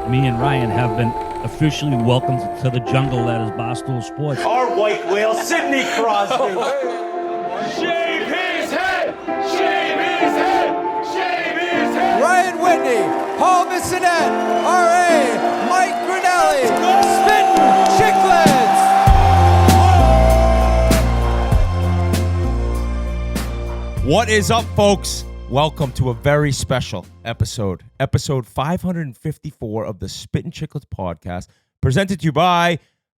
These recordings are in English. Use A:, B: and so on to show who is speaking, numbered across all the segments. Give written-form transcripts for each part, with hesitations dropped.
A: me and Ryan have been officially welcomed to the jungle that is Barstool Sports.
B: Our white whale, Sidney Crosby.
C: Shave his head! Shave his head! Shave his head!
D: Ryan Whitney, Paul Bissonette, R.A., Mike Grinelli, Spittin Chiclets!
E: What is up, folks? Welcome to a very special episode 554 of the Spittin Chiclets podcast, presented to you by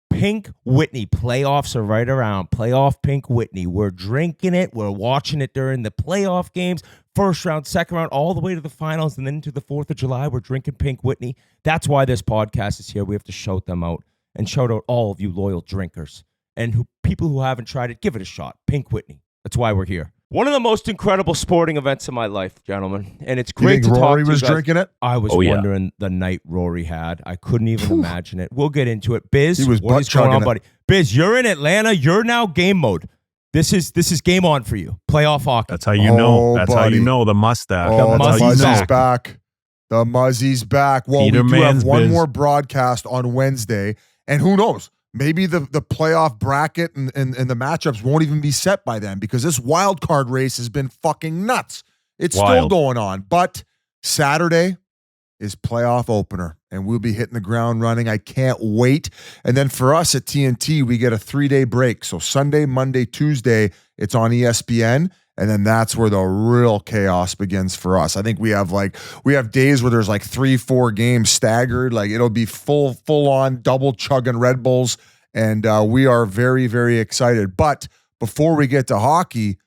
E: Pink Whitney. Playoffs are right around. Playoff Pink Whitney. We're drinking it. We're watching it during the playoff games. First round, second round, all the way to the finals, and then into the 4th of July. We're drinking Pink Whitney. That's why this podcast is here. We have to shout them out and shout out all of you loyal drinkers. And people who haven't tried it, give it a shot. Pink Whitney. That's why we're here. One of the most incredible sporting events of my life, gentlemen. And it's great to talk to you guys.
F: Rory was drinking it?
E: I was wondering the night Rory had. I couldn't even imagine it. We'll get into it. Biz, what is going on, buddy? Biz, you're in Atlanta. You're now game mode. This is game on for you. Playoff hockey.
G: That's how you know. That's how you know the mustache.
F: Oh,
E: That's
F: the
E: how you
F: Muzzy's
E: know.
F: back. The Muzzy's back. Well,
G: Peter
F: we do have
G: Man's
F: one
G: biz.
F: more broadcast on Wednesday, and who knows? Maybe the playoff bracket and the matchups won't even be set by then because this wild card race has been fucking nuts. It's still going on, but Saturday is playoff opener, and we'll be hitting the ground running. I can't wait. And then for us at TNT, we get a 3-day break. So Sunday, Monday, Tuesday, it's on ESPN. And then that's where the real chaos begins for us. I think we have days where there's like 3-4 games staggered. Like it'll be full on double chugging Red Bulls. And we are very, very excited. But before we get to hockey,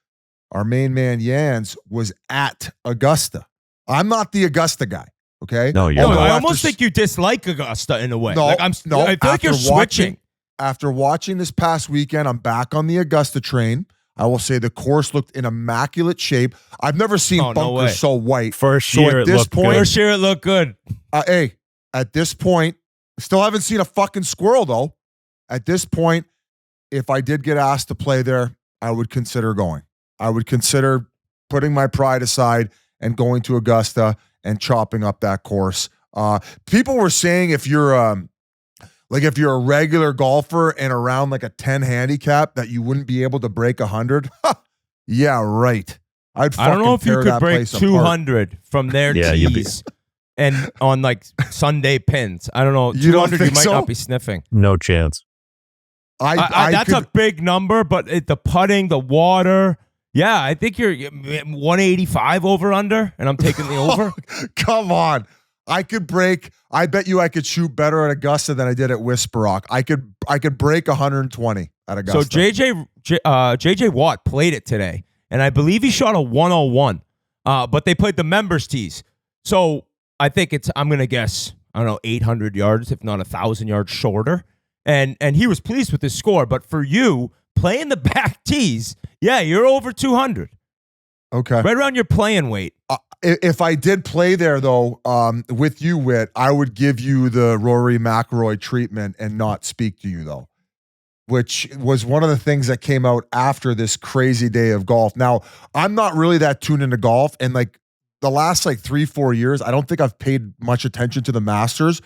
F: our main man Jans was at Augusta. I'm not the Augusta guy. Okay.
G: No, you're
E: No,
G: not.
E: I almost think you dislike Augusta in a way.
F: No,
E: I feel like
F: after
E: you're switching.
F: After watching this past weekend, I'm back on the Augusta train. I will say the course looked in immaculate shape. I've never seen bunkers so white.
G: First
F: So
G: year
F: at
G: it
F: this
G: looked
F: point-
G: good.
E: First year it looked good.
F: Hey, at this point, still haven't seen a fucking squirrel though. At this point, if I did get asked to play there, I would consider going. I would consider putting my pride aside and going to Augusta and chopping up that course. People were saying if you're a regular golfer and around like a 10 handicap that you wouldn't be able to break 100. Yeah, right.
E: I don't know if you could break 200 from their
G: Yeah, you'd be-
E: tees and on like Sunday pins. I don't know.
F: You don't
E: 200 you
F: think
E: might
F: so?
E: not be sniffing.
G: No chance.
E: That's a big number, but the putting, the water. Yeah, I think you're 185 over under, and I'm taking the over.
F: Come on. I bet you I could shoot better at Augusta than I did at Whisper Rock. I could break 120 at Augusta.
E: So JJ Watt played it today, and I believe he shot a 101. But they played the members tees. So I think I'm going to guess, 800 yards, if not 1,000 yards shorter. And he was pleased with his score. But for you, playing the back tees, yeah, you're over 200.
F: Okay.
E: Right around your playing weight.
F: If I did play there, though, with you, Whit, I would give you the Rory McIlroy treatment and not speak to you, though, which was one of the things that came out after this crazy day of golf. Now, I'm not really that tuned into golf, and like the last 3-4 years, I don't think I've paid much attention to the Masters,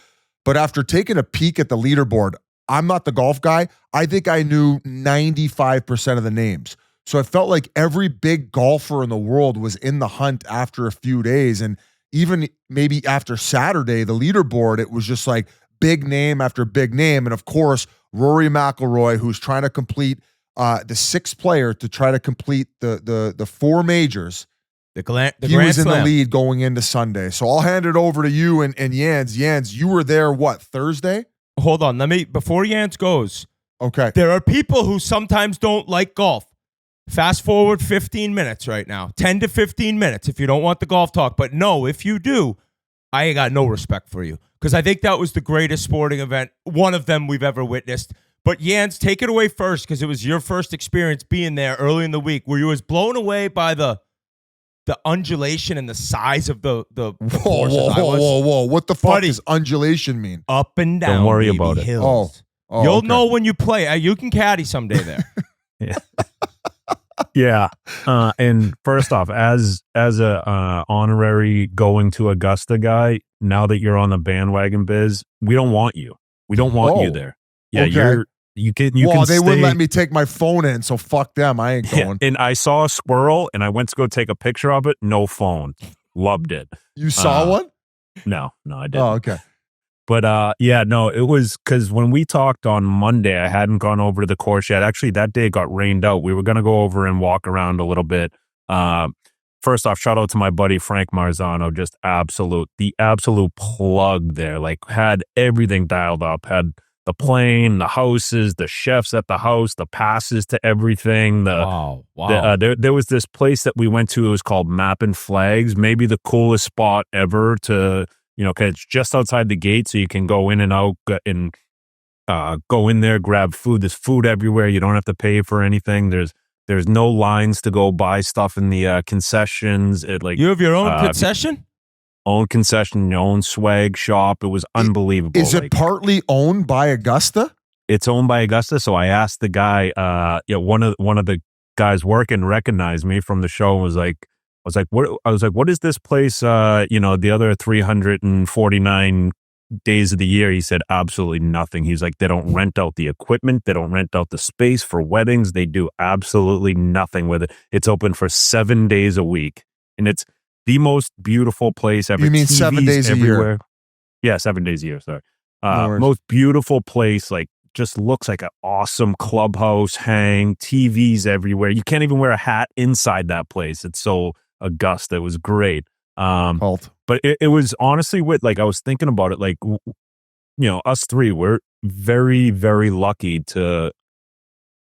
F: but after taking a peek at the leaderboard, I'm not the golf guy. I think I knew 95% of the names. So it felt like every big golfer in the world was in the hunt after a few days. And even maybe after Saturday, the leaderboard, it was just like big name after big name. And of course, Rory McIlroy, who's trying to complete the sixth player to try to complete the 4 majors.
E: He
F: was
E: Grand
F: in the
E: Slam.
F: lead going into Sunday. So I'll hand it over to you and Jans. Jans, you were there, Thursday?
E: Hold on. Before Jans goes,
F: Okay.
E: there are people who sometimes don't like golf. Fast forward 15 minutes right now, 10 to 15 minutes if you don't want the golf talk. But no, if you do, I ain't got no respect for you because I think that was the greatest sporting event, one of them we've ever witnessed. But Jans, take it away first because it was your first experience being there early in the week. Were you as blown away by the undulation and the size of the course as I was?
F: Whoa. What the fuck
E: Buddy.
F: does undulation mean?
E: Up and down,
G: Don't worry
E: baby,
G: about it.
E: hills.
F: Oh,
E: You'll
F: okay.
E: know when you play. You can caddy someday there.
G: Yeah. Yeah. And first off, as a honorary going to Augusta guy, now that you're on the bandwagon biz, we don't want you. We don't want you there. Yeah,
F: okay.
G: you can
F: They wouldn't
G: stay.
F: let me take my phone in, so fuck them. I ain't going.
G: And I saw a squirrel, and I went to go take a picture of it. No phone. Loved it.
F: You saw one?
G: No, I didn't.
F: Oh, okay.
G: But yeah, no, it was because when we talked on Monday, I hadn't gone over to the course yet. Actually, that day it got rained out. We were going to go over and walk around a little bit. First off, shout out to my buddy Frank Marzano, just the absolute plug there. Like, had everything dialed up, had the plane, the houses, the chefs at the house, the passes to everything.
E: Wow.
G: There was this place that we went to. It was called Map and Flags, maybe the coolest spot ever to, because it's just outside the gate, so you can go in and out and go in there, grab food. There's food everywhere. You don't have to pay for anything. There's no lines to go buy stuff in the concessions.
E: You have your own concession?
G: Own concession, your own swag shop. It was unbelievable.
F: Is it partly owned by Augusta?
G: It's owned by Augusta. So I asked the guy, one of the guys working recognized me from the show and was like, what is this place? The other 349 days of the year. He said absolutely nothing. He's like, they don't rent out the equipment. They don't rent out the space for weddings. They do absolutely nothing with it. It's open for 7 days a week. And it's the most beautiful place ever.
F: You mean
G: TVs
F: 7 days
G: everywhere.
F: a year?
G: Yeah, 7 days a year. Sorry.
F: No
G: Most beautiful place. Like, just looks like an awesome clubhouse hang. TVs everywhere. You can't even wear a hat inside that place. It's so Augusta. It was great.
F: Cult.
G: But it was honestly I was thinking about it. Like, us three, we're very, very lucky to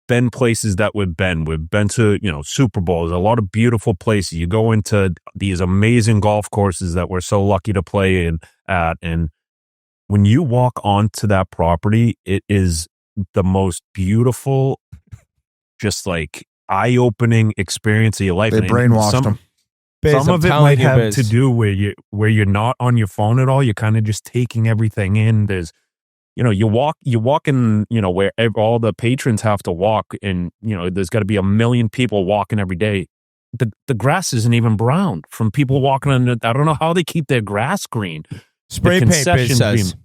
G: been places that we've been. We've been to, Super Bowls, a lot of beautiful places. You go into these amazing golf courses that we're so lucky to play at. And when you walk onto that property, it is the most beautiful, just like eye-opening experience of your life.
F: They brainwashed them.
G: Some of it might have to do where you're not on your phone at all. You're kind of just taking everything in. There's, you walk in, where all the patrons have to walk, and there's got to be a million people walking every day. The grass isn't even brown from people walking on it. I don't know how they keep their grass green.
E: Spray paint biz says.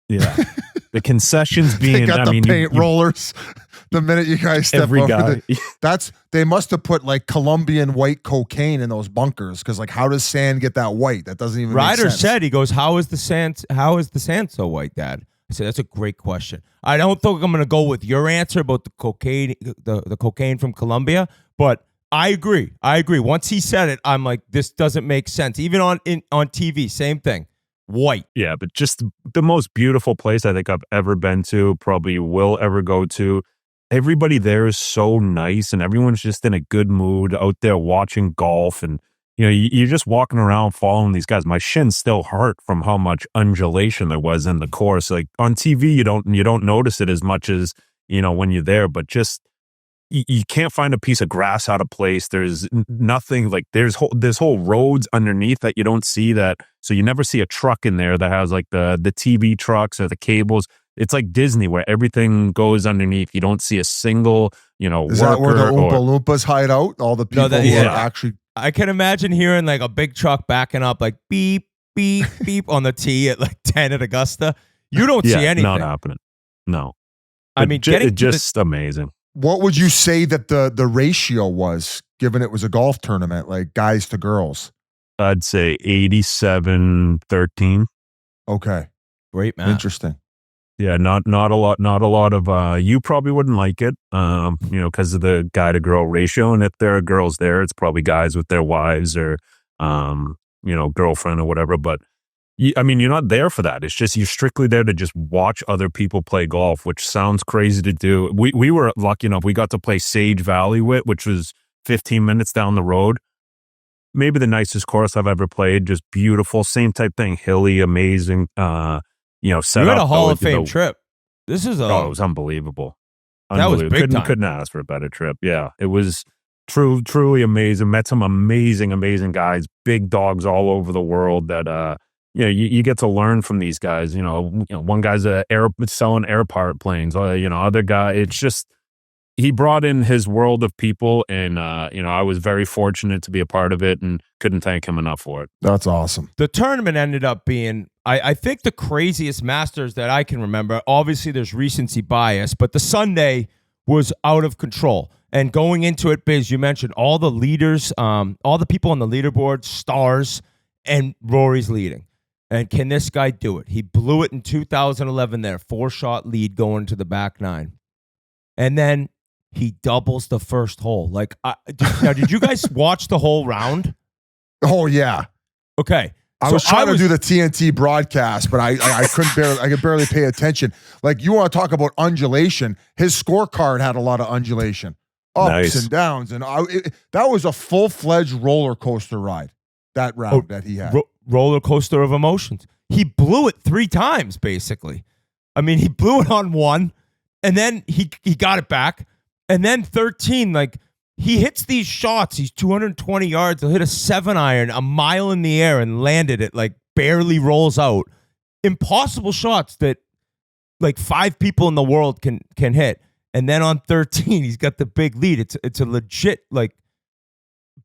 G: Yeah, the concessions being.
F: They got the paint rollers. The minute you guys step
G: every
F: over,
G: guy.
F: They must have put like Colombian white cocaine in those bunkers, because how does sand get that white? That doesn't even.
E: Ryder
F: make sense.
E: said, he goes, "How is the sand so white, Dad?" I said, "That's a great question. I don't think I'm going to go with your answer about the cocaine, the cocaine from Colombia, but I agree. Once he said it, I'm like, this doesn't make sense. Even on TV, same thing. White.
G: Yeah, but just the most beautiful place I think I've ever been to, probably will ever go to. Everybody there is so nice, and everyone's just in a good mood out there watching golf. And, you're just walking around following these guys. My shins still hurt from how much undulation there was in the course. Like, on TV, you don't notice it as much as, when you're there, but just, you can't find a piece of grass out of place. There's nothing, like there's whole roads underneath that you don't see that. So you never see a truck in there that has like the TV trucks or the cables. It's like Disney where everything goes underneath. You don't see a single,
F: Is that where the Oompa Loompas hide out? All the people who are actually.
E: I can imagine hearing like a big truck backing up, like beep, beep, beep on the tee at like 10 at Augusta. You don't see anything.
G: Not happening. No.
E: I mean,
G: just amazing.
F: What would you say that the ratio was, given it was a golf tournament, like guys to girls?
G: I'd say 87-13.
F: Okay.
E: Great, man.
F: Interesting.
G: Yeah, not a lot of you probably wouldn't like it, because of the guy to girl ratio. And if there are girls there, it's probably guys with their wives or girlfriend or whatever. But you're not there for that. It's just you're strictly there to just watch other people play golf, which sounds crazy to do. We were lucky enough. We got to play Sage Valley which was 15 minutes down the road. Maybe the nicest course I've ever played. Just beautiful, same type thing, hilly, amazing. Set
E: you
G: up.
E: had a Hall of Fame trip. This is
G: it was unbelievable.
E: That was big time.
G: Couldn't ask for a better trip. Yeah, it was truly amazing. Met some amazing guys, big dogs all over the world that you get to learn from these guys. One guy's selling airport planes. Other guy, it's just he brought in his world of people, and I was very fortunate to be a part of it, and couldn't thank him enough for it.
F: That's awesome.
E: The tournament ended up being, I think, the craziest Masters that I can remember. Obviously, there's recency bias, but the Sunday was out of control. And going into it, Biz, you mentioned all the leaders, all the people on the leaderboard, stars, and Rory's leading. And can this guy do it? He blew it in 2011 there, 4-shot lead going to the back nine. And then he doubles the first hole. Like, now, did you guys watch the whole round?
F: Oh, yeah.
E: Okay.
F: I was trying to do the TNT broadcast, but I could barely pay attention. Like, you want to talk about undulation. His scorecard had a lot of undulation. Ups and downs. And that was a full-fledged roller coaster ride, that round that he had.
E: Roller coaster of emotions. He blew it 3 times, basically. I mean, he blew it on one, and then he got it back. And then 13, like, he hits these shots. He's 220 yards. He'll hit a 7-iron a mile in the air and landed it, like, barely rolls out. Impossible shots that, like, 5 people in the world can hit. And then on 13, he's got the big lead. It's a legit, like,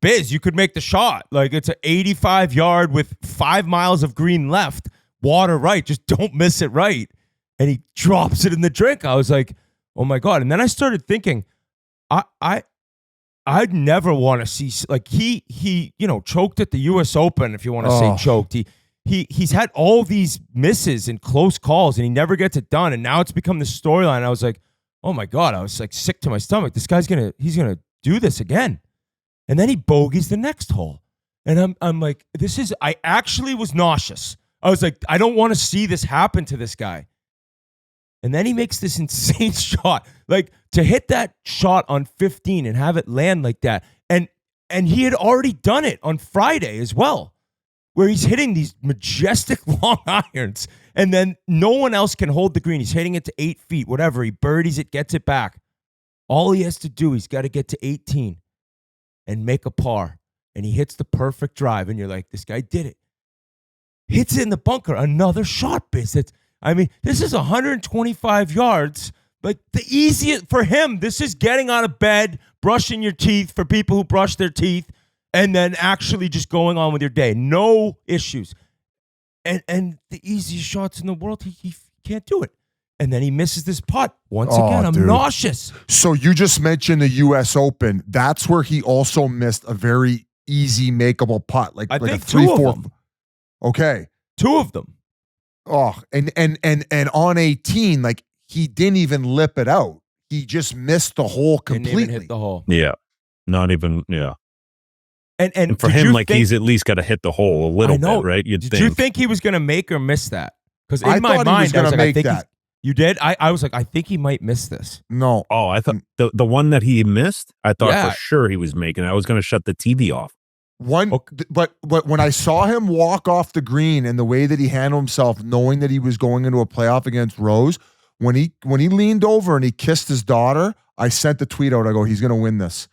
E: Biz, you could make the shot. Like, it's an 85-yard with 5 miles of green left, water right. Just don't miss it right. And he drops it in the drink. I was like, oh, my God. And then I started thinking, I'd never want to see, like, he choked at the U.S. Open, if you want to say choked. He's had all these misses and close calls, and he never gets it done. And now it's become the storyline. I was like, oh my God, I was like sick to my stomach. This guy's he's gonna do this again. And then he bogeys the next hole. And I'm like, I actually was nauseous. I was like, I don't want to see this happen to this guy. And then he makes this insane shot. Like, to hit that shot on 15 and have it land like that. And he had already done it on Friday as well, where he's hitting these majestic long irons, and then no one else can hold the green. He's hitting it to 8 feet, whatever. He birdies it, gets it back. All he has to do, he's got to get to 18 and make a par. And he hits the perfect drive, and you're like, this guy did it. Hits it in the bunker. Another shot, Biz. This is 125 yards. Like, the easiest for him, this is getting out of bed, brushing your teeth for people who brush their teeth, and then actually just going on with your day. No issues. And the easiest shots in the world, he can't do it. And then he misses this putt. Once again, I'm nauseous.
F: So you just mentioned the U.S. Open. That's where he also missed a very easy makeable putt. Like,
E: I
F: like
E: think
F: a 3,
E: 2
F: 4.
E: of them.
F: Okay.
E: 2 of them.
F: Oh, and on 18, like, he didn't even lip it out. He just missed the hole completely.
E: Didn't even hit the hole.
G: Yeah. Not even, yeah.
E: And
G: for him, like, he's at least got to hit the hole a little bit, right?
E: Did you think he was going to make or miss that? Because in my mind,
F: I was going to make that.
E: You did? I was like, I think he might miss this.
F: No.
G: Oh, I thought the one that he missed, I thought for sure he was making. I was going to shut the TV off.
F: But when I saw him walk off the green and the way that he handled himself, knowing that he was going into a playoff against Rose, when he leaned over and he kissed his daughter, I sent the tweet out. I go, he's going to win this.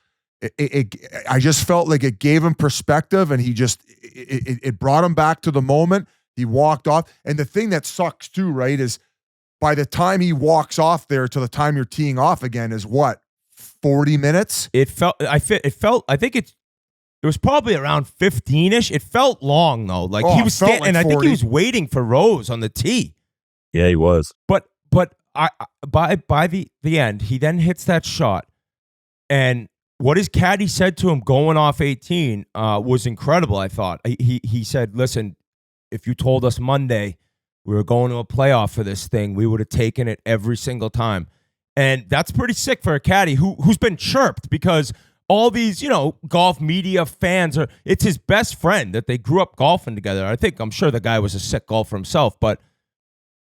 F: I just felt like it gave him perspective, and it brought him back to the moment. He walked off. And the thing that sucks too, right, is by the time he walks off there to the time you're teeing off again is what, 40 minutes?
E: I think it was probably around 15-ish. It felt long though. Like, he was standing, and I think he was waiting for Rose on the tee.
G: Yeah, he was.
E: But by the end, he then hits that shot, and what his caddy said to him going off 18 was incredible, I thought. He said, listen, if you told us Monday we were going to a playoff for this thing, we would have taken it every single time. And that's pretty sick for a caddy who's been chirped, because all these, golf media fans it's his best friend that they grew up golfing together. I'm sure the guy was a sick golfer himself, but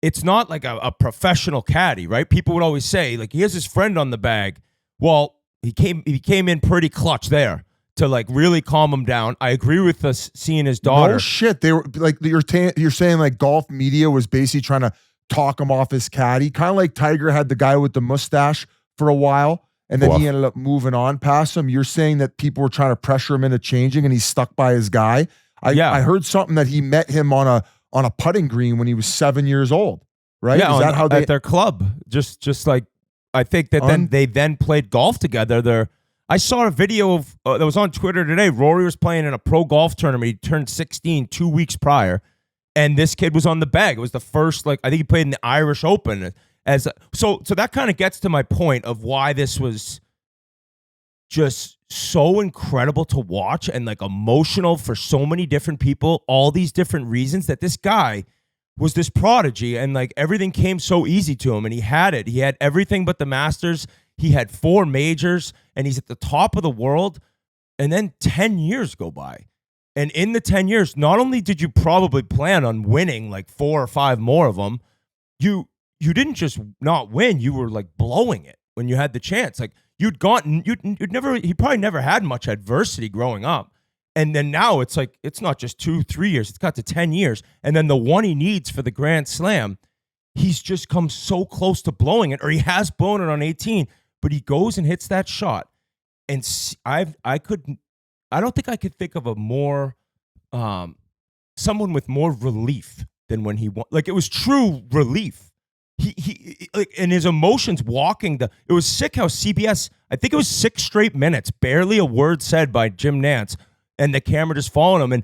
E: it's not like a professional caddy, right? People would always say, like, he has his friend on the bag. Well, he came in pretty clutch there to, like, really calm him down. I agree with us seeing his daughter.
F: No shit. They were like, you're saying like golf media was basically trying to talk him off his caddy, kind of like Tiger had the guy with the mustache for a while, and then he ended up moving on past him. You're saying that people were trying to pressure him into changing, and he's stuck by his guy. I heard something that he met him on a putting green when he was 7 years old. Right?
E: Yeah,
F: Is that how they
E: at their club? Just like I think that then they played golf together. I saw a video of that was on Twitter today. Rory was playing in a pro golf tournament. He turned 16 2 weeks prior, and this kid was on the bag. It was the first, I think he played in the Irish Open. So that kind of gets to my point of why this was just so incredible to watch and emotional for so many different people, all these different reasons, that this guy was this prodigy and everything came so easy to him, and he had it. He had everything but the Masters. He had 4 majors, and he's at the top of the world. And then 10 years go by. And in the 10 years, not only did you probably plan on winning 4 or 5 more of them, you didn't just not win, you were blowing it when you had the chance. He probably never had much adversity growing up. And then now it's it's not just 2-3 years, it's got to 10 years. And then the one he needs for the Grand Slam, he's just come so close to blowing it, or he has blown it on 18, but he goes and hits that shot. And I don't think I could think of a more, someone with more relief than when he won. It was true relief. He and his emotions walking it was sick how CBS, I think it was 6 straight minutes, barely a word said by Jim Nantz, and the camera just following him. And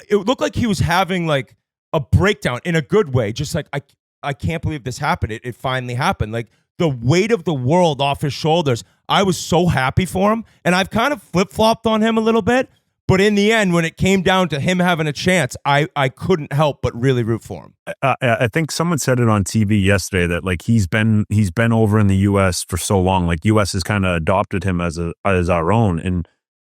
E: it looked like he was having a breakdown in a good way. Just I can't believe this happened. It finally happened. The weight of the world off his shoulders. I was so happy for him. And I've kind of flip-flopped on him a little bit. But in the end, when it came down to him having a chance, I couldn't help but really root for him.
G: I think someone said it on TV yesterday that he's been over in the U.S. for so long. U.S. has kind of adopted him as our own. And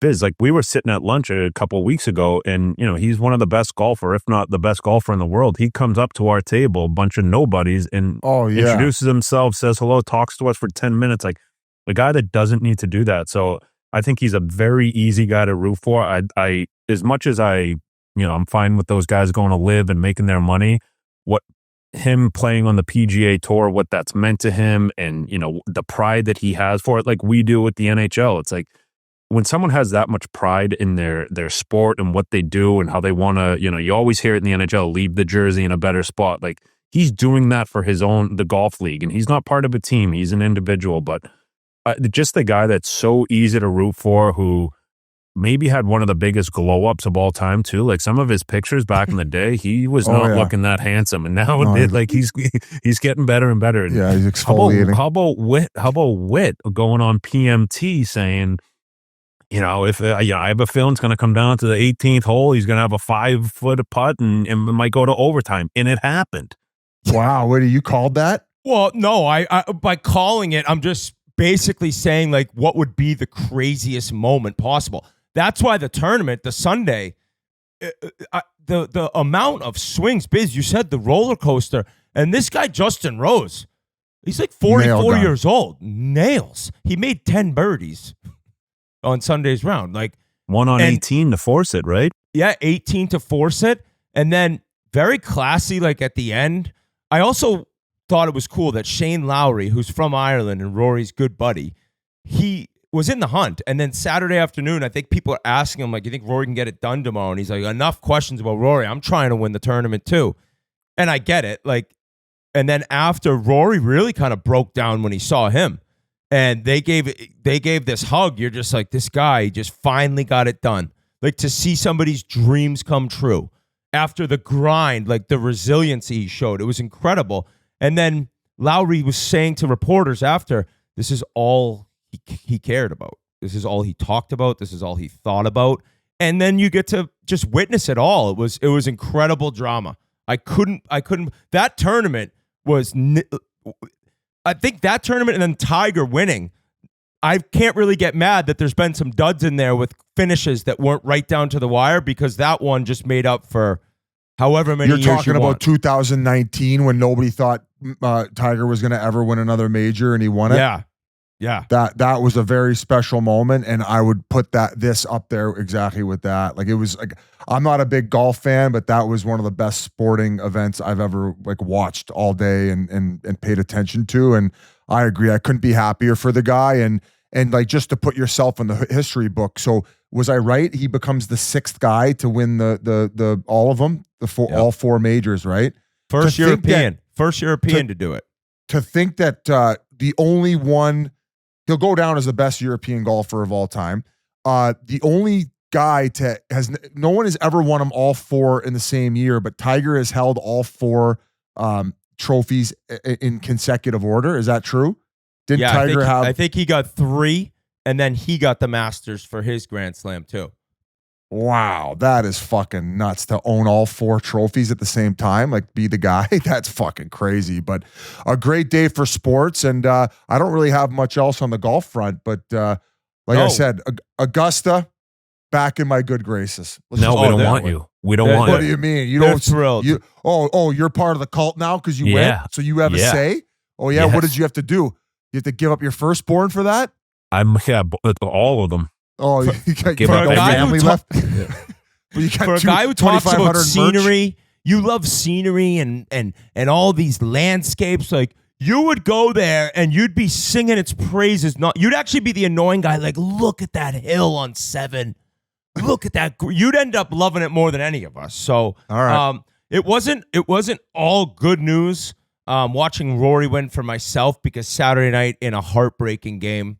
G: Biz, we were sitting at lunch a couple of weeks ago, and he's one of the best golfer, if not the best golfer in the world. He comes up to our table, a bunch of nobodies, and introduces himself, says hello, talks to us for 10 minutes. The guy that doesn't need to do that. So I think he's a very easy guy to root for. I as much as I'm fine with those guys going to live and making their money. What him playing on the PGA Tour, what that's meant to him, and the pride that he has for it, like we do with the NHL. It's when someone has that much pride in their sport and what they do and how they want to, you always hear it in the NHL, leave the jersey in a better spot. He's doing that for the golf league, and he's not part of a team. He's an individual, but just the guy that's so easy to root for, who maybe had one of the biggest glow ups of all time too. Some of his pictures back in the day, he was not looking that handsome, and now he's getting better and better.
F: Yeah, he's exfoliating.
G: How about Witt going on PMT saying, if I have a feeling it's going to come down to the 18th hole, he's going to have a 5-foot putt and it might go to overtime. And it happened.
F: Wow. What, you called that?
E: Well, no, I by calling it, I'm just basically saying what would be the craziest moment possible. That's why the tournament, the Sunday, the amount of swings, Biz, you said the roller coaster, and this guy, Justin Rose, he's 44 years old. Nails. He made 10 birdies on Sunday's round.
G: 1 on 18 to force it, right?
E: Yeah, 18 to force it. And then very classy, at the end. I also thought it was cool that Shane Lowry, who's from Ireland and Rory's good buddy, he was in the hunt. And then Saturday afternoon, I think people are asking him, you think Rory can get it done tomorrow? And he's enough questions about Rory. I'm trying to win the tournament too. And I get it. And then after, Rory really kind of broke down when he saw him. And they gave this hug. You're just this guy just finally got it done. To see somebody's dreams come true after the grind, the resiliency he showed. It was incredible. And then Lowry was saying to reporters after, this is all he cared about. This is all he talked about. This is all he thought about. And then you get to just witness it all. It was incredible drama. I couldn't. That tournament was. I think that tournament and then Tiger winning, I can't really get mad that there's been some duds in there with finishes that weren't right down to the wire, because that one just made up for however many years you want.
F: You're talking about 2019 when nobody thought Tiger was going to ever win another major, and he won it?
E: Yeah.
F: That was a very special moment, and I would put this up there exactly with that. It was I'm not a big golf fan, but that was one of the best sporting events I've ever watched all day and paid attention to. And I agree, I couldn't be happier for the guy, and just to put yourself in the history book. So was I right? He becomes the 6th guy to win the all of them, all 4 majors, right?
E: First European to do it.
F: To think that the only one. He'll go down as the best European golfer of all time. The only guy no one has ever won them all 4 in the same year, but Tiger has held all 4 trophies in consecutive order. Is that true? Did Tiger have?
E: I think he got 3, and then he got the Masters for his Grand Slam too.
F: Wow, that is fucking nuts to own all 4 trophies at the same time. Like, be the guy. That's fucking crazy. But a great day for sports, and I don't really have much else on the golf front. But I said, Augusta, back in my good graces.
G: We don't want you. We don't want you.
F: What do you mean? You
E: They're
F: don't
E: thrilled.
F: You're part of the cult now because you went. So you have a say. Oh yeah.
G: Yes.
F: What did you have to do? You have to give up your firstborn for that?
G: All of them.
F: Oh, you got
G: Give up
F: no
G: every-
F: family left. But you got
E: For a guy who talks about
F: 2,500 merch?
E: scenery, you love scenery and all these landscapes. Like, you would go there and you'd be singing its praises. You'd actually be the annoying guy. Like, look at that hill on 7. Look at that. You'd end up loving it more than any of us. So,
F: All right.
E: it wasn't all good news. Watching Rory win for myself, because Saturday night in a heartbreaking game,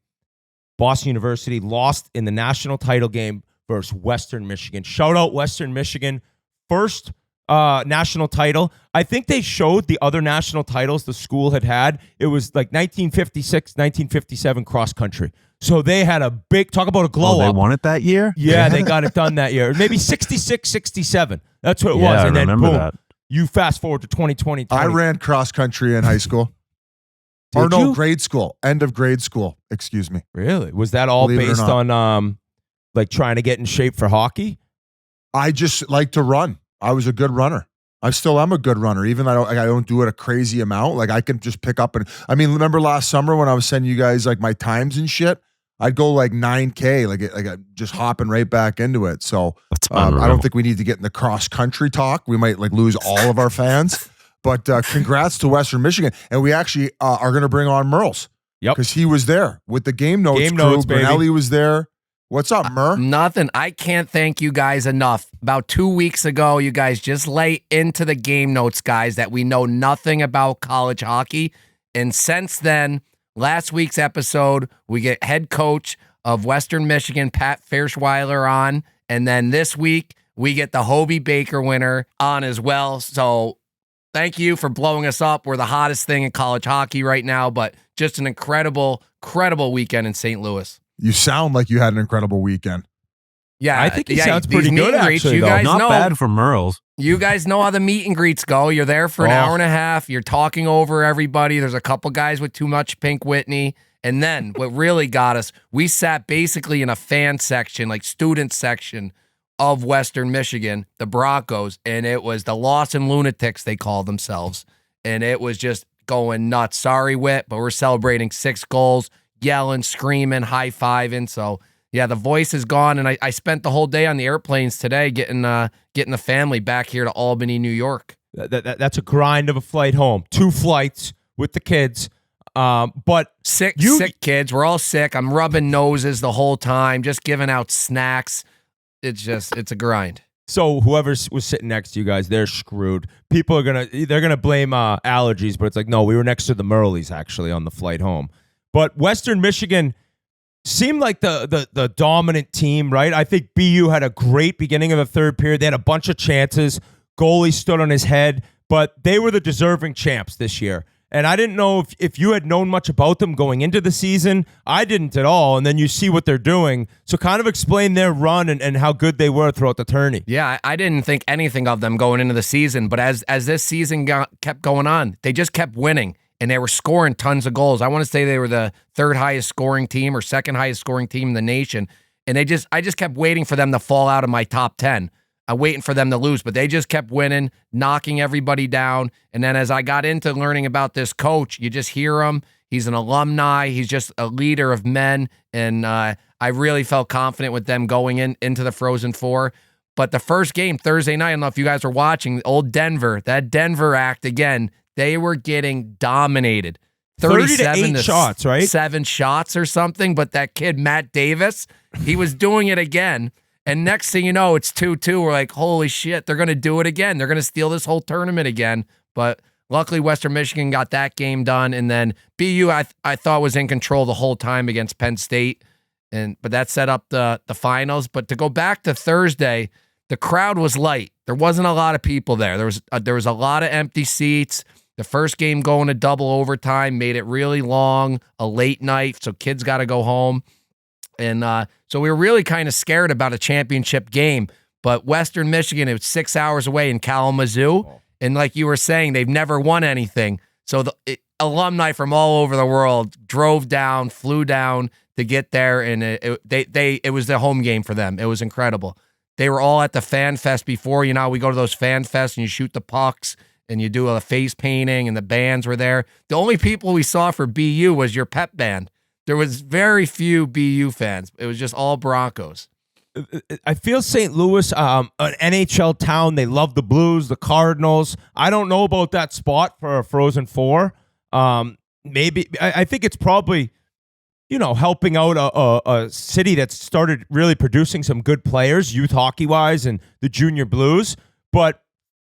E: Boston University lost in the national title game versus Western Michigan. Shout out Western Michigan. First national title. I think they showed the other national titles the school had. It was like 1956, 1957 cross country. So they had a big, talk about a glow
G: They
E: up.
G: won it that year?
E: Yeah, they got it done that year. Maybe 66, 67. That's what it was.
G: Yeah,
E: And
G: I
E: then
G: remember
E: boom,
G: that.
E: you fast forward to 2020.
F: I ran cross country in high school.
E: Did you?
F: Grade school. End of grade school. Excuse me.
E: Really? Was that all
F: Believe it or
E: based
F: not.
E: on like trying to get in shape for hockey?
F: I just like to run. I was a good runner. I still am a good runner, even though I don't do it a crazy amount. Like, I can just pick up remember last summer when I was sending you guys like my times and shit? I'd go like 9K, like just hopping right back into it. So I don't think we need to get in the cross country talk. We might like lose all of our fans. But congrats to Western Michigan, and we actually are going to bring on Merles.
E: Yep,
F: because he was there with the Game Notes
E: Game
F: crew.
E: Notes, baby.
F: Brunelli was there. What's up, Mer?
H: Nothing. I can't thank you guys enough. About 2 weeks ago, you guys just lay into the Game Notes guys that we know nothing about college hockey. And since then, last week's episode, we get head coach of Western Michigan, Pat Fairschweiler, on. And then this week, we get the Hobie Baker winner on as well. So thank you for blowing us up. We're the hottest thing in college hockey right now, but just an incredible weekend in St. Louis.
F: You sound like you had an incredible weekend.
H: Yeah,
E: I think he sounds pretty
H: these
E: good,
H: meet and greets,
E: actually,
H: you
E: though.
H: guys
G: Not
H: know,
G: bad for Merles.
H: You guys know how the meet and greets go. You're there for an hour and a half. You're talking over everybody. There's a couple guys with too much Pink Whitney. And then what really got us, we sat basically in a fan section, like student section of Western Michigan, the Broncos, and it was the Lawson Lunatics, they call themselves. And it was just going nuts. Sorry, Whit, but we're celebrating 6 goals, yelling, screaming, high-fiving. So, yeah, the voice is gone, and I spent the whole day on the airplanes today getting the family back here to Albany, New York.
E: That's a grind of a flight home. 2 flights with the kids. But
H: sick kids. We're all sick. I'm rubbing noses the whole time, just giving out snacks. It's a grind.
E: So whoever was sitting next to you guys, they're screwed. People are they're gonna blame allergies, but it's like, no, we were next to the Merleys actually on the flight home. But Western Michigan seemed like the dominant team, right? I think BU had a great beginning of the third period. They had a bunch of chances. Goalie stood on his head, but they were the deserving champs this year. And I didn't know if you had known much about them going into the season. I didn't at all. And then you see what they're doing. So kind of explain their run and how good they were throughout the tourney.
H: Yeah, I didn't think anything of them going into the season. But as this season kept going on, they just kept winning. And they were scoring tons of goals. I want to say they were the 3rd highest scoring team or 2nd highest scoring team in the nation. And I just kept waiting for them to fall out of my top 10. I'm waiting for them to lose, but they just kept winning, knocking everybody down. And then as I got into learning about this coach, you just hear him. He's an alumni. He's just a leader of men. And I really felt confident with them going into the Frozen Four. But the first game, Thursday night, I don't know if you guys were watching, old Denver, that Denver act again, they were getting dominated.
E: 30 to 8 shots, right?
H: 7 shots or something. But that kid, Matt Davis, he was doing it again. And next thing you know, it's 2-2. We're like, holy shit, they're going to do it again. They're going to steal this whole tournament again. But luckily Western Michigan got that game done, and then BU I thought was in control the whole time against Penn State, but that set up the finals. But to go back to Thursday, the crowd was light. There wasn't a lot of people there. There was a lot of empty seats. The first game going to double overtime made it really long, a late night, so kids got to go home. And so we were really kind of scared about a championship game. But Western Michigan, it was 6 hours away in Kalamazoo. And like you were saying, they've never won anything. So alumni from all over the world drove down, flew down to get there, and it was the home game for them. It was incredible. They were all at the Fan Fest before. You know, we go to those Fan Fests and you shoot the pucks and you do a face painting, and the bands were there. The only people we saw for BU was your pep band. There was very few BU fans. It was just all Broncos.
E: I feel St. Louis, an NHL town. They love the Blues, the Cardinals. I don't know about that spot for a Frozen Four. Maybe I think it's probably, helping out a city that's started really producing some good players, youth hockey wise, and the Junior Blues. But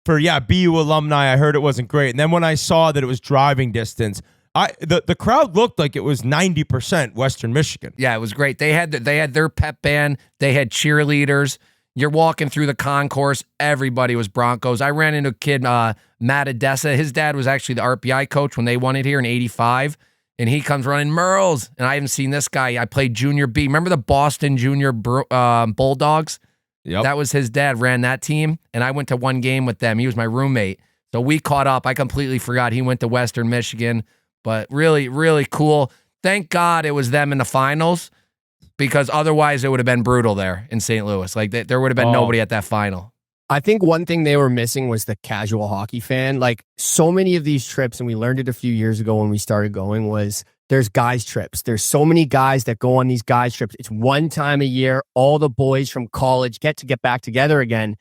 E: for BU alumni, I heard it wasn't great. And then when I saw that it was driving distance, the crowd looked like it was 90% Western Michigan.
H: Yeah, it was great. They had their pep band. They had cheerleaders. You're walking through the concourse. Everybody was Broncos. I ran into a kid, Matt Odessa. His dad was actually the RPI coach when they won it here in '85. And he comes running, Merles. And I haven't seen this guy. I played Junior B. Remember the Boston Junior Bulldogs?
E: Yep.
H: That was his dad, ran that team. And I went to one game with them. He was my roommate. So we caught up. I completely forgot he went to Western Michigan. But really, really cool. Thank God it was them in the finals, because otherwise it would have been brutal there in St. Louis. Like there would have been nobody at that final.
I: I think one thing they were missing was the casual hockey fan. Like so many of these trips, and we learned it a few years ago when we started going, was there's guys trips. There's so many guys that go on these guys trips. It's one time a year. All the boys from college get back together again.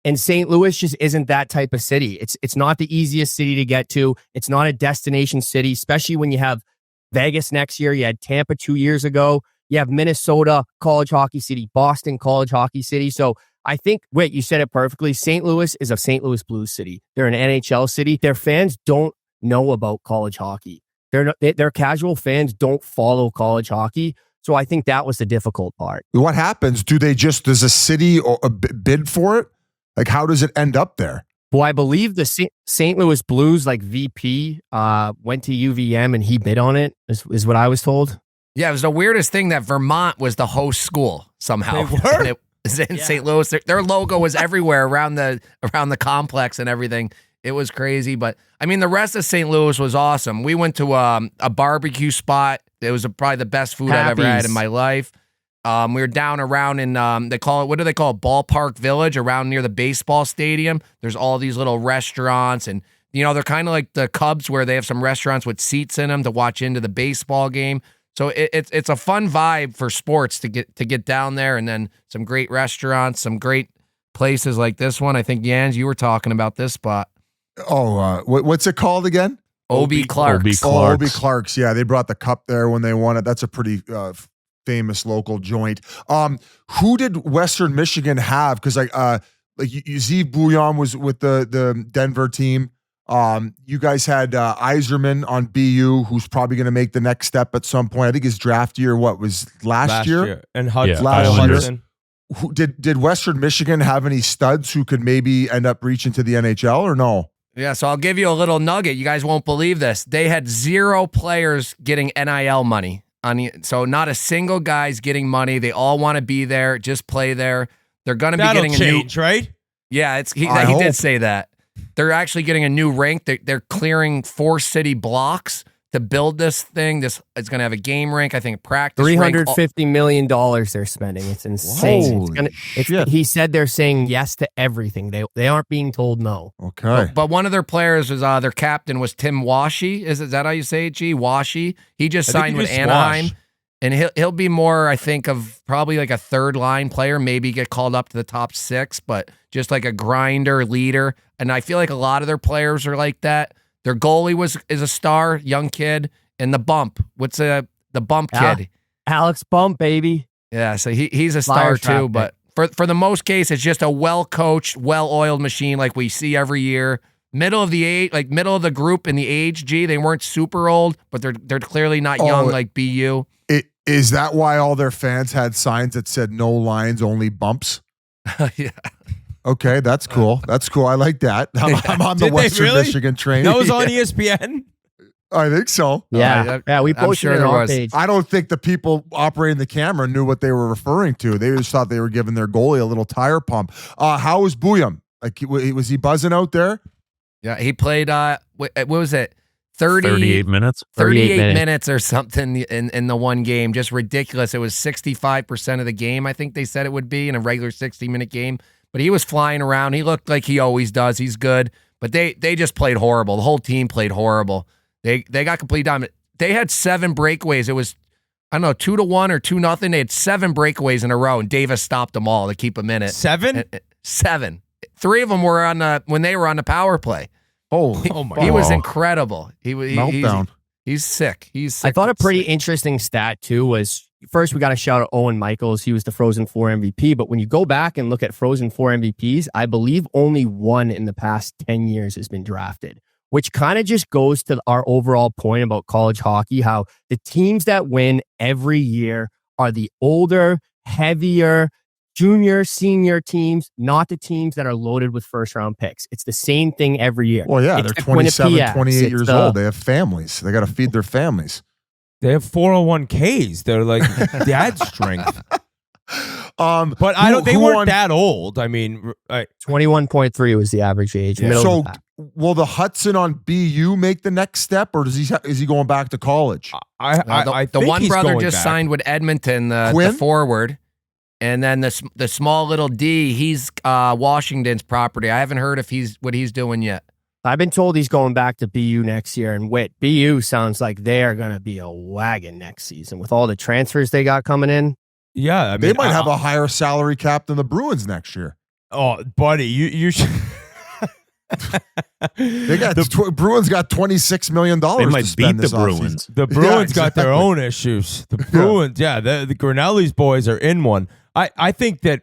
I: And St. Louis just isn't that type of city. It's not the easiest city to get to. It's not a destination city, especially when you have Vegas next year. You had Tampa 2 years ago. You have Minnesota, college hockey city, Boston, college hockey city. So I think, wait, you said it perfectly. St. Louis is a St. Louis Blues city. They're an NHL city. Their fans don't know about college hockey. Their casual fans don't follow college hockey. So I think that was the difficult part.
F: What happens? Does a city bid for it? Like, how does it end up there?
I: Well, I believe the St. Louis Blues, VP, went to UVM and he bid on it, is what I was told.
H: Yeah, it was the weirdest thing that Vermont was the host school somehow.
E: They were?
H: It was in St. Louis. Their logo was everywhere around the complex and everything. It was crazy. But, I mean, the rest of St. Louis was awesome. We went to a barbecue spot. It was probably the best food I've ever had in my life. We were down around in, what do they call it? Ballpark Village, around near the baseball stadium. There's all these little restaurants, and, they're kind of like the Cubs, where they have some restaurants with seats in them to watch into the baseball game. So it's a fun vibe for sports to get down there, and then some great restaurants, some great places like this one. I think, Jans, you were talking about this spot.
F: Oh, what's it called again?
H: O.B. Clark's.
F: O.B. Clark's. Yeah, they brought the cup there when they won it. That's a pretty famous local joint. Who did Western Michigan have? Because Zeev Bouillon was with the Denver team. You guys had Yzerman on BU, who's probably going to make the next step at some point. I think his draft year, was last year?
E: And Hudson.
F: Last year. Did Western Michigan have any studs who could maybe end up reaching to the NHL or no?
H: Yeah, so I'll give you a little nugget. You guys won't believe this. They had 0 players getting NIL money. So not a single guy's getting money. They all want to be there, just play there. They're going to be getting
E: change, right?
H: Yeah, he did say that. They're actually getting a new rink. They're clearing 4 city blocks to build this thing. It's going to have a game rink, I think, a practice
I: $350 million they're spending. It's insane.
F: Holy shit.
I: He said they're saying yes to everything. They aren't being told no.
F: Okay.
H: But one of their players was their captain was Tim Washy. Is that how you say it, G? Washy. He just signed with Anaheim. And he'll be more, I think, of probably like a third line player, maybe get called up to the top 6, but just like a grinder, leader. And I feel like a lot of their players are like that. Their goalie is a star, young kid, and the bump. What's the bump kid?
I: Alex Bump, baby.
H: Yeah, so he's a star too. But for the most case, it's just a well-coached, well-oiled machine like we see every year. middle of the group in the age. They weren't super old, but they're clearly not young like BU.
F: Is that why all their fans had signs that said "No lines, only bumps"?
H: Yeah.
F: Okay, that's cool. That's cool. I like that. I'm on the
E: Did they
F: Western
E: really?
F: Michigan train.
E: That was on ESPN.
F: I think so.
I: Yeah, we
H: I'm
I: posted
H: sure
I: it
H: there
I: on our
H: was.
I: page.
F: I don't think the people operating the camera knew what they were referring to. They just thought they were giving their goalie a little tire pump. How was Booyam? Like, was he buzzing out there?
H: Yeah, he played. What was it?
G: 38 minutes.
H: 38 minutes or something in the one game. Just ridiculous. It was 65% of the game, I think they said it would be in a regular 60-minute game. But he was flying around. He looked like he always does. He's good. But they just played horrible. The whole team played horrible. They got complete dominant. They had 7 breakaways. It was, I don't know, 2-1 or 2-0. They had 7 breakaways in a row, and Davis stopped them all to keep them in it.
E: 7?
H: 7. 3 of them were when they were on the power play.
F: Oh
E: my
H: He was
F: God.
H: incredible.
F: Meltdown.
H: He's sick. He's sick.
I: I thought a pretty interesting stat too was first we got to shout out Owen Michaels. He was the Frozen 4 MVP. But when you go back and look at Frozen 4 MVPs, I believe only one in the past 10 years has been drafted, which kind of just goes to our overall point about college hockey, how the teams that win every year are the older, heavier, junior, senior teams, not the teams that are loaded with first-round picks. It's the same thing every year.
F: Well, yeah,
I: It's
F: they're
I: the
F: 27,
I: Quinnipiacs.
F: 28
I: It's
F: years
I: the-
F: old. They have families. They got to feed their families.
E: They have 401ks. They're like dad strength. But I don't. They weren't that old. I mean,
I: 21.3 was the average age. Middle
F: So
I: of the pack.
F: will the Hudson on BU make the next step, or is he going back to college?
E: I
H: the
E: think
H: one
E: he's
H: brother
E: going
H: just
E: back.
H: signed with Edmonton, the
F: Quinn?
H: forward, and then the small little D. He's Washington's property. I haven't heard if what he's doing yet.
I: I've been told he's going back to BU next year, and BU sounds like they are going to be a wagon next season with all the transfers they got coming in.
E: Yeah, I mean,
F: They might have a higher salary cap than the Bruins next year.
E: Oh, buddy, you should.
F: They got Bruins got $26 million.
G: They
F: to
G: might
F: spend
G: beat
F: this
G: the Bruins.
F: offseason.
E: The Bruins got their
F: exactly.
E: own issues. The Bruins, the Grinelli's boys are in one. I think that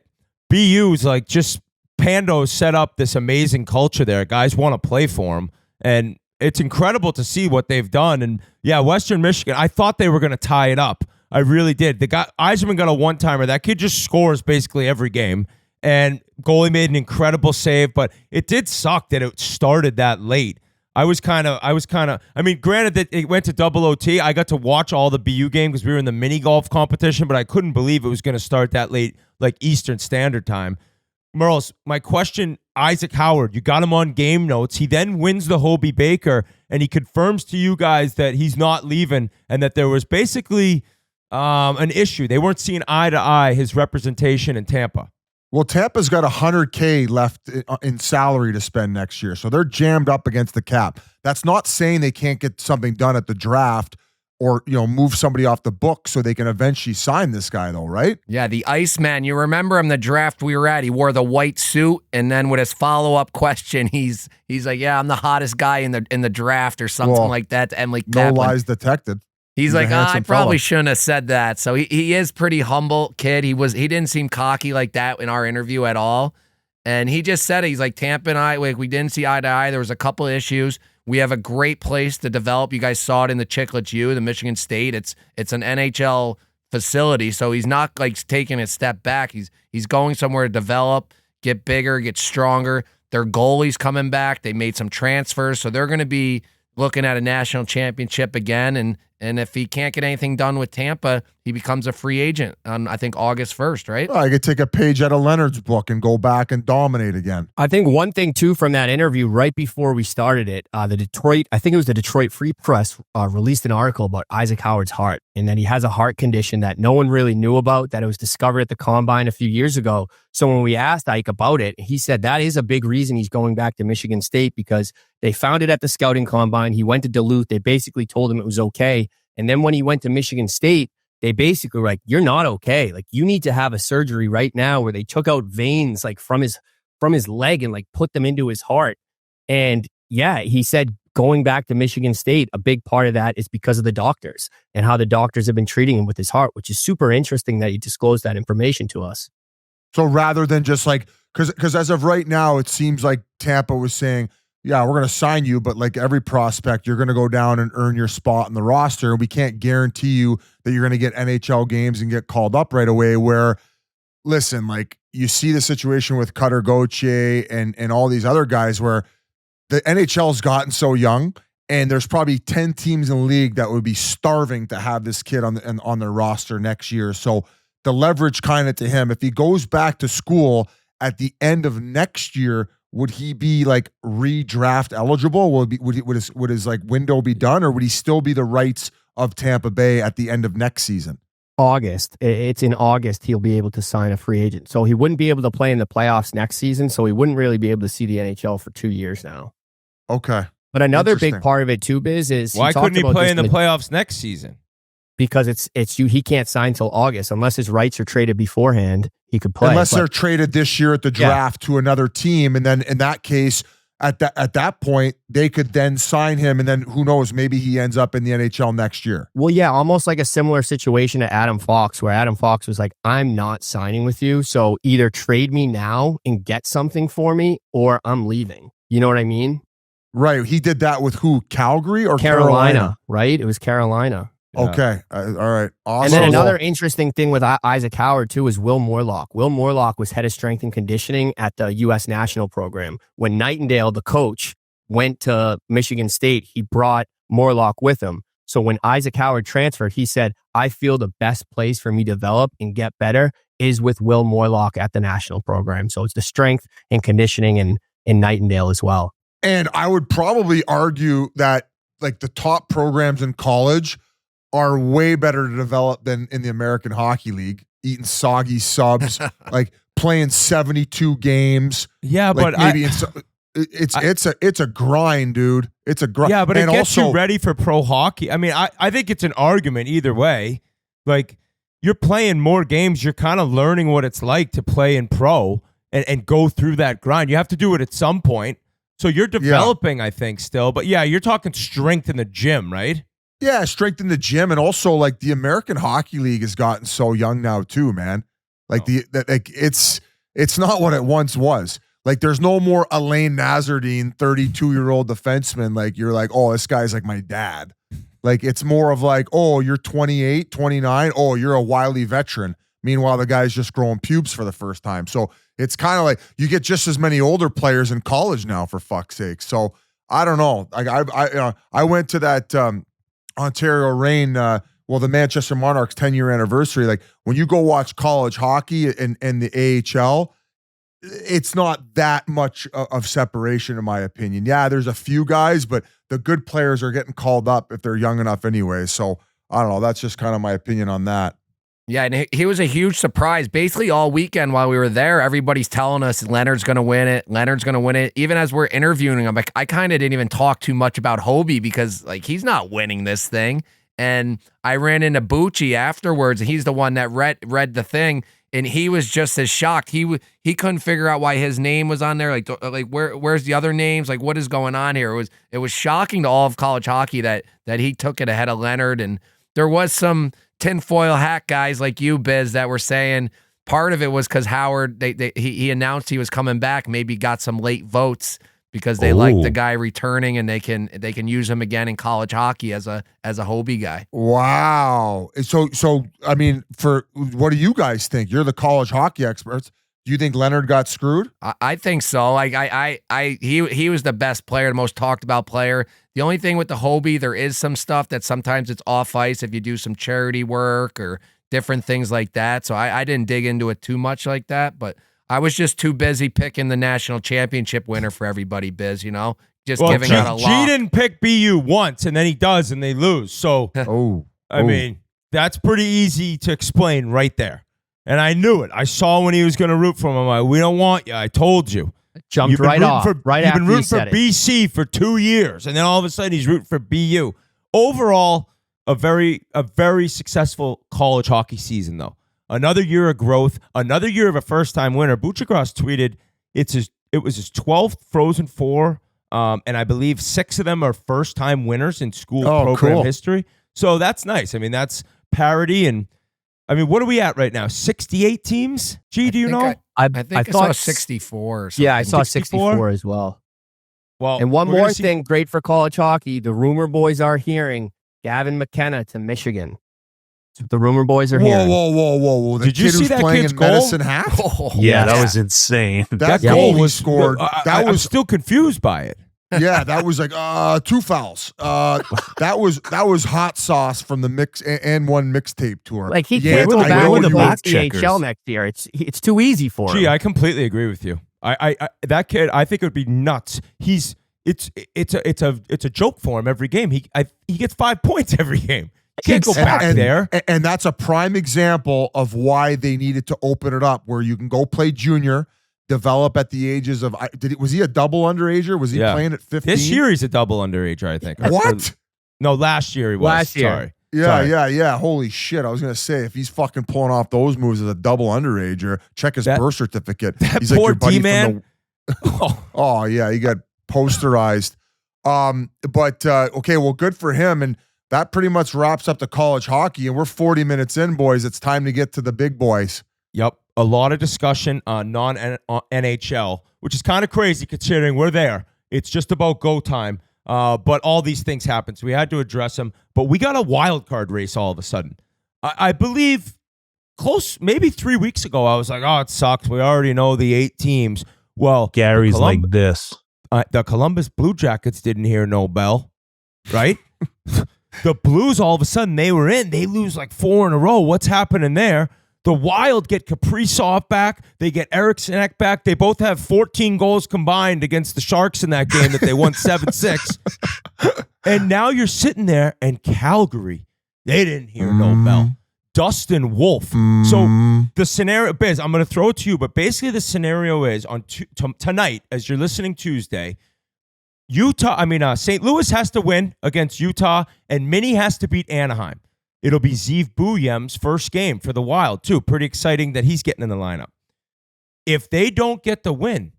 E: BU's like just Pando set up this amazing culture there. Guys want to play for him, and it's incredible to see what they've done. And yeah, Western Michigan, I thought they were going to tie it up. I really did. The guy Eiserman got a one-timer. That kid just scores basically every game. And goalie made an incredible save, but it did suck that it started that late. I mean, granted that it went to double OT. I got to watch all the BU game because we were in the mini golf competition, but I couldn't believe it was going to start that late, like Eastern Standard Time. Merles, my question, Isaac Howard, you got him on game notes. He then wins the Hobie Baker, and he confirms to you guys that he's not leaving and that there was basically an issue. They weren't seeing eye to eye his representation in Tampa.
F: Well, Tampa's got $100K left in salary to spend next year, so they're jammed up against the cap. That's not saying they can't get something done at the draft or move somebody off the book so they can eventually sign this guy, though, right?
H: Yeah, the Iceman. You remember him, the draft we were at? He wore the white suit, and then with his follow-up question, he's like, "Yeah, I'm the hottest guy in the draft," or something like that to Emily
F: No
H: Kaplan.
F: lies detected.
H: He's
F: a
H: like, I
F: handsome
H: probably
F: fella.
H: shouldn't have said that. So he is pretty humble kid. He didn't seem cocky like that in our interview at all. And he just said it. He's like, Tampa and I, we didn't see eye to eye. There was a couple of issues. We have a great place to develop. You guys saw it in the Chiclets U, the Michigan State. It's an NHL facility. So he's not like taking a step back. He's going somewhere to develop, get bigger, get stronger. Their goalie's coming back. They made some transfers. So they're going to be looking at a national championship again. And if he can't get anything done with Tampa, he becomes a free agent on, I think, August 1st, right?
F: I could take a page out of Leonard's book and go back and dominate again.
I: I think one thing too from that interview right before we started it, I think it was the Detroit Free Press released an article about Isaac Howard's heart and that he has a heart condition that no one really knew about, that it was discovered at the Combine a few years ago. So when we asked Ike about it, he said that is a big reason he's going back to Michigan State because they found it at the scouting combine. He went to Duluth. They basically told him it was okay. And then when he went to Michigan State, they basically were like, you're not okay. Like you need to have a surgery right now where they took out veins like from his leg and like put them into his heart. And yeah, he said going back to Michigan State, a big part of that is because of the doctors and how the doctors have been treating him with his heart, which is super interesting that he disclosed that information to us.
F: So rather than just like, because as of right now, it seems like Tampa was saying, yeah, we're going to sign you, but like every prospect, you're going to go down and earn your spot in the roster. And we can't guarantee you that you're going to get NHL games and get called up right away. Where, listen, like you see the situation with Cutter Gauthier and all these other guys where the NHL's gotten so young, and there's probably 10 teams in the league that would be starving to have this kid on their roster next year. So the leverage kind of to him, if he goes back to school at the end of next year, would he be like redraft eligible? Would his like window be done, or would he still be the rights of Tampa Bay at the end of next season?
I: August. It's in August he'll be able to sign a free agent. So he wouldn't be able to play in the playoffs next season. So he wouldn't really be able to see the NHL for 2 years now.
F: Okay.
I: But another big part of it too, Biz, is
E: why couldn't he play in the playoffs next season?
I: Because he can't sign till August unless his rights are traded beforehand. He could play
F: unless they're traded this year at the draft to another team, and then in that case, at that point, they could then sign him, and then who knows, maybe he ends up in the NHL next year.
I: Well, yeah, almost like a similar situation to Adam Fox, where Adam Fox was like, "I'm not signing with you, so either trade me now and get something for me, or I'm leaving." You know what I mean?
F: Right. He did that with who? Calgary or
I: Carolina? Right? It was Carolina.
E: Yeah.
F: Okay. All right. Awesome.
I: And then another interesting thing with Isaac Howard, too, is Will Morlock. Will Morlock was head of strength and conditioning at the U.S. national program. When Nightingale, the coach, went to Michigan State, he brought Morlock with him. So when Isaac Howard transferred, he said, I feel the best place for me to develop and get better is with Will Morlock at the national program. So it's the strength and conditioning and in Nightingale as well.
F: And I would probably argue that like the top programs in college are way better to develop than in the American Hockey League, eating soggy subs, like playing 72 games.
E: Yeah,
F: like
E: but
F: maybe it's a grind, dude. It's a grind.
E: Yeah, but
F: and
E: it gets
F: also,
E: you ready for pro hockey. I mean, I think it's an argument either way. Like you're playing more games, you're kind of learning what it's like to play in pro and go through that grind. You have to do it at some point. So you're developing, I think, still. But yeah, you're talking strength in the gym, right?
F: Yeah, strength in the gym, and also like the American Hockey League has gotten so young now too, man. Like it's not what it once was. Like there's no more Alain Nazardine, 32-year-old defenseman. Like you're like, oh, this guy's like my dad. Like it's more of like, oh, you're 28, 29. Oh, you're a wily veteran. Meanwhile, the guy's just growing pubes for the first time. So it's kind of like you get just as many older players in college now, for fuck's sake. So I don't know. Like I went to that Ontario Reign, the Manchester Monarchs 10-year anniversary. Like when you go watch college hockey and the AHL, it's not that much of separation, in my opinion. Yeah, there's a few guys, but the good players are getting called up if they're young enough anyway. So I don't know. That's just kind of my opinion on that.
H: Yeah, and he was a huge surprise. Basically, all weekend while we were there, everybody's telling us Leonard's going to win it. Leonard's going to win it. Even as we're interviewing him, like I kind of didn't even talk too much about Hobie because like he's not winning this thing. And I ran into Bucci afterwards, and he's the one that read the thing, and he was just as shocked. He couldn't figure out why his name was on there. Like where's the other names? Like what is going on here? It was shocking to all of college hockey that he took it ahead of Leonard, and there was some tinfoil hat guys like you, Biz, that were saying part of it was because Howard, he announced he was coming back, maybe got some late votes because they like the guy returning and they can use him again in college hockey as a Hobie guy.
F: Wow. So I mean, for what do you guys think? You're the college hockey experts. Do you think Leonard got screwed?
H: I think so. Like he was the best player, the most talked about player. The only thing with the Hobie, there is some stuff that sometimes it's off ice if you do some charity work or different things like that. So I didn't dig into it too much like that, but I was just too busy picking the national championship winner for everybody, Biz, giving out a lot.
E: G didn't pick BU once, and then he does, and they lose. So, I mean, that's pretty easy to explain right there. And I knew it. I saw when he was going to root for him. I'm like, we don't want you. I told you.
I: Jumped right off.
E: You've been rooting for BC for 2 years, and then all of a sudden he's rooting for BU. Overall, a very successful college hockey season, though. Another year of growth, another year of a first-time winner. Buchacross tweeted it was his 12th Frozen Four, and I believe 6 of them are first-time winners in school program history. So that's nice. I mean, that's parity, and I mean, what are we at right now? 68 teams? Gee, do you know?
H: I think I saw 64 or something.
I: Yeah, I saw 64 as well.
E: Well,
I: And one
E: we're gonna
I: more
E: see-
I: thing, great for college hockey. The rumor boys are hearing Gavin McKenna to Michigan. That's what the rumor boys are
F: Whoa,
I: hearing.
F: whoa. The
E: Did you
F: kid
E: see
F: who's
E: that
F: playing
E: kid's
F: in
E: goal?
F: Medicine Hat?
G: Yeah, that
I: Yeah.
G: was insane.
F: That
E: That
F: goal
E: goal
F: he scored,
E: I'm
F: was
E: still confused by it.
F: yeah, that was like 2 fouls. That was hot sauce from the mix and one mixtape tour.
I: Like he
F: Yeah,
I: can't
G: with
I: go
G: the-
I: back
G: with
I: to
G: the
I: the
G: back
I: AHL
G: checkers.
I: next year. It's too easy for him.
E: Gee, I completely agree with you. I that kid, I think it would be nuts. It's a joke for him every game. He gets 5 points every game. Can't go back there.
F: And that's a prime example of why they needed to open it up, where you can go play junior, develop at the ages of. Was he a double underager? Was he
E: Yeah.
F: playing at 15?
E: This year he's a double underager, I think.
F: What?
E: No, last year he was.
I: Last year.
E: Sorry.
F: Yeah,
E: Sorry.
F: yeah. Holy shit. I was going to say, if he's fucking pulling off those moves as a double underager, check his
E: That-
F: birth certificate.
E: that
F: He's like
E: poor
F: your buddy
E: D-man.
F: Oh, yeah. He got posterized. But okay, well, good for him. And that pretty much wraps up the college hockey. And we're 40 minutes in, boys. It's time to get to the big boys.
E: Yep. A lot of discussion on non-NHL, which is kind of crazy considering we're there. It's just about go time. But all these things happen, so we had to address them. But we got a wild card race all of a sudden. I believe maybe 3 weeks ago, I was like, oh, it sucks. We already know the 8 teams. Well,
G: Gary's like this.
E: the Columbus Blue Jackets didn't hear no bell, right? The Blues, all of a sudden, they were in. They lose like 4 in a row. What's happening there? The Wild get Kaprizov back. They get ERIK Johnsson back. They both have 14 goals combined against the Sharks in that game that they won 7-6. And now you're sitting there, and Calgary, they didn't hear no bell. Dustin Wolf. So the scenario, Biz, I'm going to throw it to you, but basically the scenario is on tonight, as you're listening Tuesday, St. Louis has to win against Utah, and Minnie has to beat Anaheim. It'll be Zeev Bouyem's first game for the Wild, too. Pretty exciting that he's getting in the lineup. If they don't get the win,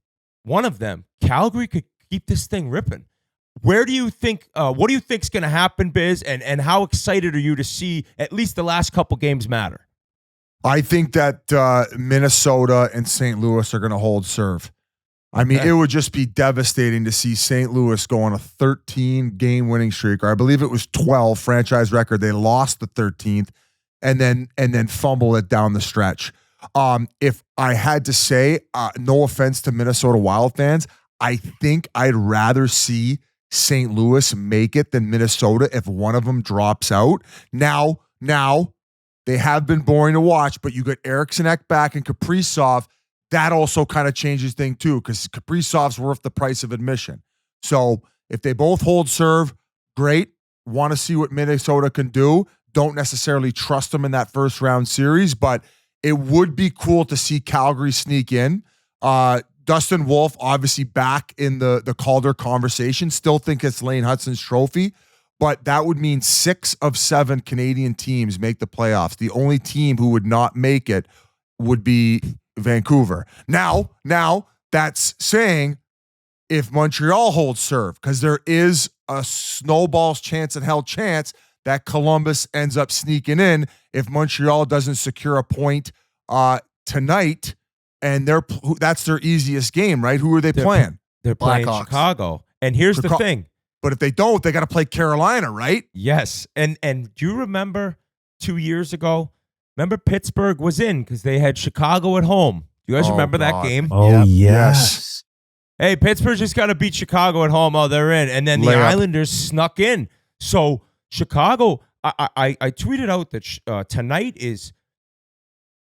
E: one of them, Calgary could keep this thing ripping. Where do you think, what do you think's going to happen, Biz, and how excited are you to see at least the last couple games matter?
F: I think that Minnesota and St. Louis are going to hold serve. I mean, it would just be devastating to see St. Louis go on a 13-game winning streak, or I believe it was 12 franchise record. They lost the 13th, and then fumble it down the stretch. If I had to say, no offense to Minnesota Wild fans, I think I'd rather see St. Louis make it than Minnesota if one of them drops out. Now they have been boring to watch, but you got ERIK Johnsson back and Kaprizov. That also kind of changes things too, because Kaprizov's worth the price of admission. So if they both hold serve, great. Want to see what Minnesota can do. Don't necessarily trust them in that first round series, but it would be cool to see Calgary sneak in. Dustin Wolf, obviously back in the Calder conversation. Still think it's Lane Hudson's trophy, but that would mean 6 of 7 Canadian teams make the playoffs. The only team who would not make it would be Vancouver. Now that's saying if Montreal holds serve, because there is a snowball's chance and hell chance that Columbus ends up sneaking in if Montreal doesn't secure a point tonight, and that's their easiest game, right? Who are they playing?
E: They're playing
H: Blackhawks.
E: Chicago. And here's the thing.
F: But if they don't, they got to play Carolina, right?
E: Yes. And do you remember 2 years ago? Remember Pittsburgh was in because they had Chicago at home. Do you guys remember that game?
G: Oh,
F: Yep.
G: yes.
E: Hey, Pittsburgh just got to beat Chicago at home. Oh, they're in. And then the
F: Layup.
E: Islanders snuck in. So Chicago, I tweeted out that tonight is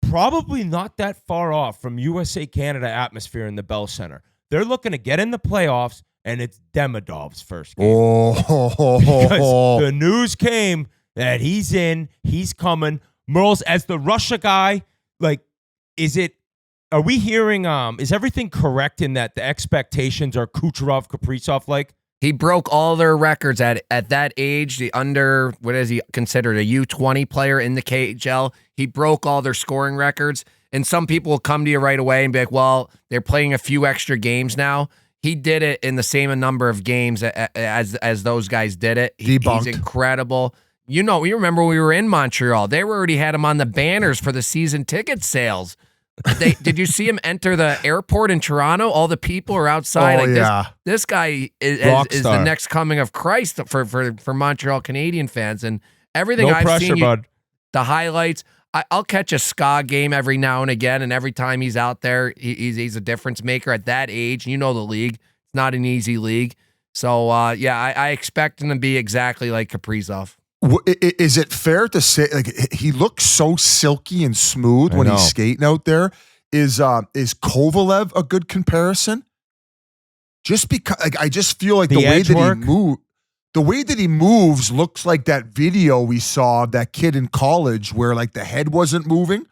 E: probably not that far off from USA-Canada atmosphere in the Bell Center. They're looking to get in the playoffs, and it's Demidov's first game. Because the news came that he's in, he's coming. Merles, as the Russia guy, like, are we hearing, is everything correct in that the expectations are Kucherov, Kaprizov like?
H: He broke all their records at that age. The under, what is he considered, a U20 player in the KHL? He broke all their scoring records. And some people will come to you right away and be like, well, they're playing a few extra games now. He did it in the same number of games as those guys did it.
F: Debunked.
H: He's incredible. You remember we were in Montreal. They already had him on the banners for the season ticket sales. Did you see him enter the airport in Toronto? All the people are outside.
F: Oh, yeah.
H: This guy is the next coming of Christ for Montreal Canadian fans, and everything
E: No
H: I've
E: pressure,
H: seen,
E: bud.
H: the highlights. I'll catch a ska game every now and again, and every time he's out there, he's a difference maker at that age. You know the league; it's not an easy league. So I expect him to be exactly like Kaprizov.
F: Is it fair to say, like, he looks so silky and smooth when he's skating out there? Is Kovalev a good comparison? Just because, like, I just feel like the way that he moves looks like that video we saw of that kid in college where, like, the head wasn't moving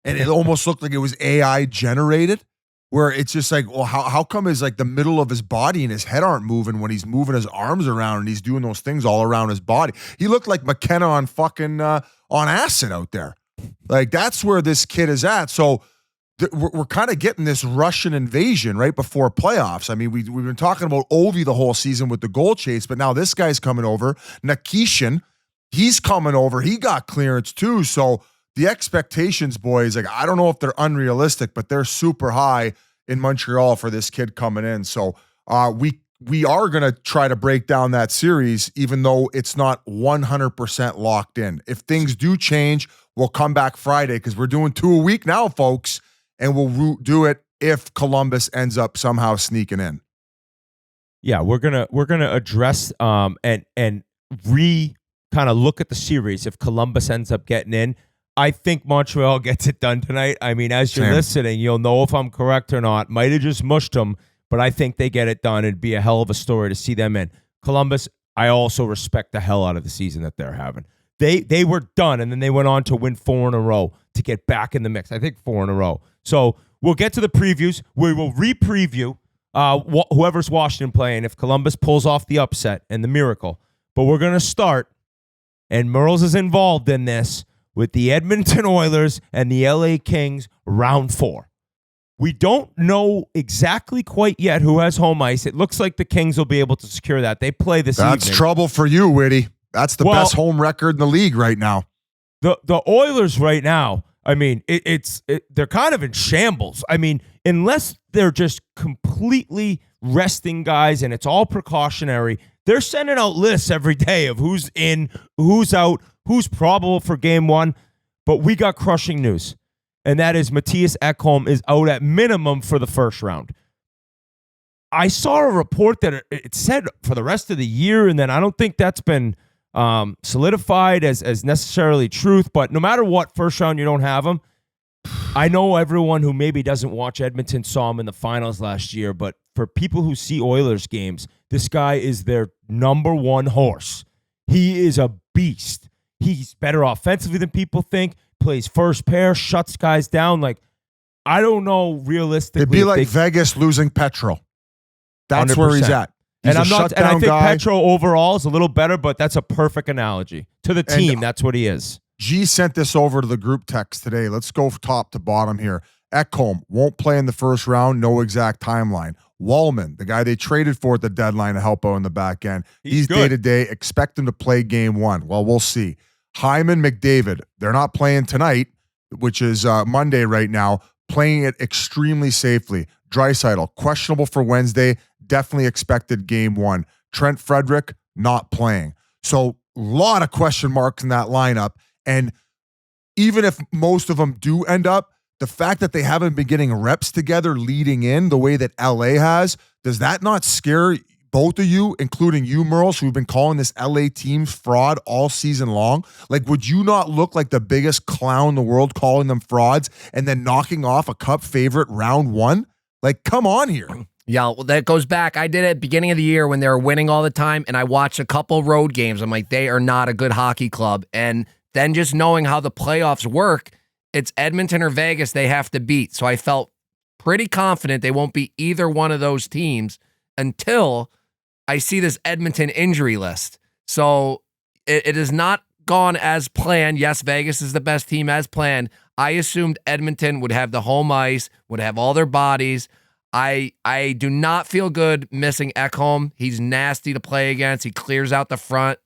F: and it almost looked like it was AI generated. Where it's just like, well, how come his, like, the middle of his body and his head aren't moving when he's moving his arms around and he's doing those things all around his body? He looked like McKenna on fucking on acid out there. Like, that's where this kid is at. So we're kind of getting this Russian invasion right before playoffs. I mean, we've been talking about Ovi the whole season with the goal chase, but now this guy's coming over. Nikishin, he's coming over. He got clearance too. So the expectations, boys, like, I don't know if they're unrealistic, but they're super high in Montreal for this kid coming in. So we are going to try to break down that series, even though it's not 100% locked in. If things do change, we'll come back Friday because we're doing 2 a week now, folks, and we'll do it if Columbus ends up somehow sneaking in.
E: Yeah, we're gonna address and kind of look at the series if Columbus ends up getting in. I think Montreal gets it done tonight. I mean, as you're listening, you'll know if I'm correct or not. Might have just mushed them, but I think they get it done. It'd be a hell of a story to see them in. Columbus, I also respect the hell out of the season that they're having. They were done, and then they went on to win 4 in a row to get back in the mix. I think 4 in a row. So we'll get to the previews. We will re-preview whoever's Washington playing if Columbus pulls off the upset and the miracle. But we're going to start, and Merles is involved in this, with the Edmonton Oilers and the LA Kings round 4. We don't know exactly quite yet who has home ice. It looks like the Kings will be able to secure that. They play this evening.
F: That's trouble for you, Whitty. That's the best home record in the league right now.
E: The Oilers right now, I mean, they're kind of in shambles. I mean, unless they're just completely resting guys and it's all precautionary, they're sending out lists every day of who's in, who's out, who's probable for game 1. But we got crushing news, and that is Mattias Ekholm is out at minimum for the first round. I saw a report that it said for the rest of the year, and then I don't think that's been solidified as necessarily truth. But no matter what, first round, you don't have him. I know everyone who maybe doesn't watch Edmonton saw him in the finals last year, but for people who see Oilers games, this guy is their number 1 horse. He is a beast. He's better offensively than people think, plays first pair, shuts guys down. Like, I don't know realistically.
F: It'd be like Vegas losing Petro. That's 100%. Where he's at. He's
E: and I think
F: guy.
E: Petro overall is a little better, but that's a perfect analogy. To the team, that's what he is.
F: G sent this over to the group text today. Let's go top to bottom here. Ekholm won't play in the first round. No exact timeline. Wallman, the guy they traded for at the deadline to help out in the back end. He's day-to-day. Expect him to play game 1. Well, we'll see. Hyman, McDavid, they're not playing tonight, which is Monday right now, playing it extremely safely. Draisaitl, questionable for Wednesday, definitely expected game 1. Trent Frederick, not playing. So a lot of question marks in that lineup. And even if most of them do end up, the fact that they haven't been getting reps together leading in the way that LA has, does that not scare both of you, including you, Merles, who've been calling this LA team fraud all season long? Like, would you not look like the biggest clown in the world calling them frauds and then knocking off a cup favorite round 1? Like, come on here.
H: Yeah, well, that goes back. I did it at the beginning of the year when they were winning all the time, and I watched a couple road games. I'm like, they are not a good hockey club. And then just knowing how the playoffs work, it's Edmonton or Vegas they have to beat. So I felt pretty confident they won't be either one of those teams until I see this Edmonton injury list. So it has not gone as planned. Yes, Vegas is the best team as planned. I assumed Edmonton would have the home ice, would have all their bodies. I do not feel good missing Ekholm. He's nasty to play against. He clears out the front.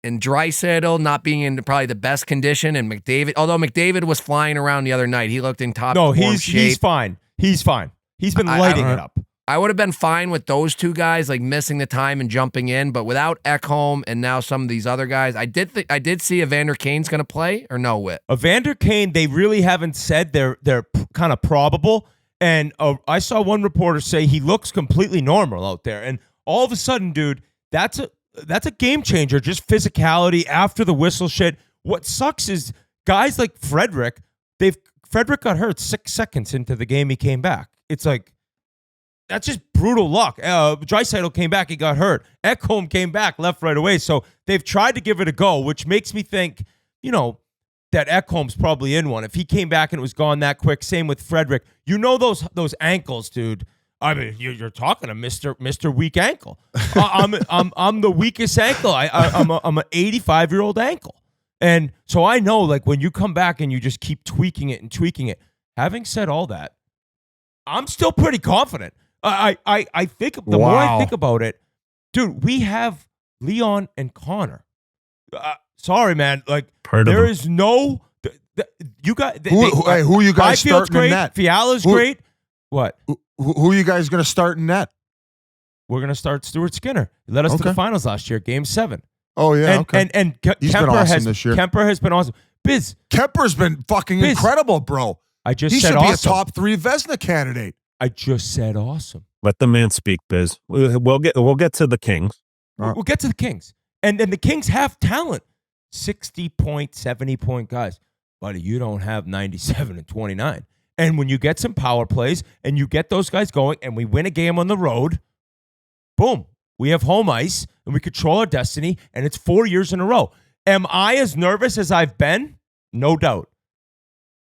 H: and Draisaitl not being in probably the best condition, and McDavid, although McDavid was flying around the other night, he looked in top form shape.
E: He's fine. He's fine. He's been lighting it up.
H: I would have been fine with those two guys, like missing the time and jumping in, but without Ekholm and now some of these other guys, I did see Evander Kane's going to play or no, Whit?
E: Evander Kane, they really haven't said they're kind of probable, and I saw one reporter say he looks completely normal out there, and all of a sudden, dude, that's a game changer. Just physicality after the whistle shit. What sucks is guys like Frederick got hurt 6 seconds into the game. He came back. It's like, that's just brutal luck. Draisaitl came back, he got hurt. Ekholm came back, left right away. So they've tried to give it a go, which makes me think, that Ekholm's probably in one. If he came back and it was gone that quick, same with Frederick. Those ankles, dude. I mean, you're talking to Mr. Weak Ankle. I'm the weakest ankle. I'm an 85-year-old ankle. And so I know, like, when you come back and you just keep tweaking it and tweaking it. Having said all that, I'm still pretty confident. I think the more I think about it, dude, we have Leon and Connor. Sorry, man. Like, there is no. You got
F: who are you guys starting
E: great,
F: in net?
E: Fiala's great. What?
F: Who are you guys going to start in net?
E: We're going to start Stuart Skinner. He led us to the finals last year, Game 7.
F: Oh yeah,
E: and
F: he's
E: Kemper
F: been awesome this year.
E: Kemper has been awesome. Biz,
F: Kemper's been fucking incredible, bro.
E: I just
F: he
E: said
F: should
E: awesome.
F: be a top 3 Vezina candidate.
E: I just said awesome.
G: Let the man speak, Biz. We'll get to the Kings.
E: We'll get to the Kings. And the Kings have talent. 60-point, 70-point guys. Buddy, you don't have 97 and 29. And when you get some power plays and you get those guys going and we win a game on the road, boom, we have home ice and we control our destiny, and it's 4 years in a row. Am I as nervous as I've been? No doubt.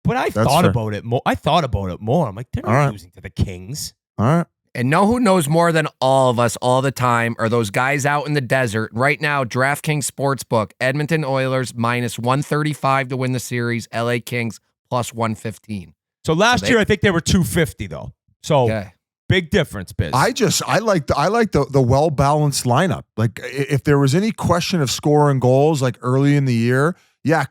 E: But I thought about it more. I'm like, they're not losing to the Kings.
F: All right.
H: And know who knows more than all of us all the time are those guys out in the desert. Right now, DraftKings Sportsbook, Edmonton Oilers minus 135 to win the series, LA Kings plus 115.
E: So last year, I think they were 250, though. So big difference, Biz.
F: I like the well-balanced lineup. Like, if there was any question of scoring goals like early in the year,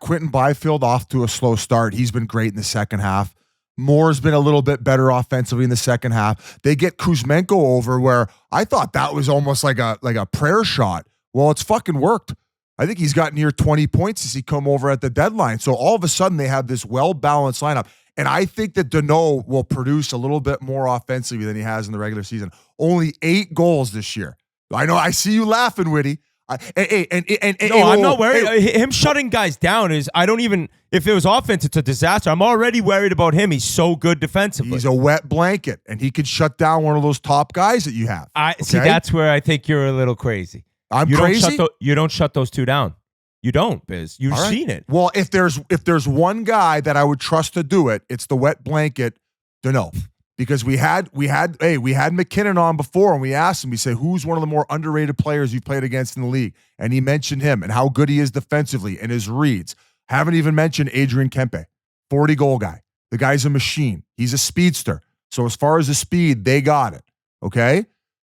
F: Quentin Byfield off to a slow start. He's been great in the second half. Moore's been a little bit better offensively in the second half. They get Kuzmenko over, where I thought that was almost like a prayer shot. Well, it's fucking worked. I think he's got near 20 points as he come over at the deadline. So all of a sudden they have this well-balanced lineup. And I think that Danault will produce a little bit more offensively than he has in the regular season. Only 8 goals this year. I know. I see you laughing, Whitty.
E: I'm not worried. Him shutting guys down is, if it was offense, it's a disaster. I'm already worried about him. He's so good defensively.
F: He's a wet blanket, and he could shut down one of those top guys that you have.
E: See, that's where I think you're a little crazy.
F: Crazy?
E: You don't shut those two down. You don't, Biz. You've seen it.
F: Well, if there's one guy that I would trust to do it, it's the wet blanket, Danault. Because we had McKinnon on before, and we asked him, we said, who's one of the more underrated players you've played against in the league? And he mentioned him and how good he is defensively and his reads. Haven't even mentioned Adrian Kempe, 40-goal guy. The guy's a machine. He's a speedster. So as far as the speed, they got it. Okay?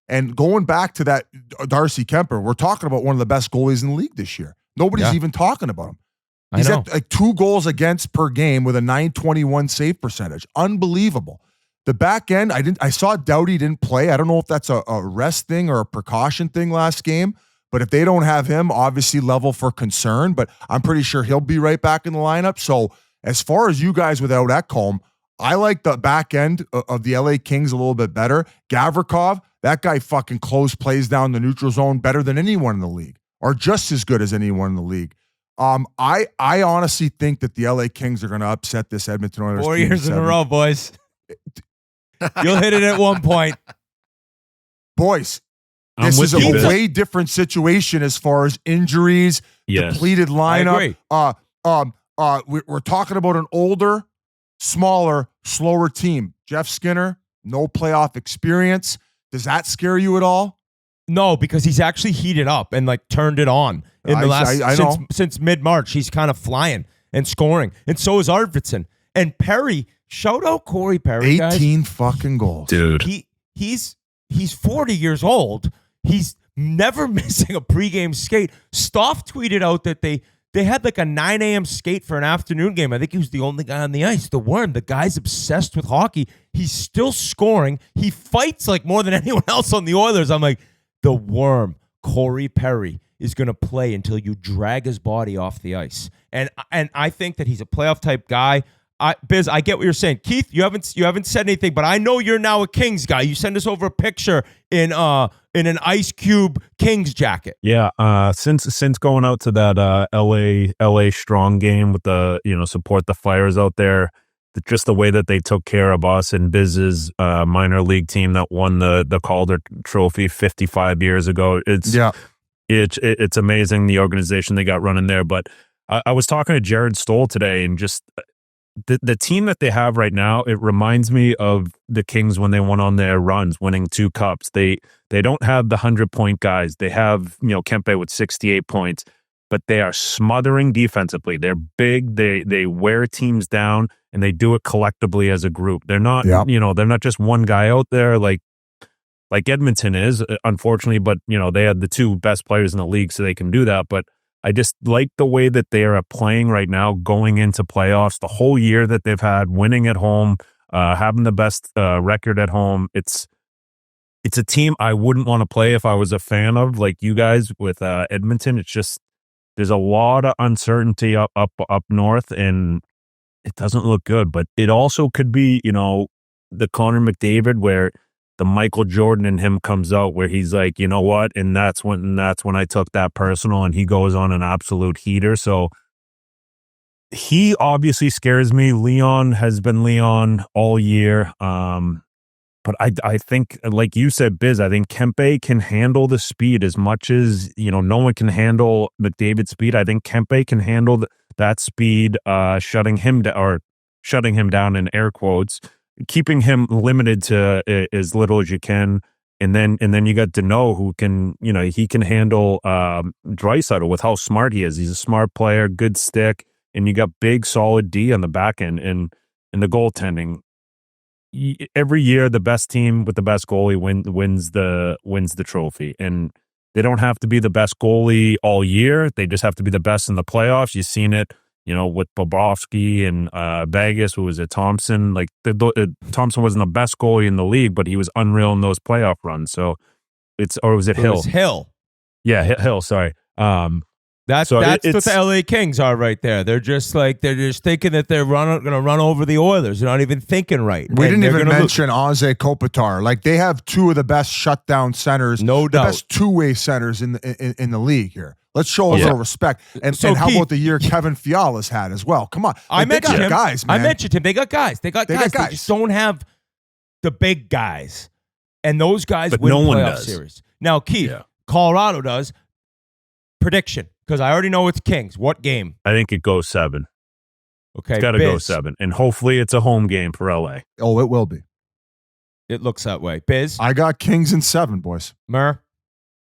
F: And going back to that Darcy Kemper, we're talking about one of the best goalies in the league this year. Nobody's even talking about him. He's at like 2 goals against per game with a .921 save percentage. Unbelievable. The back end, I saw Doughty didn't play. I don't know if that's a rest thing or a precaution thing last game, but if they don't have him, obviously level for concern, but I'm pretty sure he'll be right back in the lineup. So as far as you guys without Ekholm, I like the back end of the LA Kings a little bit better. Gavrikov, that guy fucking plays down the neutral zone better than anyone in the league, or just as good as anyone in the league. I honestly think that the LA Kings are going to upset this Edmonton Oilers.
E: 4 years in a row, boys. You'll hit it at one point.
F: Boys, this is a way different situation as far as injuries, depleted lineup. We're talking about an older, smaller, slower team. Jeff Skinner, no playoff experience. Does that scare you at all?
E: No, because he's actually heated up and like turned it on in the last since mid-March. He's kind of flying and scoring, and so is Arvidsson and Perry. Shout out Corey Perry,
F: 18 fucking goals,
G: dude.
E: He's 40 years old. He's never missing a pregame skate. Stoff tweeted out that they had like a 9 a.m. skate for an afternoon game. I think he was the only guy on the ice. The Worm, the guy's obsessed with hockey. He's still scoring. He fights like more than anyone else on the Oilers. I'm like, the Worm, Corey Perry, is going to play until you drag his body off the ice. And I think that he's a playoff type guy. Biz, I get what you're saying. Keith, you haven't said anything, but I know you're now a Kings guy. You send us over a picture in an Ice Cube Kings jacket.
G: Yeah, since going out to that LA Strong game with the support the Flyers out there, just the way that they took care of us and Biz's minor league team that won the Calder Trophy 55 years ago. It's amazing the organization they got running there. But I was talking to Jared Stoll today, and just the team that they have right now, it reminds me of the Kings when they went on their runs, winning 2 cups. They don't have the 100-point guys. They have Kempe with 68 points, but they are smothering defensively. They're big. They wear teams down, and they do it collectively as a group. They're not they're not just one guy out there like Edmonton is, unfortunately. But they had the 2 best players in the league, so they can do that. But I just like the way that they are playing right now, going into playoffs, the whole year that they've had, winning at home, having the best record at home. It's a team I wouldn't want to play if I was a fan of, like you guys with Edmonton. It's just, there's a lot of uncertainty up north, and it doesn't look good. But it also could be, the Connor McDavid where the Michael Jordan in him comes out, where he's like, you know what? And that's when I took that personal, and he goes on an absolute heater. So he obviously scares me. Leon has been Leon all year. But I think, like you said, Biz, I think Kempe can handle the speed as much as, no one can handle McDavid's speed. I think Kempe can handle that speed, shutting him down in air quotes, keeping him limited to as little as you can. And then you got Deneau, who can, he can handle Draisaitl with how smart he is. He's a smart player, good stick, and you got big, solid D on the back end. And the goaltending, every year the best team with the best goalie wins the trophy. And they don't have to be the best goalie all year. They just have to be the best in the playoffs. You've seen it, with Bobrovsky and Vegas, who was at Thompson. Like Thompson wasn't the best goalie in the league, but he was unreal in those playoff runs. So was it Hill?
E: It was Hill.
G: Yeah, Hill. Sorry.
E: That's what the LA Kings are right there. They're just thinking that they're going to run over the Oilers. They're not even thinking right.
F: We didn't even mention Anze Kopitar. Like, they have 2 of the best shutdown centers,
E: no doubt,
F: the best two-way centers in the league here. Let's show a little respect. And how about the year Kevin Fiala's had as well? Come on.
E: They got
F: him. Guys, man.
E: I mentioned him. They got guys. They just don't have the big guys. And those guys win playoff series. Now, Keith, Colorado does. Prediction, because I already know it's Kings. What game?
G: I think it goes 7.
E: Okay,
G: it's got to go 7. And hopefully it's a home game for LA.
F: Oh, it will be.
E: It looks that way. Biz?
F: I got Kings in 7, boys.
E: Murr?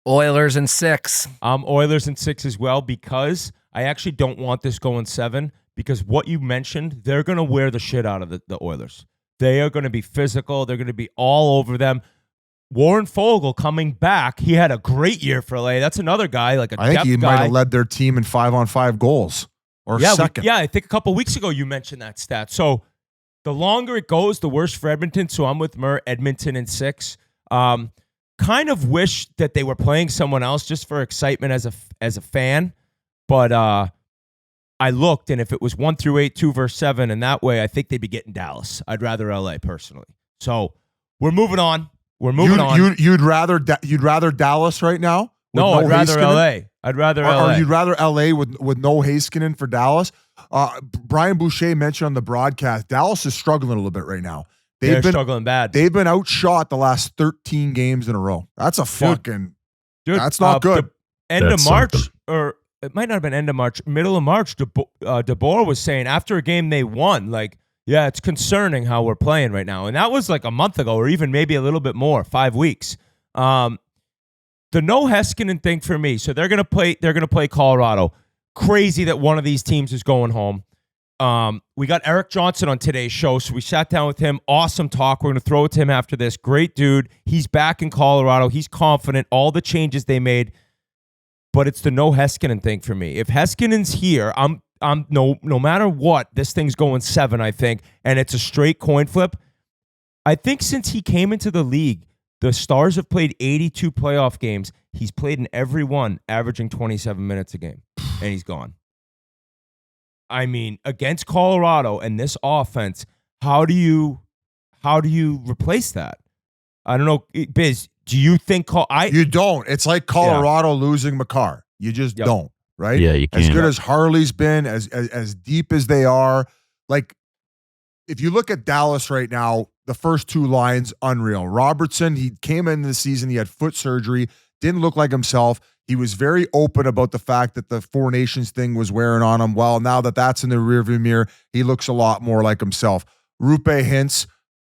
H: Oilers in 6.
E: Oilers in 6 as well, because I actually don't want this going 7, because what you mentioned, they're going to wear the shit out of the Oilers. They are going to be physical. They're going to be all over them. Warren Fogle coming back. He had a great year for LA. That's another guy, like a depth guy. I think he might
F: have led their team in 5-on-5 goals or second.
E: I think a couple weeks ago you mentioned that stat. So the longer it goes, the worse for Edmonton. So I'm with Murr, Edmonton in 6. Kind of wish that they were playing someone else just for excitement as a fan. But I looked, and if it was 1 through 8, 2 versus 7, and that way I think they'd be getting Dallas. I'd rather LA personally. So we're moving on.
F: You'd rather Dallas right now?
E: No, I'd rather LA. I'd rather LA.
F: Or you'd rather LA with no Heiskanen for Dallas? Brian Boucher mentioned on the broadcast, Dallas is struggling a little bit right now.
E: They're struggling bad.
F: They've been outshot the last 13 games in a row. That's that's not good.
E: End of March, or it might not have been end of March, middle of March, DeBoer was saying after a game they won, like, yeah, it's concerning how we're playing right now. And that was like a month ago, or even maybe a little bit more, 5 weeks. The no Heiskanen thing for me. So they're gonna play Colorado. Crazy that one of these teams is going home. We got ERIK Johnson on today's show, so we sat down with him. Awesome talk. We're going to throw it to him after this. Great dude. He's back in Colorado. He's confident. All the changes they made, but it's the no Heiskanen thing for me. If Heiskanen's here, I'm no matter what, this thing's going 7, I think, and it's a straight coin flip. I think since he came into the league, the Stars have played 82 playoff games. He's played in every one, averaging 27 minutes a game, and he's gone. I mean, against Colorado and this offense, how do you replace that? I don't know, Biz. Do you think
F: you don't? It's like Colorado losing Makar. You just don't, right?
G: Yeah, you can't.
F: As good as Harley's been, as deep as they are, like if you look at Dallas right now, the first 2 lines, unreal. Robertson, he came into the season, he had foot surgery, didn't look like himself. He was very open about the fact that the Four Nations thing was wearing on him. Well, now that that's in the rearview mirror, he looks a lot more like himself. Rupe Hintz,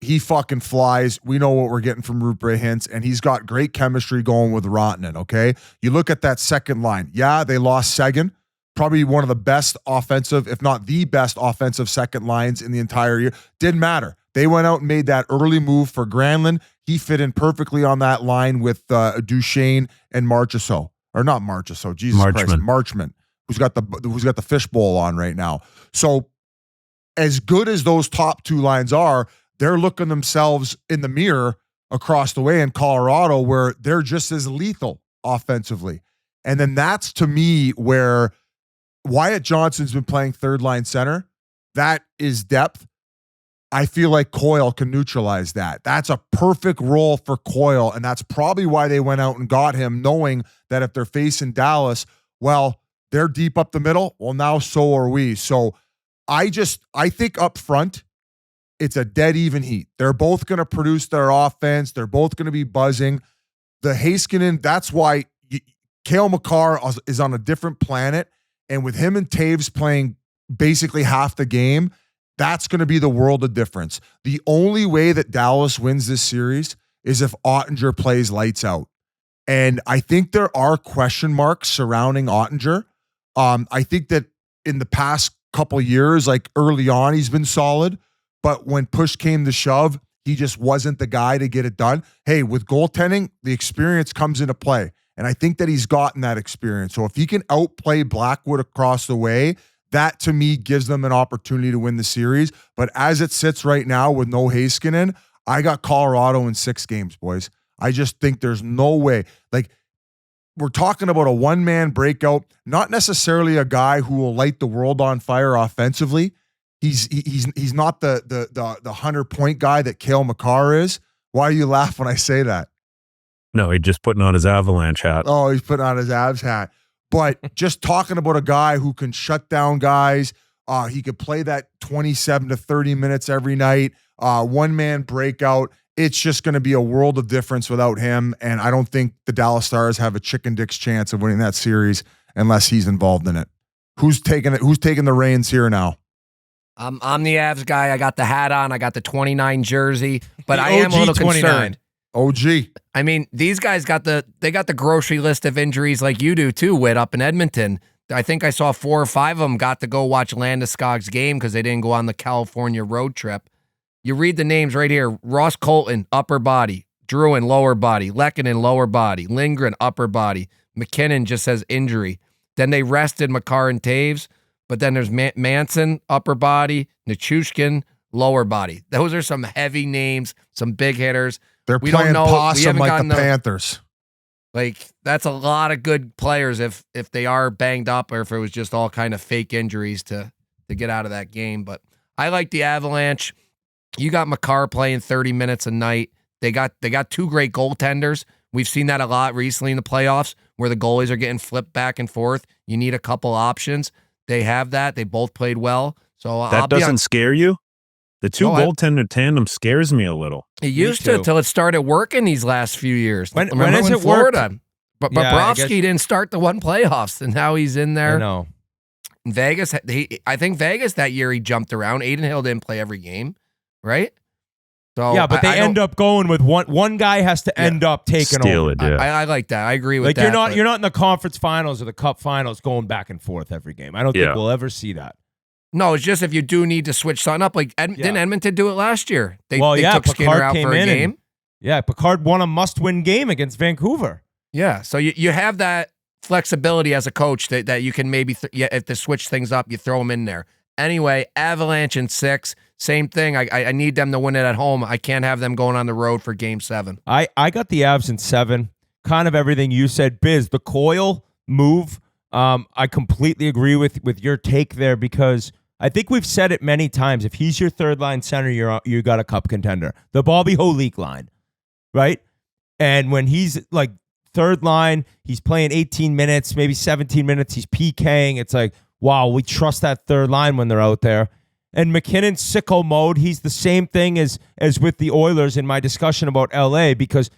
F: he fucking flies. We know what we're getting from Rupe Hintz, and he's got great chemistry going with Rantanen, okay? You look at that second line. Yeah, they lost Seguin, probably one of the best offensive, if not the best offensive second lines in the entire year. Didn't matter. They went out and made that early move for Granlund. He fit in perfectly on that line with Duchesne and Marchessault. Or not Marchessault, Jesus Christ, Marchment, who's got the fishbowl on right now. So as good as those top 2 lines are, they're looking themselves in the mirror across the way in Colorado where they're just as lethal offensively. And then that's to me where Wyatt Johnson's been playing third line center. That is depth. I feel like Coyle can neutralize that. That's a perfect role for Coyle, and that's probably why they went out and got him, knowing that if they're facing Dallas, well, they're deep up the middle. Well, now so are we. So I think up front, it's a dead even heat. They're both going to produce their offense. They're both going to be buzzing. The Heiskanen, that's why Cale Makar is on a different planet, and with him and Taves playing basically half the game, that's going to be the world of difference. The only way that Dallas wins this series is if Ottinger plays lights out. And I think there are question marks surrounding Ottinger. I think that in the past couple years, like early on, he's been solid. But when push came to shove, he just wasn't the guy to get it done. Hey, with goaltending, the experience comes into play. And I think that he's gotten that experience. So if he can outplay Blackwood across the way, that to me gives them an opportunity to win the series. But as it sits right now with no Heiskanen, I got Colorado in 6 games, boys. I just think there's no way. Like, we're talking about a one-man breakout, not necessarily a guy who will light the world on fire offensively. He's not the 100-point guy that Cale Makar is. Why do you laugh when I say that?
G: No, he's just putting on his Avalanche hat.
F: Oh, he's putting on his Avs hat. But just talking about a guy who can shut down guys, he could play that 27 to 30 minutes every night, one-man breakout. It's just going to be a world of difference without him, and I don't think the Dallas Stars have a chicken dick's chance of winning that series unless he's involved in it. Who's taking it? Who's taking the reins here now?
H: I'm the Avs guy. I got the hat on. I got the 29 jersey, but I am a
E: OG
H: little
E: 29.
H: concerned.
F: OG.
H: I mean, these guys got the grocery list of injuries like you do too, Whit, up in Edmonton. I think I saw 4 or 5 of them got to go watch Landeskog's game because they didn't go on the California road trip. You read the names right here. Ross Colton, upper body. Druin, lower body. Lehkonen, lower body. Lindgren, upper body. McKinnon just says injury. Then they rested Makar and Taves, but then there's Manson, upper body. Nichushkin, lower body. Those are some heavy names, some big hitters.
F: They're
H: We
F: playing
H: don't know.
F: possum like the Panthers.
H: Like, that's a lot of good players if they are banged up or if it was just all kind of fake injuries to get out of that game. But I like the Avalanche. You got Makar playing 30 minutes a night. They got 2 great goaltenders. We've seen that a lot recently in the playoffs where the goalies are getting flipped back and forth. You need a couple options. They have that. They both played well. So
G: that doesn't scare you? The 2 goaltender tandem scares me a little.
H: It used to until it started working these last few years.
E: When
H: Remember
E: has
H: in
E: it
H: Florida?
E: worked?
H: But
E: Yeah,
H: Bobrovsky didn't start the one playoffs, and now he's in there.
E: I know.
H: In Vegas, I think Vegas that year he jumped around. Aiden Hill didn't play every game, right? So
E: Yeah, but they end up going with one guy has to end up taking
G: Steal
E: over.
G: it, yeah.
H: I like that. I agree with
E: Like
H: that.
E: you're not in the conference finals or the cup finals going back and forth every game. I don't think we'll ever see that.
H: No, it's just if you do need to switch something up. Like, didn't Edmonton do it last year? They took
E: Picard
H: Skinner out for a game.
E: Picard won a must-win game against Vancouver.
H: Yeah, so you have that flexibility as a coach that you can maybe, if to switch things up, you throw them in there. Anyway, Avalanche in 6, same thing. I need them to win it at home. I can't have them going on the road for Game 7.
E: I got the Avs in 7. Kind of everything you said. Biz, the Coyle move, I completely agree with your take there because I think we've said it many times. If he's your third-line center, you got a cup contender. The Bobby Holik line, right? And when he's like third line, he's playing 18 minutes, maybe 17 minutes, he's PKing. It's like, wow, we trust that third line when they're out there. And McKinnon's sicko mode, he's the same thing as with the Oilers in my discussion about LA because,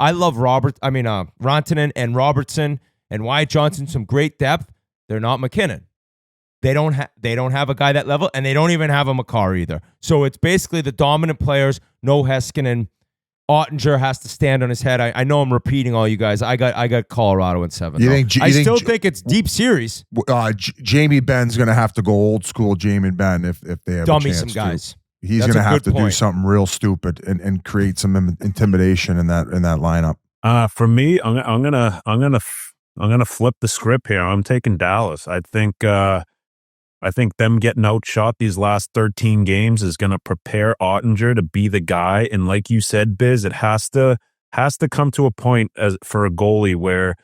E: I love Rantanen and Robertson and Wyatt Johnson, some great depth. They're not McKinnon. They don't have a guy that level, and they don't even have a Makar either. So it's basically the dominant players, no Heiskanen. Ottinger has to stand on his head. I know I'm repeating all you guys. I got Colorado in 7. I still think it's deep series.
F: Jamie Ben's going to have to go old school Jamie Ben if they have
E: Dummy
F: a chance
E: some guys.
F: He's going to have to do something real stupid and create some intimidation in that lineup.
G: For me, I'm gonna flip the script here. I'm taking Dallas. I think them getting outshot these last 13 games is going to prepare Ottinger to be the guy. And like you said, Biz, it has to come to a point for a goalie where,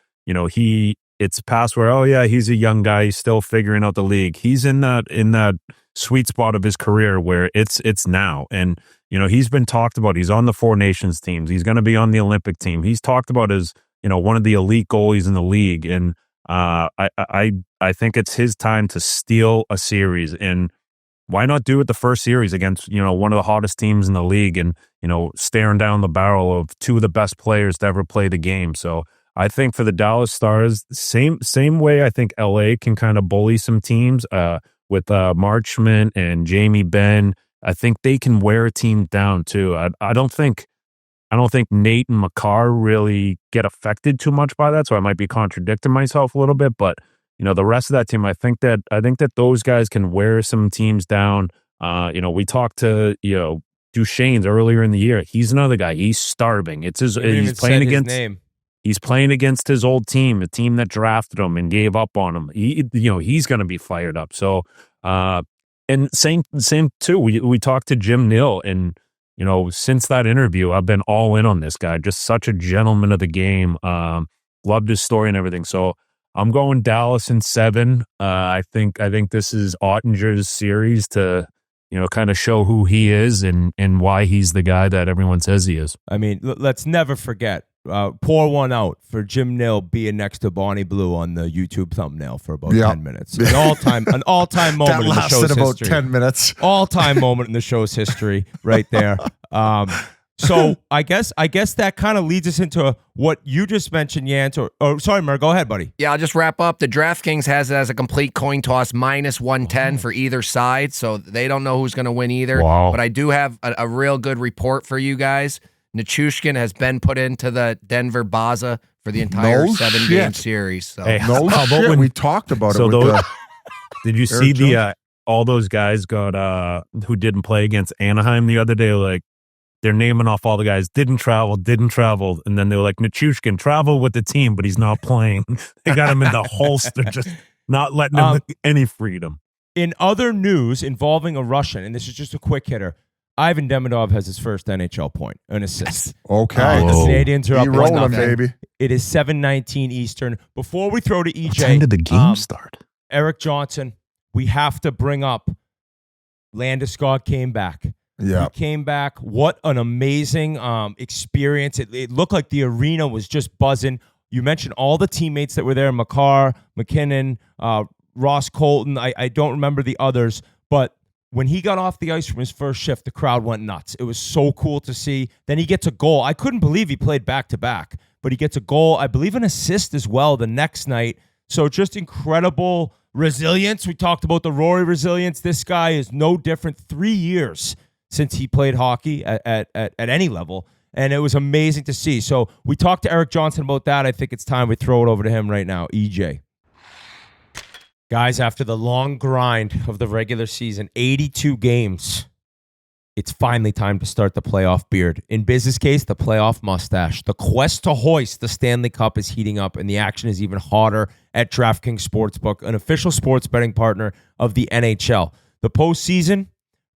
G: it's past where, he's a young guy. He's still figuring out the league. He's in that sweet spot of his career where it's now. And, he's been talked about. He's on the Four Nations teams. He's going to be on the Olympic team. He's talked about as, one of the elite goalies in the league. And, I think it's his time to steal a series, and why not do it the first series against one of the hottest teams in the league, and staring down the barrel of two of the best players to ever play the game. So I think for the Dallas Stars, same way I think LA can kind of bully some teams with Marchment and Jamie Benn. I think they can wear a team down too. I don't think Nate and Makar really get affected too much by that, so I might be contradicting myself a little bit. But the rest of that team, I think that those guys can wear some teams down. We talked to Duchesne's earlier in the year. He's another guy. He's starving. He's playing against his old team, a team that drafted him and gave up on him. He's going to be fired up. So and same too. We talked to Jim Nill and. Since that interview, I've been all in on this guy. Just such a gentleman of the game. Loved his story and everything. So I'm going Dallas in 7. I think this is Ottinger's series to, kind of show who he is and why he's the guy that everyone says he is.
E: I mean, let's never forget. Pour one out for Jim Nill being next to Bonnie Blue on the YouTube thumbnail for about 10 minutes. An all-time moment in the show's
F: about
E: history.
F: 10 minutes.
E: All-time moment in the show's history right there. So I guess that kind of leads us into what you just mentioned, Yant. Sorry, Mer, go ahead, buddy.
H: Yeah, I'll just wrap up. The DraftKings has it as a complete coin toss, -110 for either side, so they don't know who's going to win either.
G: Wow.
H: But I do have a real good report for you guys. Nichushkin has been put into the Denver Baza for the entire 7-game series. So.
G: Hey,
F: shit. We talked about it.
G: Did you see all those guys who didn't play against Anaheim the other day? Like, they're naming off all the guys, didn't travel. And then they were like, Nichushkin traveled with the team, but he's not playing. They got him in the holster, just not letting him any freedom.
E: In other news involving a Russian, and this is just a quick hitter, Ivan Demidov has his first NHL point, an assist.
F: Okay.
E: The Canadiens are up
F: rolling,
E: 1-0.
F: baby.
E: It is 7:19 Eastern. Before we throw to EJ,
G: what time did the game start?
E: ERIK Johnson, we have to bring up Landeskog came back.
F: Yeah.
E: He came back. What an amazing experience. It looked like the arena was just buzzing. You mentioned all the teammates that were there, Makar, McKinnon, Ross Colton. I don't remember the others, but when he got off the ice from his first shift, the crowd went nuts. It was so cool to see. Then he gets a goal. I couldn't believe he played back-to-back, but he gets a goal, I believe an assist as well the next night. So just incredible resilience. We talked about the Rory resilience. This guy is no different. 3 years since he played hockey at any level, and it was amazing to see. So we talked to ERIK Johnson about that. I think it's time we throw it over to him right now. EJ. Guys, after the long grind of the regular season, 82 games, it's finally time to start the playoff beard. In business case, the playoff mustache. The quest to hoist the Stanley Cup is heating up, and the action is even hotter at DraftKings Sportsbook, an official sports betting partner of the NHL. The postseason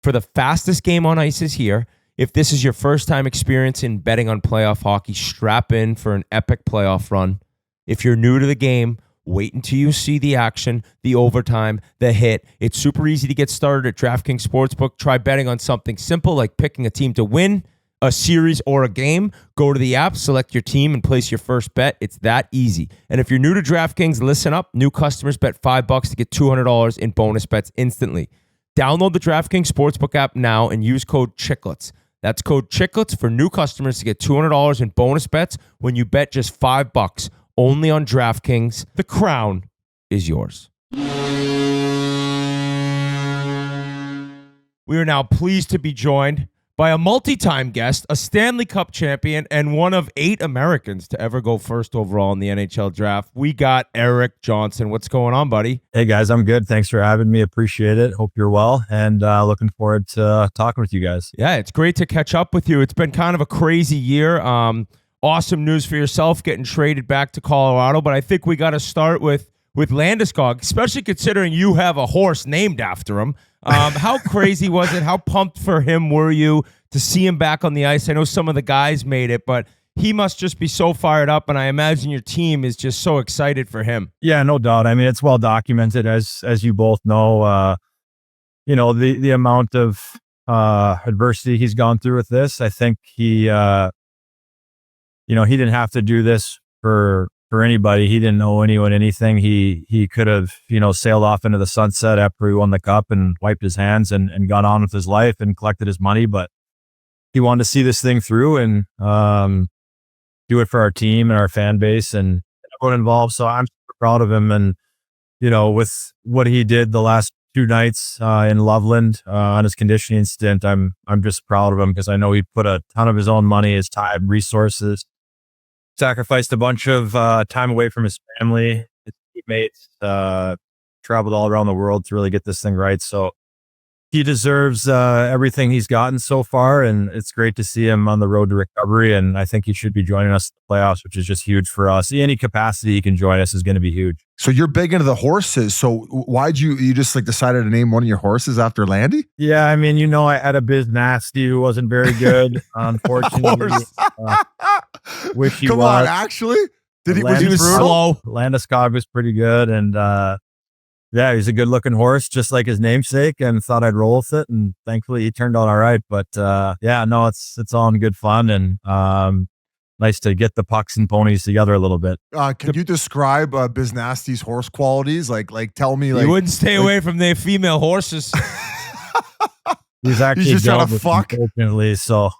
E: for the fastest game on ice is here. If this is your first time experience in betting on playoff hockey, strap in for an epic playoff run. If you're new to the game, wait until you see the action, the overtime, the hit. It's super easy to get started at DraftKings Sportsbook. Try betting on something simple like picking a team to win a series or a game. Go to the app, select your team, and place your first bet. It's that easy. And if you're new to DraftKings, listen up. New customers bet $5 to get $200 in bonus bets instantly. Download the DraftKings Sportsbook app now and use code Chiclets. That's code Chiclets for new customers to get $200 in bonus bets when you bet just $5. Only on DraftKings. The crown is yours. We are now pleased to be joined by a multi-time guest, a Stanley Cup champion, and one of 8 Americans to ever go first overall in the NHL draft. We got ERIK Johnson. What's going on, buddy?
J: Hey, guys. I'm good. Thanks for having me. Appreciate it. Hope you're well, and looking forward to talking with you guys.
E: Yeah, it's great to catch up with you. It's been kind of a crazy year. Awesome news for yourself getting traded back to Colorado, but I think we got to start with Landeskog, especially considering you have a horse named after him. How crazy was it? How pumped for him were you to see him back on the ice? I know some of the guys made it, but he must just be so fired up, and I imagine your team is just so excited for him.
J: Yeah, no doubt. I mean, it's well documented, as you both know. The amount of adversity he's gone through with this. I think he didn't have to do this for anybody. He didn't owe anyone anything. He could have, sailed off into the sunset after he won the cup and wiped his hands and gone on with his life and collected his money. But he wanted to see this thing through and do it for our team and our fan base and everyone involved. So I'm super proud of him. And, with what he did the last 2 nights in Loveland on his conditioning stint, I'm just proud of him because I know he put a ton of his own money, his time, resources, sacrificed a bunch of time away from his family, his teammates, traveled all around the world to really get this thing right. So he deserves everything he's gotten so far, and it's great to see him on the road to recovery. And I think he should be joining us in the playoffs, which is just huge for us. Any capacity he can join us is going to be huge.
F: So you're big into the horses. So why'd you just decided to name one of your horses after Landy?
J: Yeah, I mean, I had a Biz Nasty who wasn't very good, unfortunately. Wish he
F: Come
J: was.
F: on, actually?
E: Was he slow?
J: Landeskog was pretty good, and yeah, he's a good-looking horse, just like his namesake, and thought I'd roll with it, and thankfully he turned out all right. But yeah, no, it's all in good fun, and nice to get the pucks and ponies together a little bit.
F: Can you describe Biz Nasty's horse qualities? Like tell me.
E: You wouldn't stay away from their female horses.
J: He's actually
F: just trying to fuck.
J: Unfortunately, so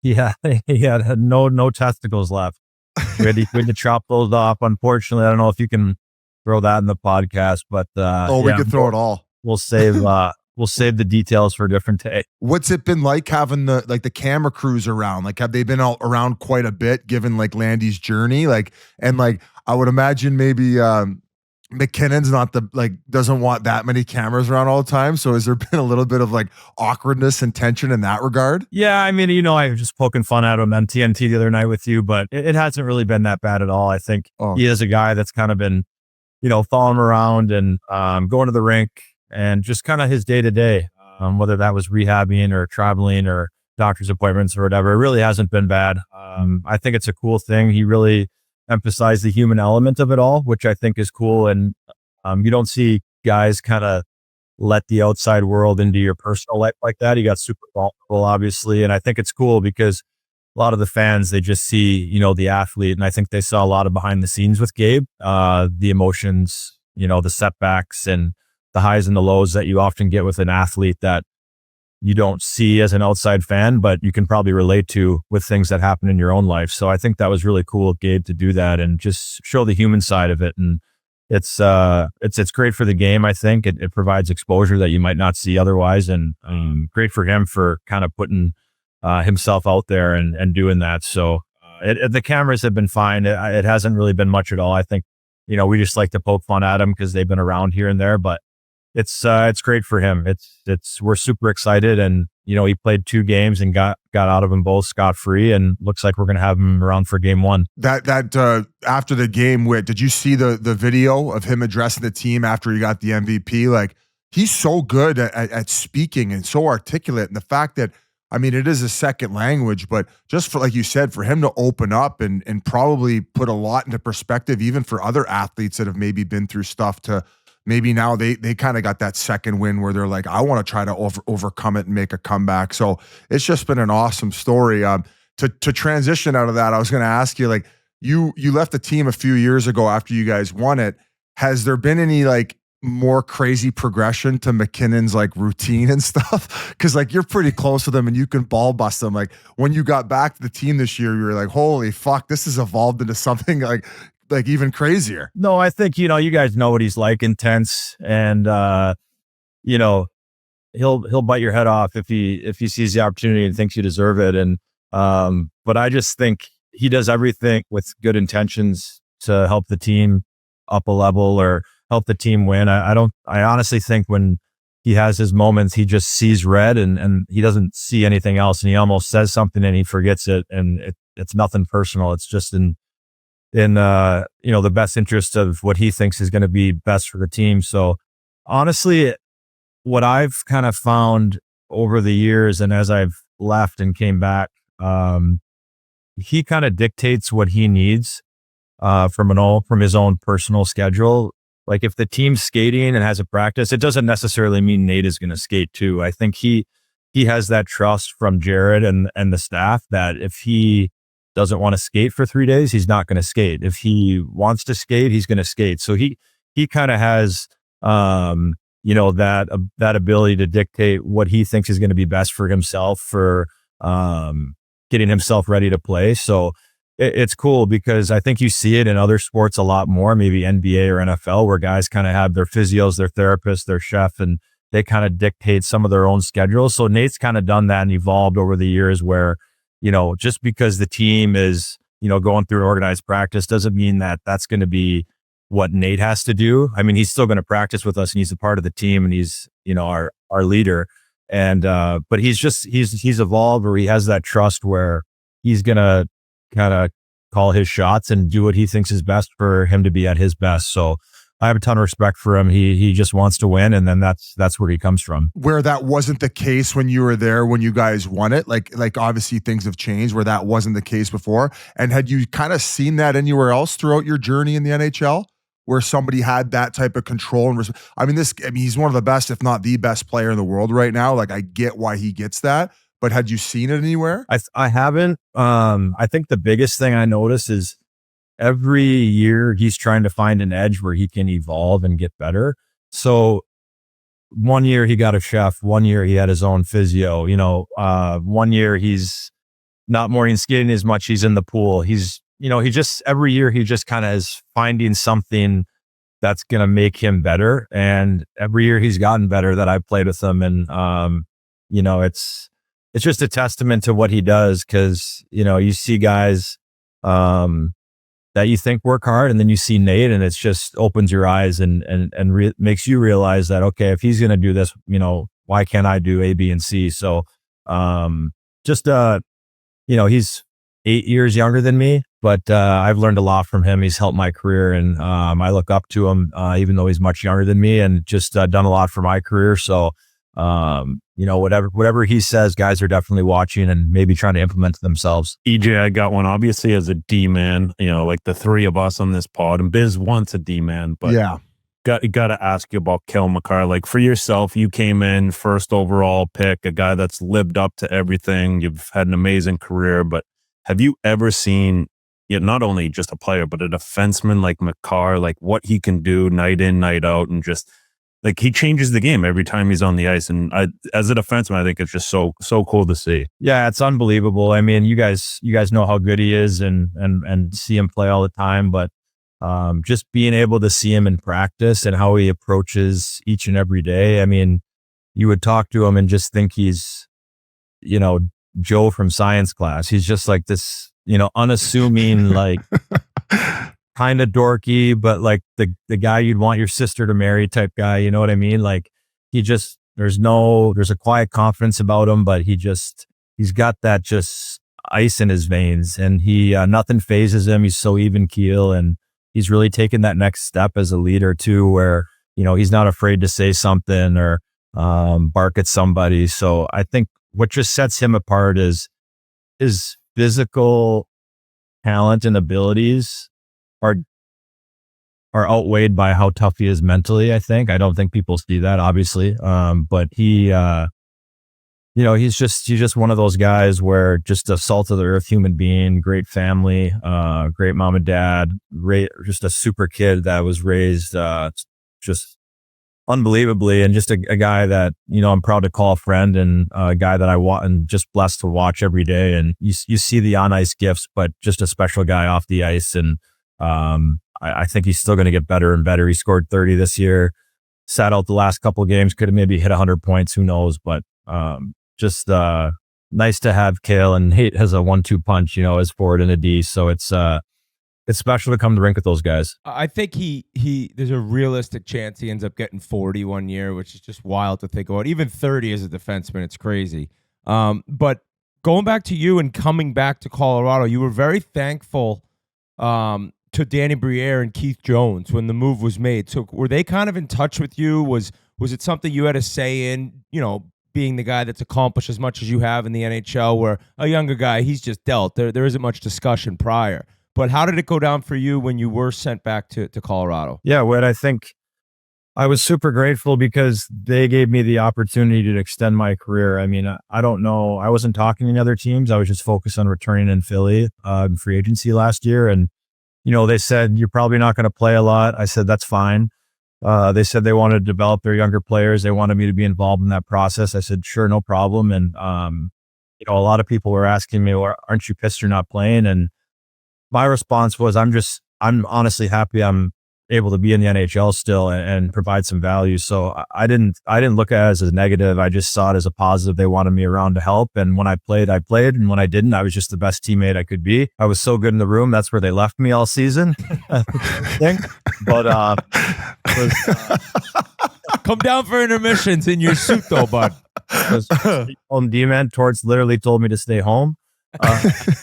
J: yeah, he had no testicles left. We had to chop those off. Unfortunately, I don't know if you can throw that in the podcast, but
F: we could throw it all.
J: We'll save the details for a different day.
F: What's it been like having the camera crews around? Like, have they been all around quite a bit given Landy's journey? I would imagine maybe McKinnon's doesn't want that many cameras around all the time. So has there been a little bit of awkwardness and tension in that regard?
J: Yeah, I mean, I was just poking fun at him on TNT the other night with you, but it hasn't really been that bad at all. I think he is a guy that's kind of been, following him around and going to the rink and just kind of his day to day, whether that was rehabbing or traveling or doctor's appointments or whatever. It really hasn't been bad. I think it's a cool thing. He really emphasized the human element of it all, which I think is cool. And you don't see guys kind of let the outside world into your personal life like that. He got super vulnerable, obviously. And I think it's cool because a lot of the fans, they just see, the athlete. And I think they saw a lot of behind the scenes with Gabe, the emotions, the setbacks and the highs and the lows that you often get with an athlete that you don't see as an outside fan, but you can probably relate to with things that happen in your own life. So I think that was really cool of Gabe to do that and just show the human side of it. And it's great for the game. I think it provides exposure that you might not see otherwise. And great for him for kind of putting himself out there and doing that. So the cameras have been fine. It hasn't really been much at all. I think we just like to poke fun at them because they've been around here and there, but it's great for him. We're super excited, and he played 2 games and got out of them both scot-free, and looks like we're going to have him around for game 1.
F: That after the game, did you see the video of him addressing the team after he got the MVP? Like, he's so good at speaking and so articulate, and the fact that, I mean, it is a second language, but just for, like you said, for him to open up and probably put a lot into perspective, even for other athletes that have maybe been through stuff, to maybe now they kind of got that second win where they're like, I want to try to overcome it and make a comeback. So it's just been an awesome story. To transition out of that, I was going to ask you, like, you left the team a few years ago after you guys won it. Has there been any like more crazy progression to McKinnon's like routine and stuff? Because like, you're pretty close with them and you can ball bust them. Like, when you got back to the team this year, you were like, holy fuck, this has evolved into something like even crazier.
J: No, I think, you guys know what he's like, intense, and he'll bite your head off if he sees the opportunity and thinks you deserve it. And but I just think he does everything with good intentions to help the team up a level or help the team win. I honestly think when he has his moments, he just sees red and he doesn't see anything else, and he almost says something and he forgets it, and it's nothing personal. It's just in the best interest of what he thinks is going to be best for the team. So honestly, what I've kind of found over the years, and as I've left and came back, he kind of dictates what he needs from his own personal schedule. Like, if the team's skating and has a practice, it doesn't necessarily mean Nate is going to skate too. I think he has that trust from Jared and the staff that if he doesn't want to skate for 3 days, he's not going to skate. If he wants to skate, he's going to skate. So he kind of has that ability to dictate what he thinks is going to be best for himself, for getting himself ready to play. So it's cool because I think you see it in other sports a lot more, maybe NBA or NFL, where guys kind of have their physios, their therapists, their chef, and they kind of dictate some of their own schedules. So Nate's kind of done that and evolved over the years where, just because the team is, going through an organized practice doesn't mean that that's going to be what Nate has to do. I mean, he's still going to practice with us and he's a part of the team and he's, our leader. And, but he's evolved, or he has that trust where he's going to kind of call his shots and do what he thinks is best for him to be at his best. So I have a ton of respect for him. He just wants to win, and then that's where he comes from.
F: Where that wasn't the case when you were there, when you guys won it, like obviously things have changed where that wasn't the case before. And had you kind of seen that anywhere else throughout your journey in the NHL, where somebody had that type of control and he's one of the best, if not the best player in the world right now. Like, I get why he gets that, but had you seen it anywhere?
J: I haven't. I think the biggest thing I notice is every year he's trying to find an edge where he can evolve and get better. So one year he got a chef, one year he had his own physio, one year he's not morning skating as much. He's in the pool. Every year he just kind of is finding something that's going to make him better. And every year he's gotten better that I've played with him. And, it's just a testament to what he does. Cause you see guys, that you think work hard, and then you see Nate, and it's just opens your eyes and makes you realize that, okay, if he's going to do this, why can't I do A, B, and C? So, he's 8 years younger than me, but I've learned a lot from him. He's helped my career, and I look up to him, even though he's much younger than me, and just done a lot for my career. So, whatever he says, guys are definitely watching and maybe trying to implement themselves.
G: EJ, I got one. Obviously, as a D-man, like the three of us on this pod, and Biz wants a D-man, but
F: yeah,
G: got to ask you about Kel McCarr. Like, for yourself, you came in first overall pick, a guy that's lived up to everything. You've had an amazing career, but have you ever seen, not only just a player, but a defenseman like McCarr, like what he can do night in, night out, and just like he changes the game every time he's on the ice. And as a defenseman, I think it's just so cool to see.
J: Yeah, it's unbelievable. I mean, you guys know how good he is and see him play all the time, but just being able to see him in practice and how he approaches each and every day. I mean, you would talk to him and just think he's, Joe from science class. He's just like this, unassuming, like kind of dorky, but like the guy you'd want your sister to marry type guy. You know what I mean? Like there's a quiet confidence about him, but he's got that just ice in his veins, and nothing phases him. He's so even keel, and he's really taken that next step as a leader too, where, he's not afraid to say something or bark at somebody. So I think what just sets him apart is his physical talent and abilities are outweighed by how tough he is mentally. I don't think people see that, obviously. But he's just one of those guys where just a salt of the earth human being, great family, great mom and dad, just a super kid that was raised just unbelievably, and just a guy that, I'm proud to call a friend, and a guy that I want and just blessed to watch every day. And you see the on ice gifts, but just a special guy off the ice. And I think he's still going to get better and better. He scored 30 this year, sat out the last couple of games, could have maybe hit 100 points, who knows? But just nice to have Kale, and Haight has a 1-2 punch, as forward and a D. So it's special to come to the rink with those guys.
E: I think there's a realistic chance he ends up getting 40 one year, which is just wild to think about. Even 30 as a defenseman, it's crazy. But going back to you and coming back to Colorado, you were very thankful to Danny Briere and Keith Jones when the move was made. So were they kind of in touch with you? Was it something you had a say in, being the guy that's accomplished as much as you have in the NHL, where a younger guy, he's just dealt. There isn't much discussion prior. But how did it go down for you when you were sent back to Colorado?
J: Yeah, Whit, I think I was super grateful because they gave me the opportunity to extend my career. I mean, I don't know. I wasn't talking to any other teams. I was just focused on returning in Philly in free agency last year. And, they said, you're probably not going to play a lot. I said, that's fine. They said they wanted to develop their younger players. They wanted me to be involved in that process. I said, sure, no problem. And, a lot of people were asking me, well, aren't you pissed you're not playing? And my response was, I'm honestly happy I'm able to be in the NHL still and provide some value. So I didn't look at it as a negative. I just saw it as a positive. They wanted me around to help. And when I played. And when I didn't, I was just the best teammate I could be. I was so good in the room. That's where they left me all season. But
E: come down for intermissions in your suit though, bud.
J: D-man Torts literally told me to stay home.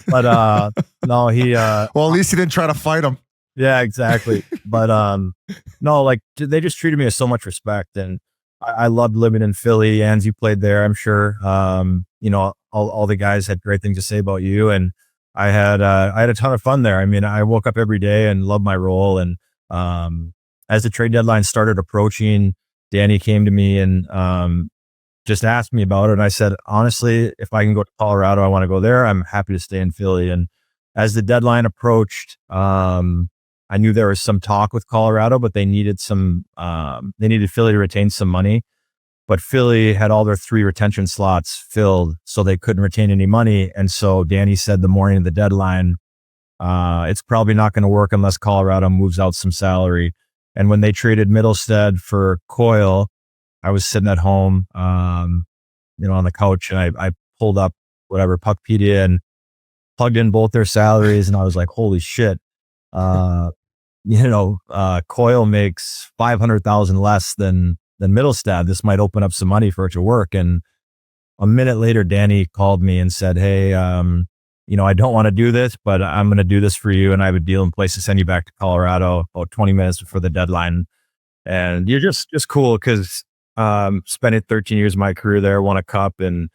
J: No, he
F: well, at least he didn't try to fight him.
J: Yeah, exactly. But no, like they just treated me with so much respect, and I loved living in Philly. Anzi played there, I'm sure. All the guys had great things to say about you, and I had a ton of fun there. I mean, I woke up every day and loved my role. And as the trade deadline started approaching, Danny came to me and just asked me about it. And I said, honestly, if I can go to Colorado, I want to go there. I'm happy to stay in Philly. And as the deadline approached, I knew there was some talk with Colorado, but they needed Philly to retain some money. But Philly had all their 3 retention slots filled, so they couldn't retain any money. And so Danny said the morning of the deadline, it's probably not going to work unless Colorado moves out some salary. And when they traded Middlestead for Coyle, I was sitting at home, on the couch, and I pulled up Puckpedia and plugged in both their salaries, and I was like, holy shit. Coyle makes $500,000 less than Middlestead. This might open up some money for it to work. And a minute later, Danny called me and said, hey, I don't want to do this, but I'm going to do this for you. And I have a deal in place to send you back to Colorado about 20 minutes before the deadline. And you're just cool because spending 13 years of my career there, won a cup, and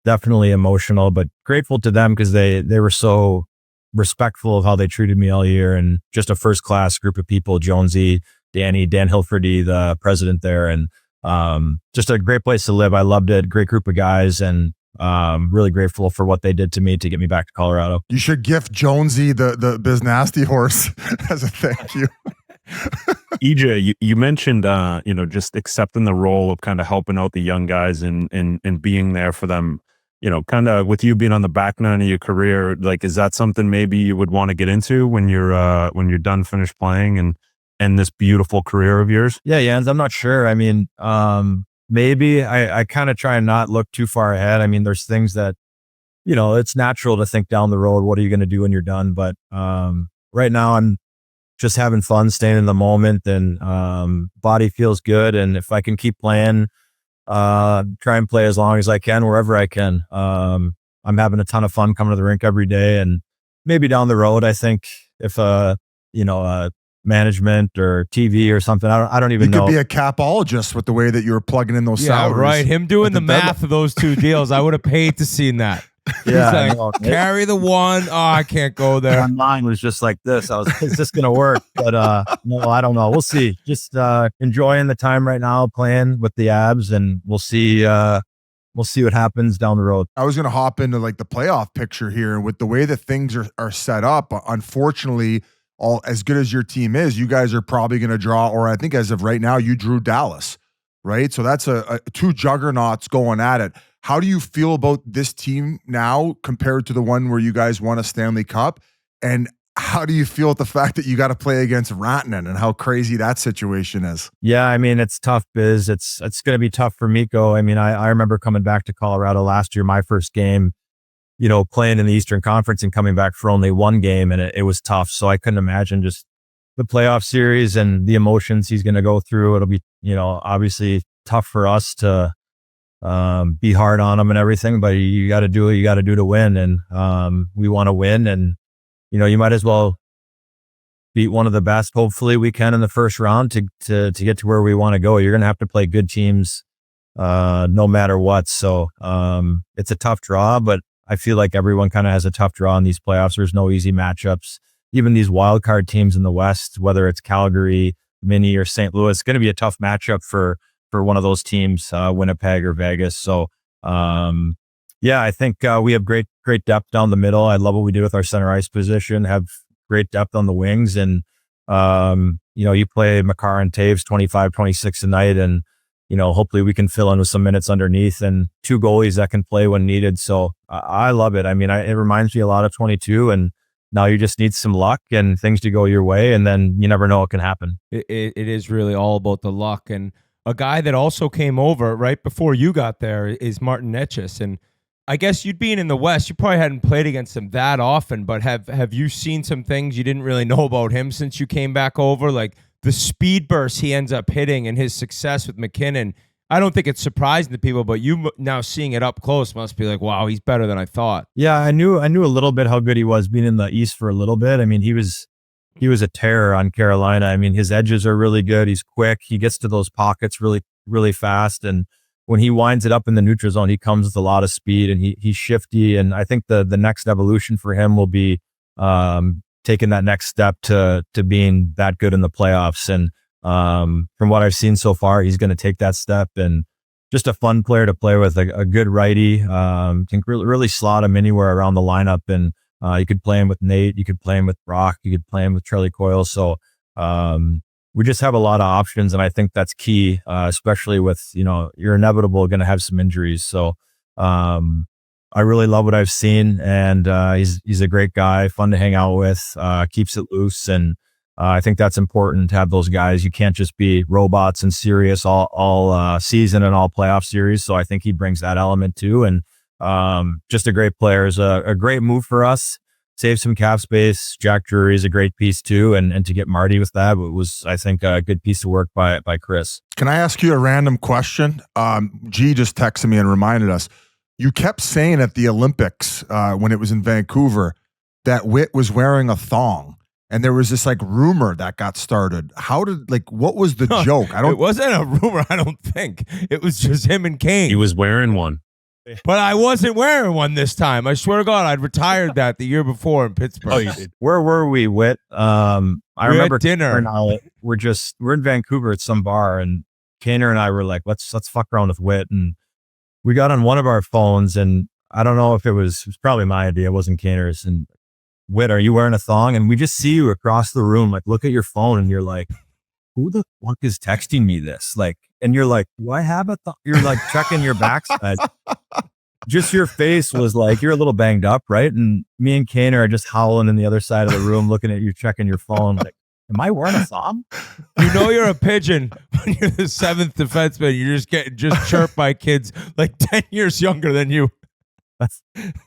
J: definitely emotional, but grateful to them because they were so respectful of how they treated me all year, and just a first-class group of people. Jonesy, Danny, Dan Hilferty, the president there, and just a great place to live. I loved it. Great group of guys, and really grateful for what they did to me to get me back to Colorado.
F: You should gift Jonesy the Biz Nasty horse as a thank you.
G: EJ, you mentioned, just accepting the role of kind of helping out the young guys and being there for them, kind of with you being on the back nine of your career. Like, is that something maybe you would want to get into when you're done, finished playing and this beautiful career of yours?
J: Yeah, Jens, I'm not sure. I mean, maybe I kind of try and not look too far ahead. I mean, there's things that, it's natural to think down the road, what are you going to do when you're done? But right now I'm just having fun, staying in the moment, and body feels good. And if I can keep playing, try and play as long as I can, wherever I can. I'm having a ton of fun coming to the rink every day, and maybe down the road, I think if management or TV or something, I don't even know.
F: You could be a capologist with the way that you were plugging in those salaries.
E: Right. Him doing the math of those two deals, I would have paid to see that.
J: Yeah,
E: He's like, carry the one. Oh, I can't go there.
J: My mind was just like this. Is this going to work? But no, I don't know. We'll see. Just enjoying the time right now, playing with the Abs, and we'll see. We'll see what happens down the road.
F: I was going to hop into like the playoff picture here, and with the way that things are set up, unfortunately, all as good as your team is, you guys are probably going to draw, or I think as of right now, you drew Dallas, right? So that's a two juggernauts going at it. How do you feel about this team now compared to the one where you guys won a Stanley Cup? And how do you feel at the fact that you got to play against Rantanen and how crazy that situation is?
J: Yeah, I mean, it's tough, Biz. It's going to be tough for Mikko. I mean, I remember coming back to Colorado last year, my first game, playing in the Eastern Conference and coming back for only one game, and it was tough. So I couldn't imagine just the playoff series and the emotions he's going to go through. It'll be, obviously tough for us to be hard on him and everything, but you got to do what you got to do to win. And we want to win, and you might as well beat one of the best. Hopefully we can in the first round to get to where we want to go. You're going to have to play good teams no matter what. So it's a tough draw, but I feel like everyone kind of has a tough draw in these playoffs. There's no easy matchups. Even these wild card teams in the West, whether it's Calgary, Mini, or St. Louis, it's going to be a tough matchup for one of those teams, Winnipeg or Vegas. So yeah, I think we have great depth down the middle. I love what we do with our center ice position, have great depth on the wings. And, you play Makar and Taves 25, 26 a night, and, hopefully we can fill in with some minutes underneath, and two goalies that can play when needed. So I love it. I mean, it reminds me a lot of 22, and now you just need some luck and things to go your way, and then you never know what can happen.
E: It is really all about the luck. And a guy that also came over right before you got there is Martin Necas. And I guess you'd being in the West, you probably hadn't played against him that often, but have you seen some things you didn't really know about him since you came back over? Like the speed burst he ends up hitting and his success with McKinnon. I don't think it's surprising to people, but you now seeing it up close must be like, wow, he's better than I thought.
J: Yeah, I knew a little bit how good he was being in the East for a little bit. I mean, he was a terror on Carolina. I mean, his edges are really good. He's quick. He gets to those pockets really, really fast. And when he winds it up in the neutral zone, he comes with a lot of speed, and he's shifty. And I think the next evolution for him will be taking that next step to being that good in the playoffs. And from what I've seen so far, he's going to take that step, and just a fun player to play with, a good righty. Can really slot him anywhere around the lineup. And you could play him with Nate, you could play him with Brock, you could play him with Charlie Coyle. So we just have a lot of options, and I think that's key, especially with, you're inevitable going to have some injuries. So I really love what I've seen, and he's a great guy, fun to hang out with, keeps it loose, and I think that's important to have those guys. You can't just be robots and serious all season and all playoff series. So I think he brings that element too, and just a great player. Is a great move for us. Save some cap space. Jack Drury is a great piece too, and to get Marty with that was, I think, a good piece of work by Chris.
F: Can I ask you a random question? G just texted me and reminded us. You kept saying at the Olympics when it was in Vancouver that Witt was wearing a thong, and there was this like rumor that got started. What was the joke?
E: It wasn't a rumor. I don't think it was just him and Kane.
G: He was wearing one.
E: But I wasn't wearing one this time. I swear to God, I'd retired that the year before in Pittsburgh.
J: Oh, you did. Where were we, Witt? I remember
E: at dinner.
J: We're in Vancouver at some bar, and Kaner and I were like, let's fuck around with Witt. And we got on one of our phones, and I don't know if it was probably my idea. It wasn't Kaner's. And Witt, are you wearing a thong? And we just see you across the room, like look at your phone, and you're like, who the fuck is texting me this? Like, and you're like, do I have a thong? You're like checking your backside. Just your face was like, you're a little banged up, right? And me and Kaner are just howling in the other side of the room, looking at you, checking your phone. Like, am I wearing a thong?
E: You know you're a pigeon when you're the seventh defenseman. You're just getting chirped by kids like 10 years younger than you.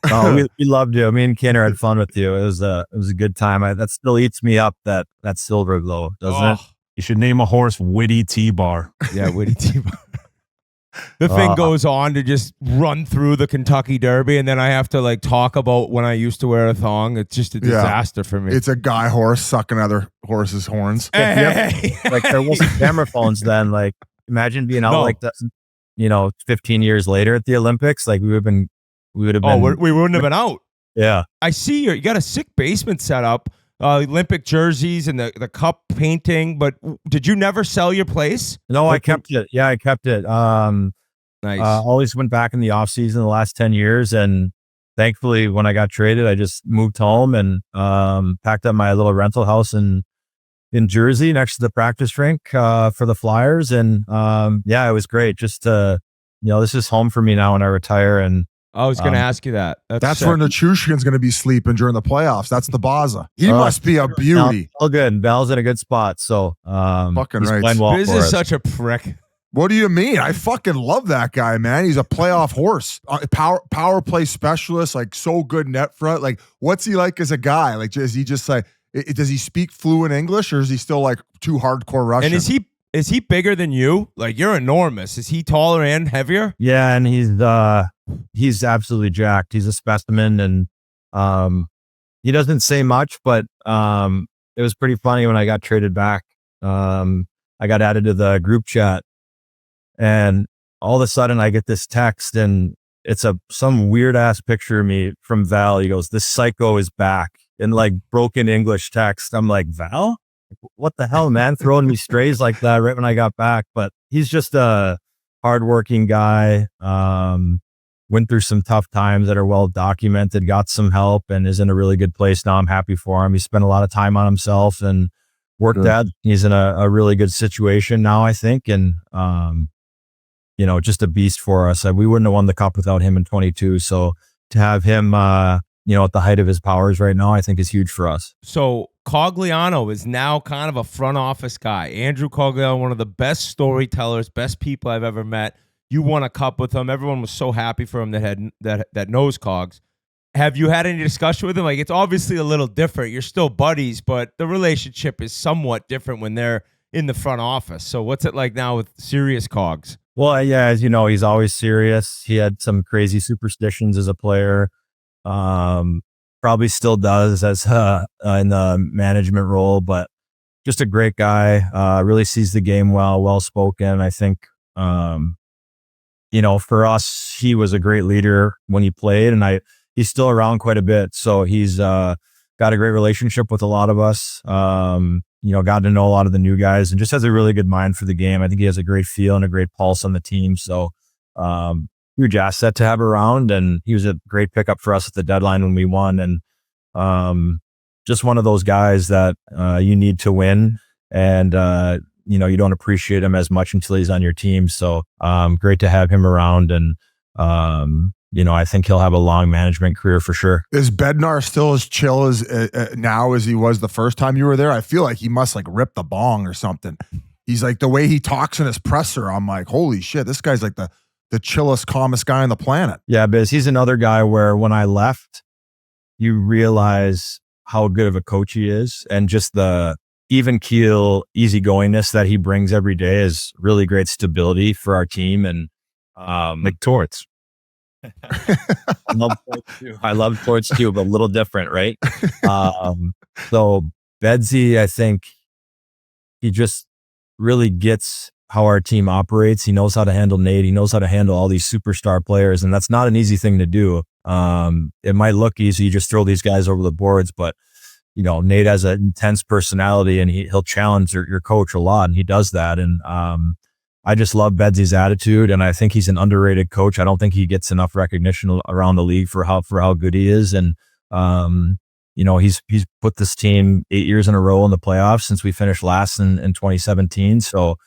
J: No, we loved you. Me and Kenner had fun with you. It was a good time. That still eats me up, that silver glow, doesn't it?
G: You should name a horse Witty T-Bar.
E: Yeah, Witty T-Bar. The thing goes on to just run through the Kentucky Derby, and then I have to like talk about when I used to wear a thong. It's just a disaster for me.
F: It's a guy horse sucking other horses' horns.
E: Hey.
J: Like there wasn't camera phones then. Like imagine being out like that, 15 years later at the Olympics. Like we would have been.
E: We wouldn't have been out.
J: Yeah.
E: I see you got a sick basement set up. Olympic jerseys and the cup painting, but did you never sell your place?
J: No, I kept it. Yeah, I kept it.
E: Nice.
J: Always went back in the off season the last 10 years. And thankfully when I got traded, I just moved home and packed up my little rental house in Jersey next to the practice rink for the Flyers. And it was great. Just this is home for me now when I retire. And
E: I was going to ask you that.
F: That's where Nichushkin's going to be sleeping during the playoffs. That's the Baza. He must be a beauty.
J: All good. Val's in a good spot. So
F: fucking
J: he's
F: right.
J: playing well
E: Biz
J: for
E: is
J: us.
E: such a prick.
F: What do you mean? I fucking love that guy, man. He's a playoff horse. Power play specialist, like so good net front. Like, what's he like as a guy? Like, is he just like, does he speak fluent English, or is he still like too hardcore Russian?
E: And is he bigger than you? Like, you're enormous. Is he taller and heavier?
J: Yeah, and he's absolutely jacked. He's a specimen, and he doesn't say much, but it was pretty funny when I got traded back. I got added to the group chat, and all of a sudden I get this text, and it's some weird ass picture of me from Val. He goes, "This psycho is back," in like broken English text. I'm like, Val? What the hell, man? Throwing me strays like that right when I got back. But he's just a hardworking guy. Went through some tough times that are well documented, got some help, and is in a really good place now. I'm happy for him. He spent a lot of time on himself and worked that. He's in a really good situation now, I think. And, just a beast for us. We wouldn't have won the cup without him in 22. So to have him, at the height of his powers right now, I think is huge for us.
E: So Cogliano is now kind of a front office guy. Andrew Cogliano, one of the best storytellers, best people I've ever met. You won a cup with him. Everyone was so happy for him that knows Cogs. Have you had any discussion with him? Like, it's obviously a little different. You're still buddies, but the relationship is somewhat different when they're in the front office. So what's it like now with serious Cogs?
J: Well, yeah, as you know, he's always serious. He had some crazy superstitions as a player. Probably still does as in the management role, but just a great guy. Really sees the game well spoken. I think, for us, he was a great leader when he played, and he's still around quite a bit. So he's got a great relationship with a lot of us. Got to know a lot of the new guys, and just has a really good mind for the game. I think he has a great feel and a great pulse on the team. So huge asset to have around, and he was a great pickup for us at the deadline when we won. And just one of those guys that you need to win, and you don't appreciate him as much until he's on your team. So great to have him around, and I think he'll have a long management career for sure.
F: Is Bednar still as chill as now as he was the first time you were there? I feel like he must like rip the bong or something. He's like, the way he talks in his presser, I'm like, holy shit, this guy's like the chillest, calmest guy on the planet.
J: Yeah, Biz, he's another guy where when I left, you realize how good of a coach he is, and just the even keel easygoingness that he brings every day is really great stability for our team. And
G: like torts.
J: I love torts too, but a little different, right? So Bedsy, I think he just really gets how our team operates. He knows how to handle Nate. He knows how to handle all these superstar players, and that's not an easy thing to do. It might look easy, you just throw these guys over the boards, but Nate has an intense personality, and he'll challenge your coach a lot, and he does that. And I just love Bedsy's attitude, and I think he's an underrated coach. I don't think he gets enough recognition around the league for how good he is. And he's put this team 8 years in a row in the playoffs since we finished last in 2017. So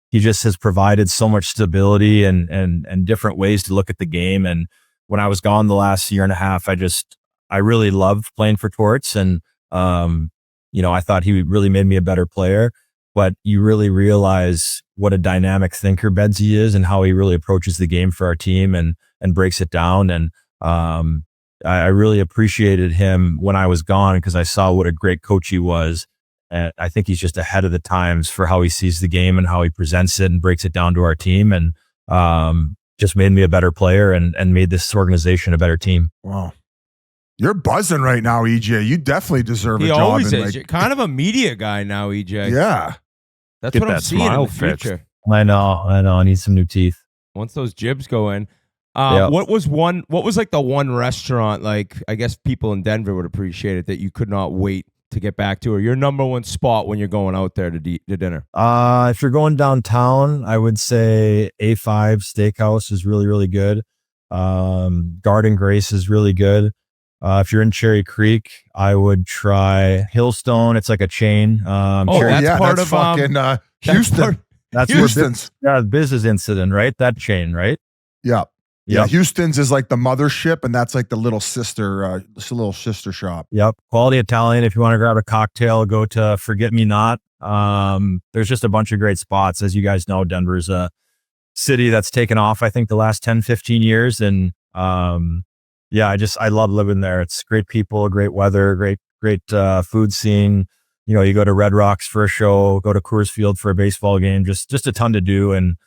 J: he just has provided so much stability and different ways to look at the game. And when I was gone the last year and a half, I really loved playing for Torts, and I thought he really made me a better player. But you really realize what a dynamic thinker Bedsy is, and how he really approaches the game for our team and breaks it down. And I really appreciated him when I was gone because I saw what a great coach he was. And I think he's just ahead of the times for how he sees the game and how he presents it and breaks it down to our team. And just made me a better player and made this organization a better team.
F: Wow. You're buzzing right now, EJ. You definitely deserve a job.
E: He always
F: in,
E: is. You're kind of a media guy now, EJ.
F: Yeah.
E: That's
G: Get
E: what I'm
G: that
E: seeing in
G: smile
E: the future.
G: fixed.
J: I know. I need some new teeth.
E: Once those jibs go in.
J: Yeah.
E: What was like the one restaurant, like, I guess people in Denver would appreciate it, that you could not wait to get back to, or your number one spot when you're going out there to dinner?
J: If you're going downtown, I would say A5 Steakhouse is really, really good. Garden Grace is really good. If you're in Cherry Creek, I would try Hillstone. It's like a chain.
E: That's part of
F: fucking Houston.
J: That's
F: Houston's.
J: Yeah, Business Incident, right? That chain, right?
F: Yeah.
J: Yep.
F: Yeah, Houston's is like the mothership, and that's like the little sister shop.
J: Yep. Quality Italian. If you want to grab a cocktail, go to Forget Me Not. There's just a bunch of great spots. As you guys know, Denver's a city that's taken off, I think, the last 10, 15 years. And I love living there. It's great people, great weather, great food scene. You know, you go to Red Rocks for a show, go to Coors Field for a baseball game, just a ton to do. And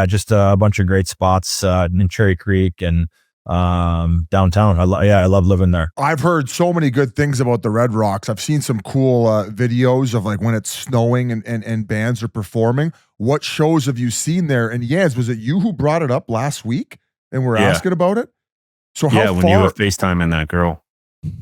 J: just a bunch of great spots in Cherry Creek and downtown. I love living there.
F: I've heard so many good things about the Red Rocks. I've seen some cool videos of like when it's snowing and bands are performing. What shows have you seen there? And Jans, was it you who brought it up last week and we're asking about it? So how
G: when
F: far?
G: you were FaceTiming that girl.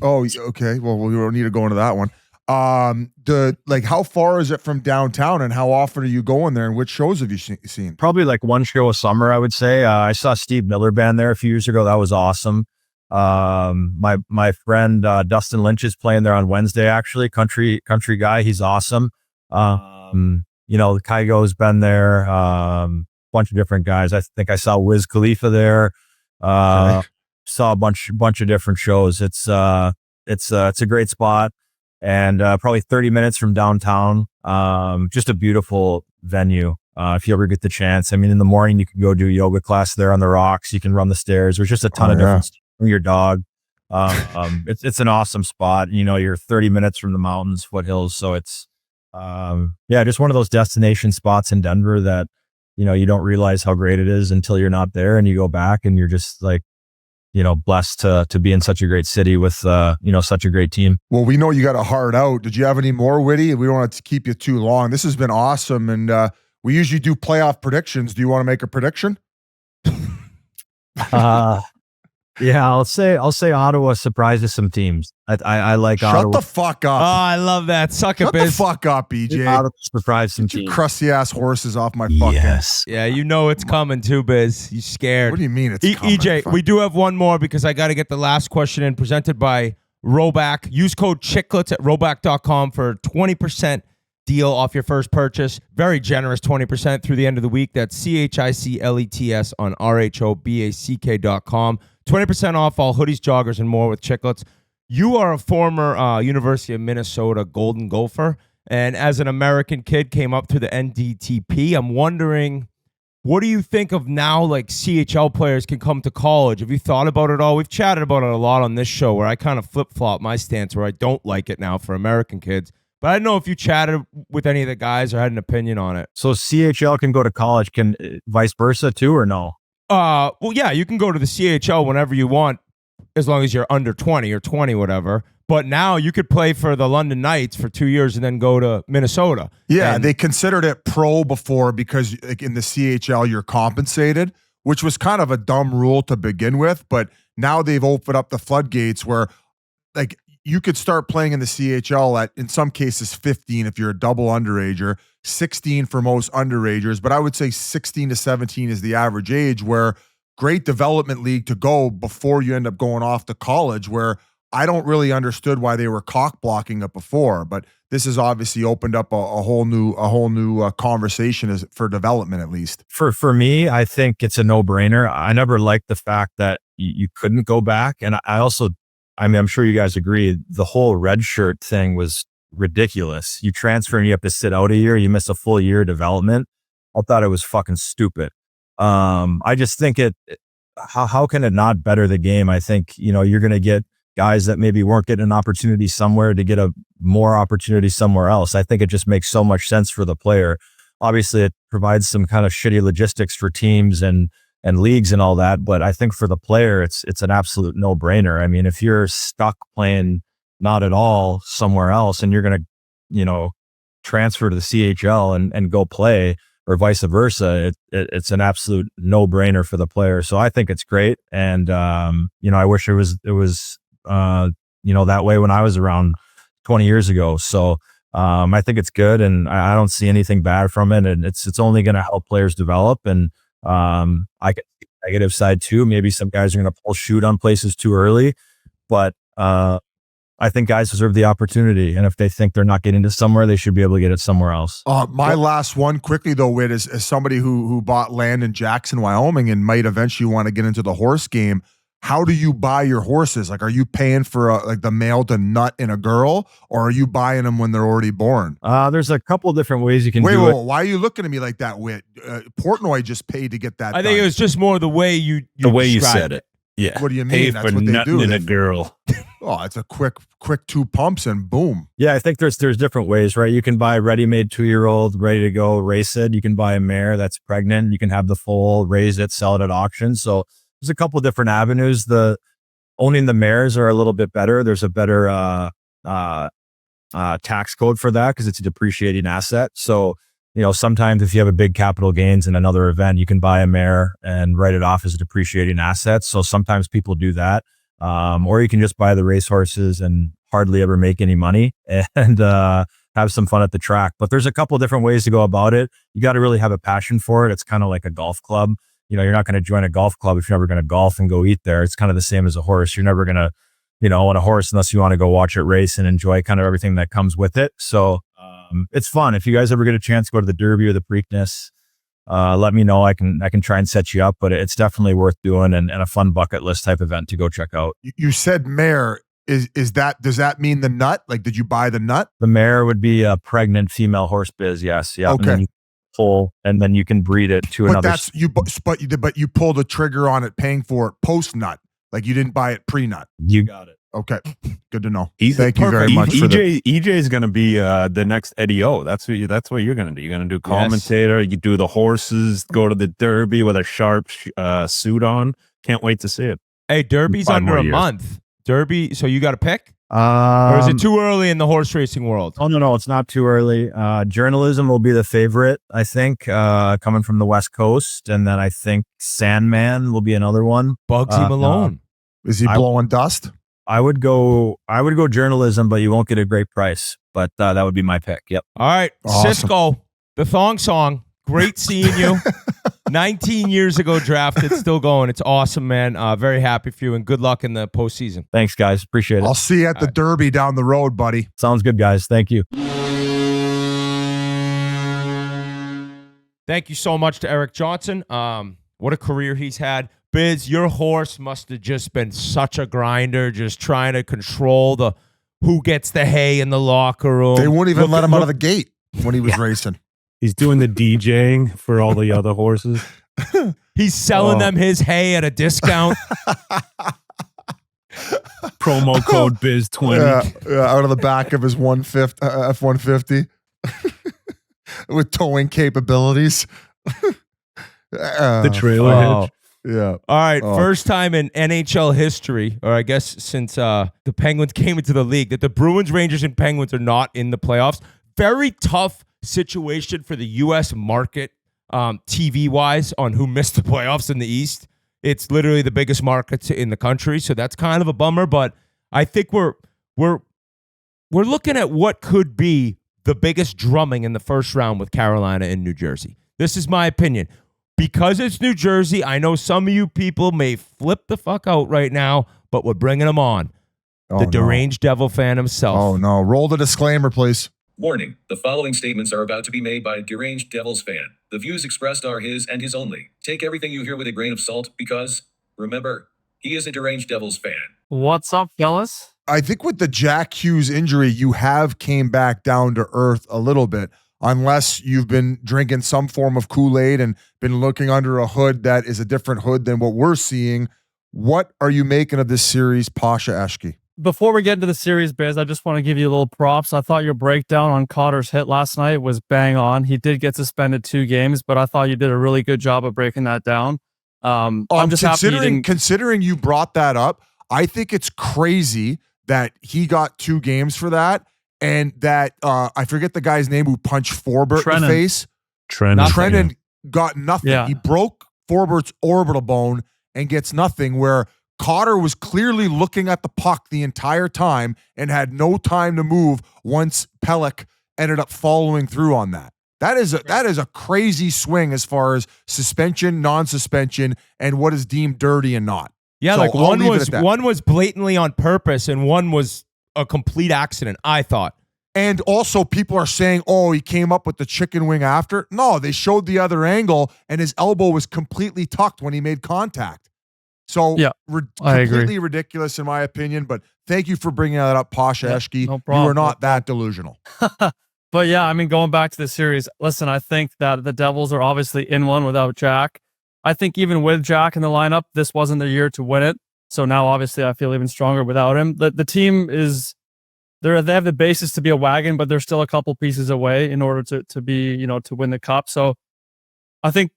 F: Oh, okay. Well, we don't need to go into that one. How far is it from downtown, and how often are you going there, and which shows have you seen?
J: Probably like one show a summer, I would say. I saw Steve Miller Band there a few years ago. That was awesome. My friend Dustin Lynch is playing there on Wednesday. Actually, country guy. He's awesome. Kygo's been there. Bunch of different guys. I think I saw Wiz Khalifa there. Saw a bunch of different shows. It's a great spot. And probably 30 minutes from downtown. Just a beautiful venue. If you ever get the chance. I mean, in the morning you can go do yoga class there on the rocks. You can run the stairs. There's just a ton of different stuff for your dog. It's an awesome spot. You know, you're 30 minutes from the mountains, foothills. So it's just one of those destination spots in Denver that, you know, you don't realize how great it is until you're not there, and you go back and you're just like, you know, blessed to be in such a great city with, such a great team.
F: Well, we know you got a heart out. Did you have any more, Whitty? We don't want to keep you too long. This has been awesome. And we usually do playoff predictions. Do you want to make a prediction?
J: I'll say Ottawa surprises some teams. I like Ottawa.
F: Shut the fuck up.
E: Oh, I love that. Suck
F: Shut
E: it, biz.
F: the fuck up, EJ.
J: Ottawa surprise some
F: Get your
J: teams.
F: crusty ass horses off my fucking.
J: Yes.
E: Yeah, you know it's coming too, biz. You scared.
F: What do you mean it's coming?
E: EJ,
F: Fuck.
E: we do have one more because I got to get the last question in, presented by Roback. Use code Chiclets at roback.com for 20% deal off your first purchase. Very generous 20% through the end of the week. That's CHICLETS on RHOBACK.com. 20% off all hoodies, joggers, and more with Chiclets. You are a former University of Minnesota Golden Gopher, and as an American kid came up through the NDTP. I'm wondering, what do you think of now, like, CHL players can come to college? Have you thought about it all? We've chatted about it a lot on this show, where I kind of flip-flop my stance, where I don't like it now for American kids. But I don't know if you chatted with any of the guys or had an opinion on it.
J: So CHL can go to college. Can vice versa too, or no?
E: Well, yeah, you can go to the CHL whenever you want, as long as you're under 20 or 20, whatever. But now you could play for the London Knights for 2 years and then go to Minnesota.
F: Yeah,
E: and
F: they considered it pro before because like in the CHL you're compensated, which was kind of a dumb rule to begin with. But now they've opened up the floodgates where, like, you could start playing in the CHL at, in some cases, 15 if you're a double underager, 16 for most underagers. But I would say 16 to 17 is the average age, where great development league to go before you end up going off to college, where I don't really understood why they were cock blocking it before. But this has obviously opened up a whole new conversation for development, at least.
J: For me, I think it's a no-brainer. I never liked the fact that you couldn't go back. And I'm sure you guys agree, the whole red shirt thing was ridiculous. You transfer and you have to sit out a year, you miss a full year of development. I thought it was fucking stupid. I just think how can it not better the game? I think, you're going to get guys that maybe weren't getting an opportunity somewhere to get a more opportunity somewhere else. I think it just makes so much sense for the player. Obviously, it provides some kind of shitty logistics for teams and leagues and all that. But I think for the player, it's an absolute no-brainer. I mean, if you're stuck playing not at all somewhere else and you're going to, transfer to the CHL and go play, or vice versa, it's an absolute no-brainer for the player. So I think it's great. And, I wish it was that way when I was around 20 years ago. So I think it's good, and I don't see anything bad from it. And it's only going to help players develop. And I can see the negative side too. Maybe some guys are going to pull shoot on places too early, but I think guys deserve the opportunity. And if they think they're not getting to somewhere, they should be able to get it somewhere else.
F: My last one quickly though, Whit, is somebody who bought land in Jackson, Wyoming, and might eventually want to get into the horse game. How do you buy your horses? Like, are you paying for like the male to nut in a girl, or are you buying them when they're already born?
J: There's a couple different ways you can do
F: it.
J: Wait,
F: why are you looking at me like that, Whit? Portnoy just paid to get that
E: I think it was just more the way you
G: said it. Yeah.
F: What do you mean?
G: That's what they do. In a girl.
F: Oh, it's a quick 2 pumps and boom.
J: Yeah, I think there's different ways, right? You can buy ready-made 2-year-old, ready to go, race it. You can buy a mare that's pregnant. You can have the foal, raise it, sell it at auction. So there's a couple different avenues. Owning the mares are a little bit better. There's a better tax code for that because it's a depreciating asset. So, sometimes if you have a big capital gains in another event, you can buy a mare and write it off as a depreciating asset. So sometimes people do that. Or you can just buy the racehorses and hardly ever make any money and have some fun at the track. But there's a couple different ways to go about it. You got to really have a passion for it. It's kind of like a golf club. You're not going to join a golf club if you're never going to golf and go eat there. It's kind of the same as a horse. You're never going to, own a horse unless you want to go watch it race and enjoy kind of everything that comes with it. So it's fun. If you guys ever get a chance to go to the Derby or the Preakness, let me know. I can try and set you up, but it's definitely worth doing and a fun bucket list type event to go check out.
F: You said mare. Does that mean the nut? Like, did you buy the nut?
J: The mare would be a pregnant female horse biz. Yes. Yeah.
F: Okay.
J: And then you can breed it to another.
F: But you pulled the trigger on it, paying for it post nut. Like, you didn't buy it pre nut.
J: You got it.
F: Okay, good to know.
G: Thank
F: you very much.
G: EJ is going to be the next Eddie O. That's what you're going to do. You're going to do commentator. Yes. You do the horses. Go to the Derby with a sharp suit on. Can't wait to see it.
E: Hey, Derby's under a month. Derby. So you got to pick. Or is it too early in the horse racing world?
J: Oh, no, it's not too early. Journalism will be the favorite, I think, coming from the West Coast. And then I think Sandman will be another one.
E: Bugsy Malone.
F: Is he blowing dust?
J: I would go journalism, but you won't get a great price. But that would be my pick. Yep.
E: All right.
F: Awesome.
E: Cisco, the thong song. Great seeing you. 19 years ago drafted, still going. It's awesome, man. Very happy for you, and good luck in the postseason.
J: Thanks, guys. Appreciate it.
F: I'll see you at the Derby down the road, buddy.
J: Sounds good, guys. Thank you.
E: Thank you so much to ERIK Johnson. What a career he's had. Biz, your horse must have just been such a grinder, just trying to control who gets the hay in the locker room.
F: They wouldn't even let him out of the gate when he was racing.
G: He's doing the DJing for all the other horses.
E: He's selling them his hay at a discount.
G: Promo code BIZ20.
F: Yeah, out of the back of his F-150 with towing capabilities.
G: The trailer hitch.
F: Yeah.
E: All right. First time in NHL history, or I guess since the Penguins came into the league, that the Bruins, Rangers, and Penguins are not in the playoffs. Very tough situation for the U.S. market, TV-wise, on who missed the playoffs in the East. It's literally the biggest market in the country, so that's kind of a bummer. But I think we're looking at what could be the biggest drumming in the first round with Carolina and New Jersey. This is my opinion. Because it's New Jersey, I know some of you people may flip the fuck out right now, but we're bringing them on. The deranged devil fan himself.
F: Oh, no. Roll the disclaimer, please.
K: Warning, the following statements are about to be made by a deranged Devils fan. The views expressed are his and his only. Take everything you hear with a grain of salt because, remember, he is a deranged Devils fan.
I: What's up, fellas?
F: I think with the Jack Hughes injury, you have came back down to earth a little bit. unless you've been drinking some form of Kool-Aid and been looking under a hood that is a different hood than what we're seeing. What are you making of this series, Pasha Eshke?
L: Before we get into the series, Biz, I just want to give you a little props. I thought your breakdown on Cotter's hit last night was bang on. He did get suspended 2 games, but I thought you did a really good job of breaking that down. I'm just
F: considering you brought that up. I think it's crazy that he got 2 games for that, and that I forget the guy's name who punched Forbert in the face. Trennan got nothing.
L: Yeah.
F: He broke Forbert's orbital bone and gets nothing, where Cotter was clearly looking at the puck the entire time and had no time to move once Pelech ended up following through on that. That is a crazy swing as far as suspension, non-suspension, and what is deemed dirty and not.
E: Yeah,
F: So
E: like
F: I'll
E: one was blatantly on purpose and one was a complete accident, I thought.
F: And also people are saying, oh, he came up with the chicken wing after. No, they showed the other angle and his elbow was completely tucked when he made contact. So
L: yeah, I agree.
F: Completely ridiculous in my opinion, but thank you for bringing that up, Pasha Eshke.
L: No problem.
F: You are not that delusional.
L: But yeah, I mean, going back to the series, listen, I think that the Devils are obviously in one without Jack. I think even with Jack in the lineup, this wasn't the year to win it. So now obviously I feel even stronger without him. The team is, they have the basis to be a wagon, but they're still a couple pieces away in order to be, to win the cup. So I think,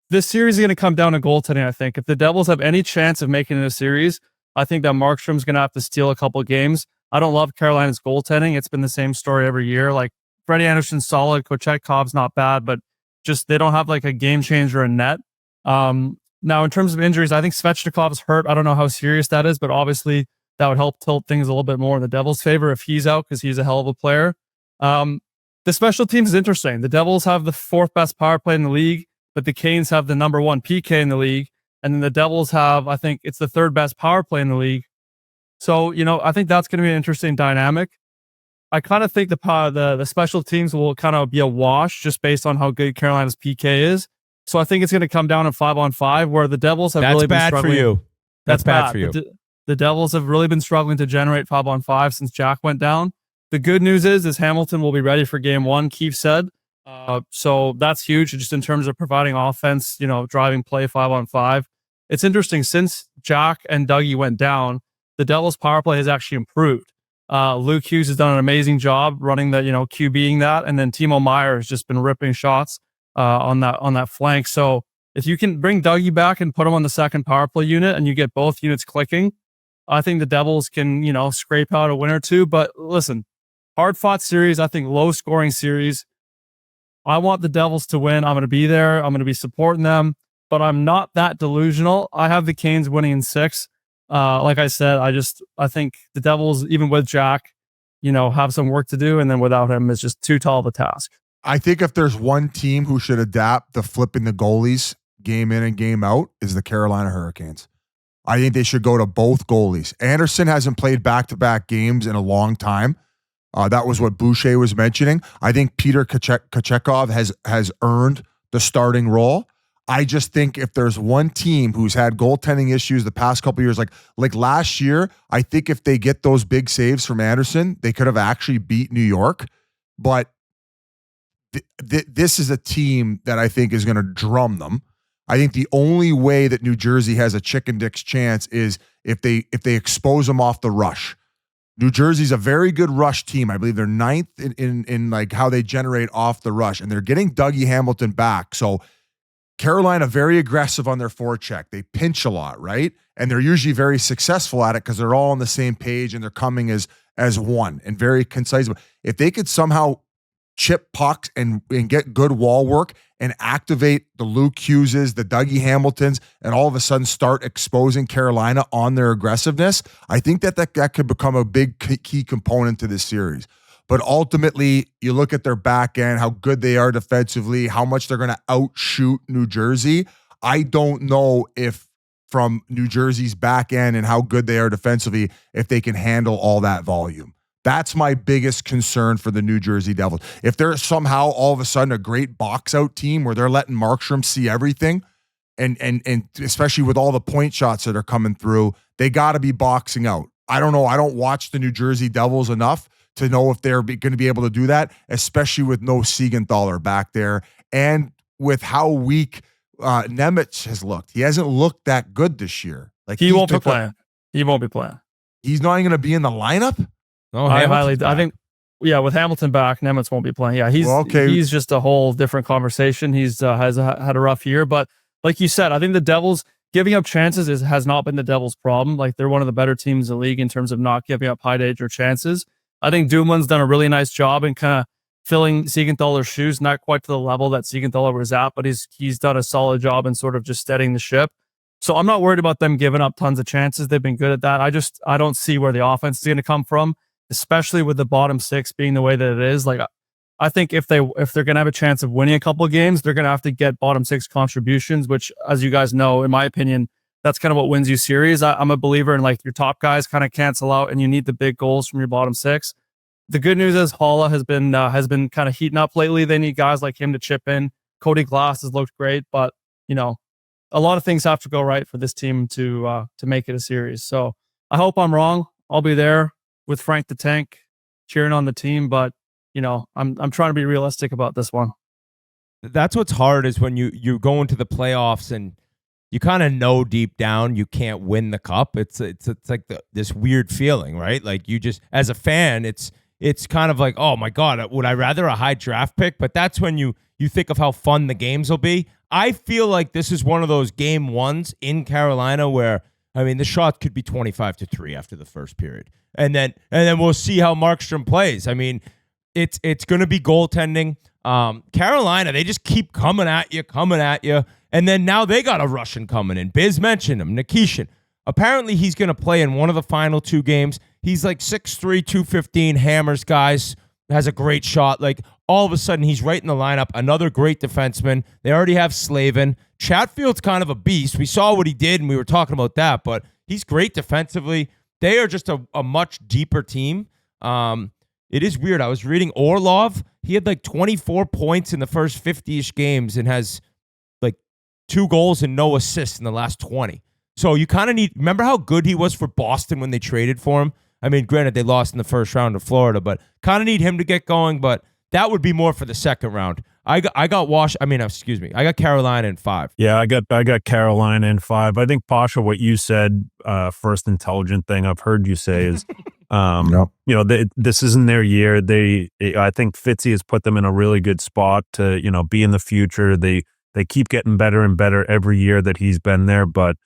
L: this series is going to come down to goaltending, I think. If the Devils have any chance of making it a series, I think that Markstrom's going to have to steal a couple games. I don't love Carolina's goaltending. It's been the same story every year. Like, Freddie Anderson's solid. Kochetkov not bad, but just they don't have like a game changer in net. Now, in terms of injuries, I think Svechnikov's hurt. I don't know how serious that is, but obviously that would help tilt things a little bit more in the Devils' favor if he's out, because he's a hell of a player. The special teams is interesting. The Devils have the 4th best power play in the league, but the Canes have the number 1 PK in the league. And then the Devils have, I think it's the 3rd best power play in the league. So, I think that's going to be an interesting dynamic. I kind of think the special teams will kind of be a wash just based on how good Carolina's PK is. So I think it's going to come down to 5-on-5, where the Devils have really been struggling.
E: That's bad for you.
L: That's
E: bad for you.
L: The Devils have really been struggling to generate 5-on-5 since Jack went down. The good news is Hamilton will be ready for game 1, Keefe said. So that's huge just in terms of providing offense, driving play 5-on-5. It's interesting, since Jack and Dougie went down, the Devils power play has actually improved. Luke Hughes has done an amazing job running the, QBing that. And then Timo Meier has just been ripping shots on that flank. So if you can bring Dougie back and put him on the 2nd power play unit and you get both units clicking, I think the Devils can, scrape out a win or 2. But listen, hard fought series, I think low scoring series. I want the Devils to win. I'm going to be there. I'm going to be supporting them, but I'm not that delusional. I have the Canes winning in 6. Like I said, I think the Devils, even with Jack, have some work to do. And then without him, it's just too tall of a task.
F: I think if there's one team who should adapt to flipping the goalies game in and game out, is the Carolina Hurricanes. I think they should go to both goalies. Anderson hasn't played back-to-back games in a long time. That was what Boucher was mentioning. I think Peter Kochetkov has earned the starting role. I just think if there's one team who's had goaltending issues the past couple of years, like last year, I think if they get those big saves from Anderson, they could have actually beat New York. But this is a team that I think is going to drum them. I think the only way that New Jersey has a chicken dick's chance is if they expose them off the rush. New Jersey's a very good rush team. I believe they're 9th in like how they generate off the rush, and they're getting Dougie Hamilton back. So Carolina very aggressive on their forecheck. They pinch a lot, right? And they're usually very successful at it because they're all on the same page and they're coming as one and very concise. If they could somehow chip pucks and get good wall work and activate the Luke Hugheses, the Dougie Hamiltons, and all of a sudden start exposing Carolina on their aggressiveness, I think that could become a big key component to this series. But ultimately, you look at their back end, how good they are defensively, how much they're going to outshoot New Jersey. I don't know if from New Jersey's back end and how good they are defensively, if they can handle all that volume. That's my biggest concern for the New Jersey Devils. If they're somehow all of a sudden a great box out team where they're letting Markstrom see everything, and especially with all the point shots that are coming through, they got to be boxing out. I don't know. I don't watch the New Jersey Devils enough to know if they're going to be able to do that, especially with no Siegenthaler back there and with how weak Nemec has looked. He hasn't looked that good this year. Like
L: he won't be playing. He won't be playing.
F: He's not even going to be in the lineup?
E: No,
L: I think, with Hamilton back, Nemec won't be playing. Yeah, he's just a whole different conversation. He's had a rough year, but like you said, I think the Devils giving up chances has not been the Devils' problem. Like, they're one of the better teams in the league in terms of not giving up high danger chances. I think Dumoulin's done a really nice job in kind of filling Siegenthaler's shoes, not quite to the level that Siegenthaler was at, but he's done a solid job in sort of just steadying the ship. So I'm not worried about them giving up tons of chances. They've been good at that. I don't see where the offense is going to come from, especially with the bottom six being the way that it is. Like, I think if they're going to have a chance of winning a couple of games, they're going to have to get bottom six contributions, which, as you guys know, in my opinion, that's kind of what wins you series. I'm a believer in, like, your top guys kind of cancel out and you need the big goals from your bottom six. The good news is Haula has been kind of heating up lately. They need guys like him to chip in. Cody Glass has looked great, but a lot of things have to go right for this team to make it a series. So I hope I'm wrong. I'll be there with Frank the Tank cheering on the team, but I'm trying to be realistic about this one.
E: That's what's hard is when you go into the playoffs and you kind of know deep down you can't win the cup. It's like this weird feeling, right? Like, you just, as a fan, it's kind of like, oh my God, would I rather a high draft pick? But that's when you think of how fun the games will be. I feel like this is one of those game ones in Carolina where, I mean, the shot could be 25-3 after the first period. And then we'll see how Markstrom plays. I mean, it's going to be goaltending. Carolina, they just keep coming at you. And then now they got a Russian coming in. Biz mentioned him, Nikishin. Apparently, he's going to play in one of the final two games. He's like 6'3", 215, hammers guys, has a great shot. Like, all of a sudden, he's right in the lineup. Another great defenseman. They already have Slavin. Chatfield's kind of a beast. We saw what he did, and we were talking about that, but he's great defensively. They are just a much deeper team. It is weird. I was reading Orlov. He had like 24 points in the first 50-ish games and has like 2 goals and no assists in the last 20. So you kind of need, remember how good he was for Boston when they traded for him? I mean, granted, they lost in the first round to Florida, but kind of need him to get going, but that would be more for the second round. I got Carolina in 5.
G: Yeah, I got Carolina in 5. I think, Pasha, what you said, first intelligent thing I've heard you say is, this isn't their year. I think Fitzy has put them in a really good spot to, be in the future. They keep getting better and better every year that he's been there, but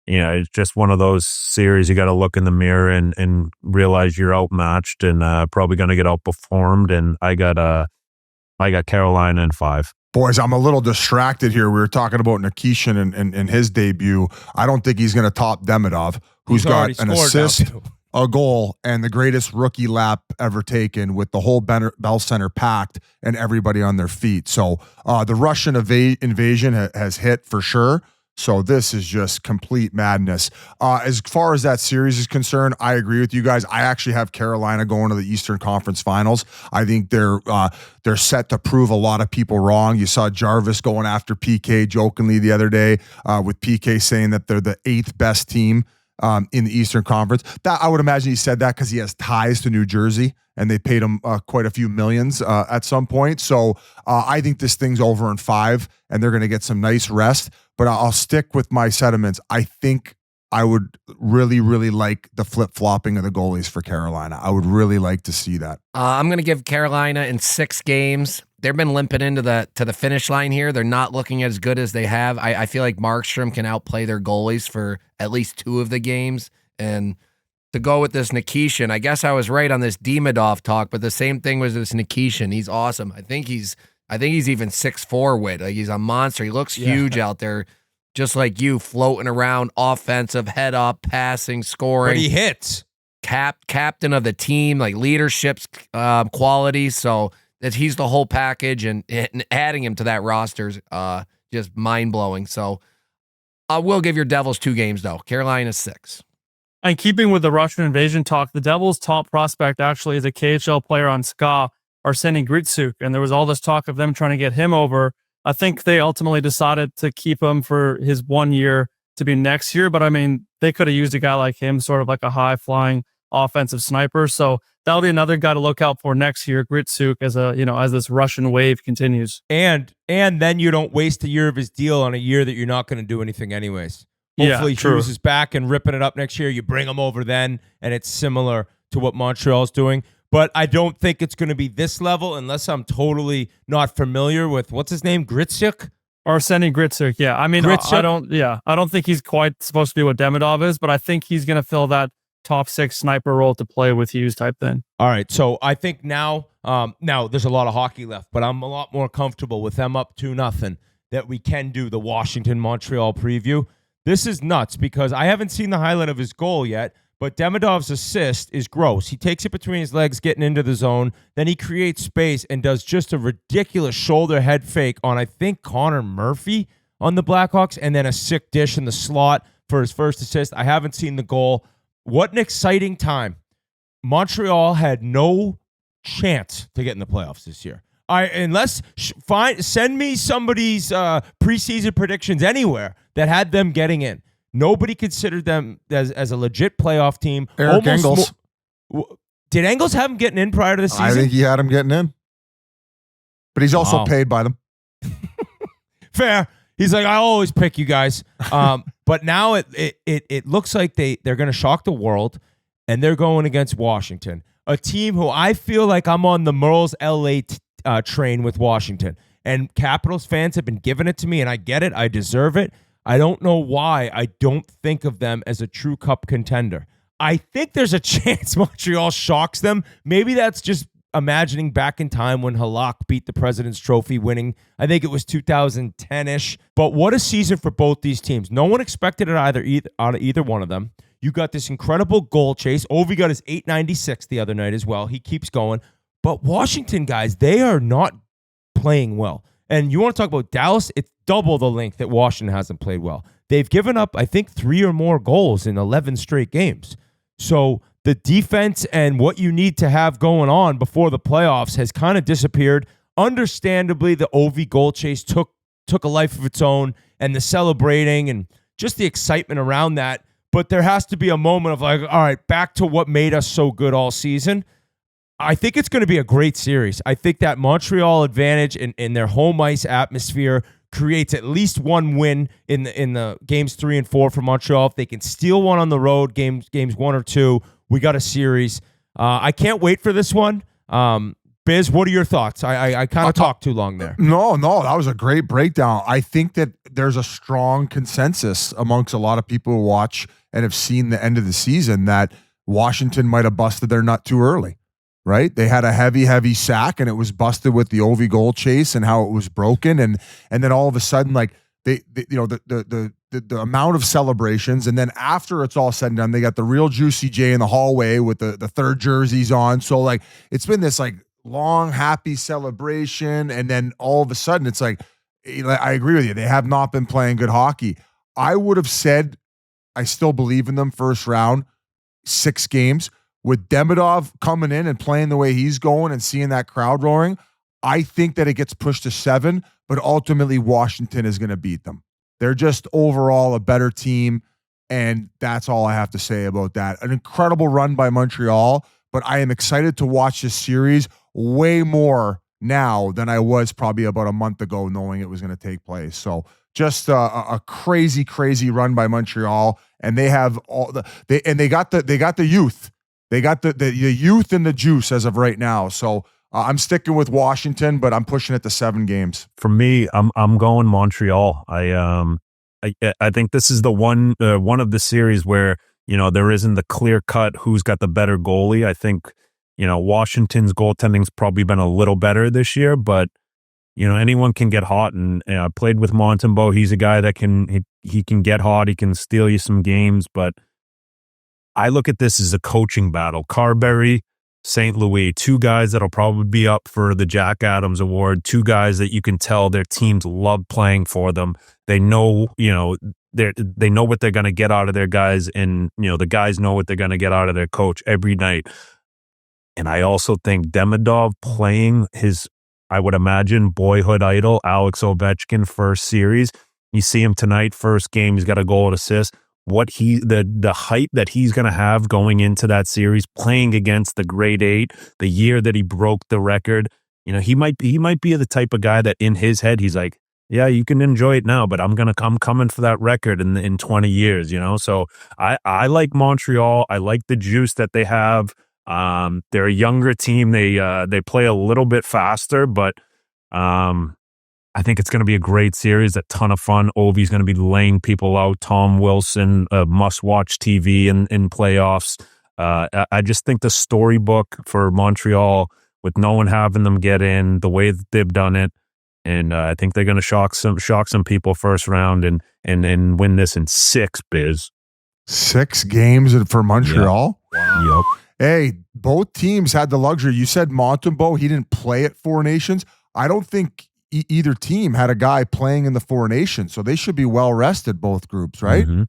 G: it's just one of those series you got to look in the mirror and realize you're outmatched and probably going to get outperformed. And I got Carolina in 5.
F: Boys, I'm a little distracted here. We were talking about Nikishin and his debut. I don't think he's going to top Demidov, who's got an assist, a goal, and the greatest rookie lap ever taken with the whole Bell Center packed and everybody on their feet. So the Russian invasion has hit for sure. So this is just complete madness. As far as that series is concerned, I agree with you guys. I actually have Carolina going to the Eastern Conference Finals. I think they're set to prove a lot of people wrong. You saw Jarvis going after PK jokingly the other day, with PK saying that they're the 8th best team in the Eastern Conference. That, I would imagine he said that because he has ties to New Jersey and they paid him quite a few millions at some point. So I think this thing's over in 5 and they're going to get some nice rest. But I'll stick with my sentiments. I think I would really, really like the flip-flopping of the goalies for Carolina. I would really like to see that.
H: I'm going to give Carolina in 6 games. They've been limping into the finish line here. They're not looking as good as they have. I feel like Markstrom can outplay their goalies for at least 2 of the games. And to go with this Nikishin, I guess I was right on this Demidov talk, but the same thing was this Nikishin. He's awesome. I think he's even 6'4" Wit. Like, he's a monster. He looks huge out there, just like you, floating around, offensive, head up, passing, scoring.
E: But he hits.
H: Captain of the team, like leadership qualities. So that he's the whole package, and adding him to that roster is just mind blowing. So I will give your Devils 2 games though. Carolina 6.
L: And keeping with the Russian invasion talk, the Devils' top prospect actually is a KHL player on SKA, Arseny Gritsuk, and there was all this talk of them trying to get him over. I think they ultimately decided to keep him for his 1 year to be next year, but I mean, they could have used a guy like him, sort of like a high-flying offensive sniper. So that'll be another guy to look out for next year. Gritsuk as this Russian wave continues.
E: And then you don't waste a year of his deal on a year that you're not going to do anything anyways. Hopefully Hughes is back and ripping it up next year. You bring him over then, and it's similar to what Montreal's doing. But I don't think it's going to be this level unless I'm totally not familiar with, what's his name, Gritsuk?
L: Arseny Gritsuk, yeah. I mean, I don't think he's quite supposed to be what Demidov is, but I think he's going to fill that top 6 sniper role to play with Hughes type thing.
E: All right, so I think now there's a lot of hockey left, but I'm a lot more comfortable with them up 2-0 that we can do the Washington-Montreal preview. This is nuts because I haven't seen the highlight of his goal yet, but Demidov's assist is gross. He takes it between his legs, getting into the zone. Then he creates space and does just a ridiculous shoulder head fake on, I think, Connor Murphy on the Blackhawks, and then a sick dish in the slot for his first assist. I haven't seen the goal. What an exciting time. Montreal had no chance to get in the playoffs this year. Send me somebody's preseason predictions anywhere that had them getting in. Nobody considered them as a legit playoff team.
F: Eric Engels.
E: Did Engels have him getting in prior to the season?
F: I think he had him getting in. But he's also paid by them.
E: Fair. He's like, I always pick you guys. But now it looks like they're going to shock the world, and they're going against Washington, a team who I feel like I'm on the Merle's LA train with Washington. And Capitals fans have been giving it to me, and I get it. I deserve it. I don't know why I don't think of them as a true cup contender. I think there's a chance Montreal shocks them. Maybe that's just imagining back in time when Halak beat the President's Trophy, winning, I think it was 2010-ish. But what a season for both these teams. No one expected it out of either one of them. You got this incredible goal chase. Ovi got his .896 the other night as well. He keeps going. But Washington, guys, they are not playing well. And you want to talk about Dallas? It's double the length that Washington hasn't played well. They've given up, I think, 3 or more goals in 11 straight games. So the defense and what you need to have going on before the playoffs has kind of disappeared. Understandably, the Ovi goal chase took a life of its own, and the celebrating and just the excitement around that. But there has to be a moment of like, all right, back to what made us so good all season. I think it's going to be a great series. I think that Montreal advantage in their home ice atmosphere creates at least one win in the games 3 and 4 for Montreal. If they can steal one on the road, games 1 or 2, we got a series. I can't wait for this one. Biz, what are your thoughts? I kind of talked too long there.
F: No, that was a great breakdown. I think that there's a strong consensus amongst a lot of people who watch and have seen the end of the season that Washington might have busted their nut too early. Right? They had a heavy sack, and it was busted with the Ovi goal chase and how it was broken. And then all of a sudden, like the amount of celebrations. And then after it's all said and done, they got the real Juicy J in the hallway with the third jerseys on. So like, it's been this like long, happy celebration. And then all of a sudden it's like, I agree with you. They have not been playing good hockey. I would have said, I still believe in them first round, 6 games. With Demidov coming in and playing the way he's going and seeing that crowd roaring, I think that it gets pushed to 7, but ultimately Washington is going to beat them. They're just overall a better team, and that's all I have to say about that. An incredible run by Montreal, but I am excited to watch this series way more now than I was probably about a month ago, knowing it was going to take place. So just a crazy run by Montreal, and they have they got the youth. They got the youth and the juice as of right now. So I'm sticking with Washington, but I'm pushing it to 7 games.
G: For me, I'm going Montreal. I think this is the one of the series where, there isn't the clear cut who's got the better goalie. I think, Washington's goaltending's probably been a little better this year, but anyone can get hot. And I played with Montembeault. He's a guy that he can get hot. He can steal you some games, but I look at this as a coaching battle. Carberry, St. Louis, 2 guys that'll probably be up for the Jack Adams Award, 2 guys that you can tell their teams love playing for them. They know, they know what they're going to get out of their guys, and, the guys know what they're going to get out of their coach every night. And I also think Demidov playing his, I would imagine, boyhood idol, Alex Ovechkin, first series. You see him tonight, first game, he's got a goal and assist. the hype that he's going to have going into that series, playing against the grade 8, the year that he broke the record. He might be the type of guy that in his head he's like, yeah, you can enjoy it now, but I'm coming for that record in 20 years. So I like Montreal. I like the juice that they have. They're a younger team. They play a little bit faster, but I think it's going to be a great series, a ton of fun. Ovi's going to be laying people out. Tom Wilson, must-watch TV in playoffs. I just think the storybook for Montreal, with no one having them get in, the way that they've done it, and I think they're going to shock some people first round and win this in 6, Biz.
F: 6 games for Montreal?
G: Yeah. Wow. Yep.
F: Hey, both teams had the luxury. You said Montembeault, he didn't play at Four Nations. I don't think either team had a guy playing in the Four Nations, so they should be well rested, both groups, right?
G: Mm-hmm.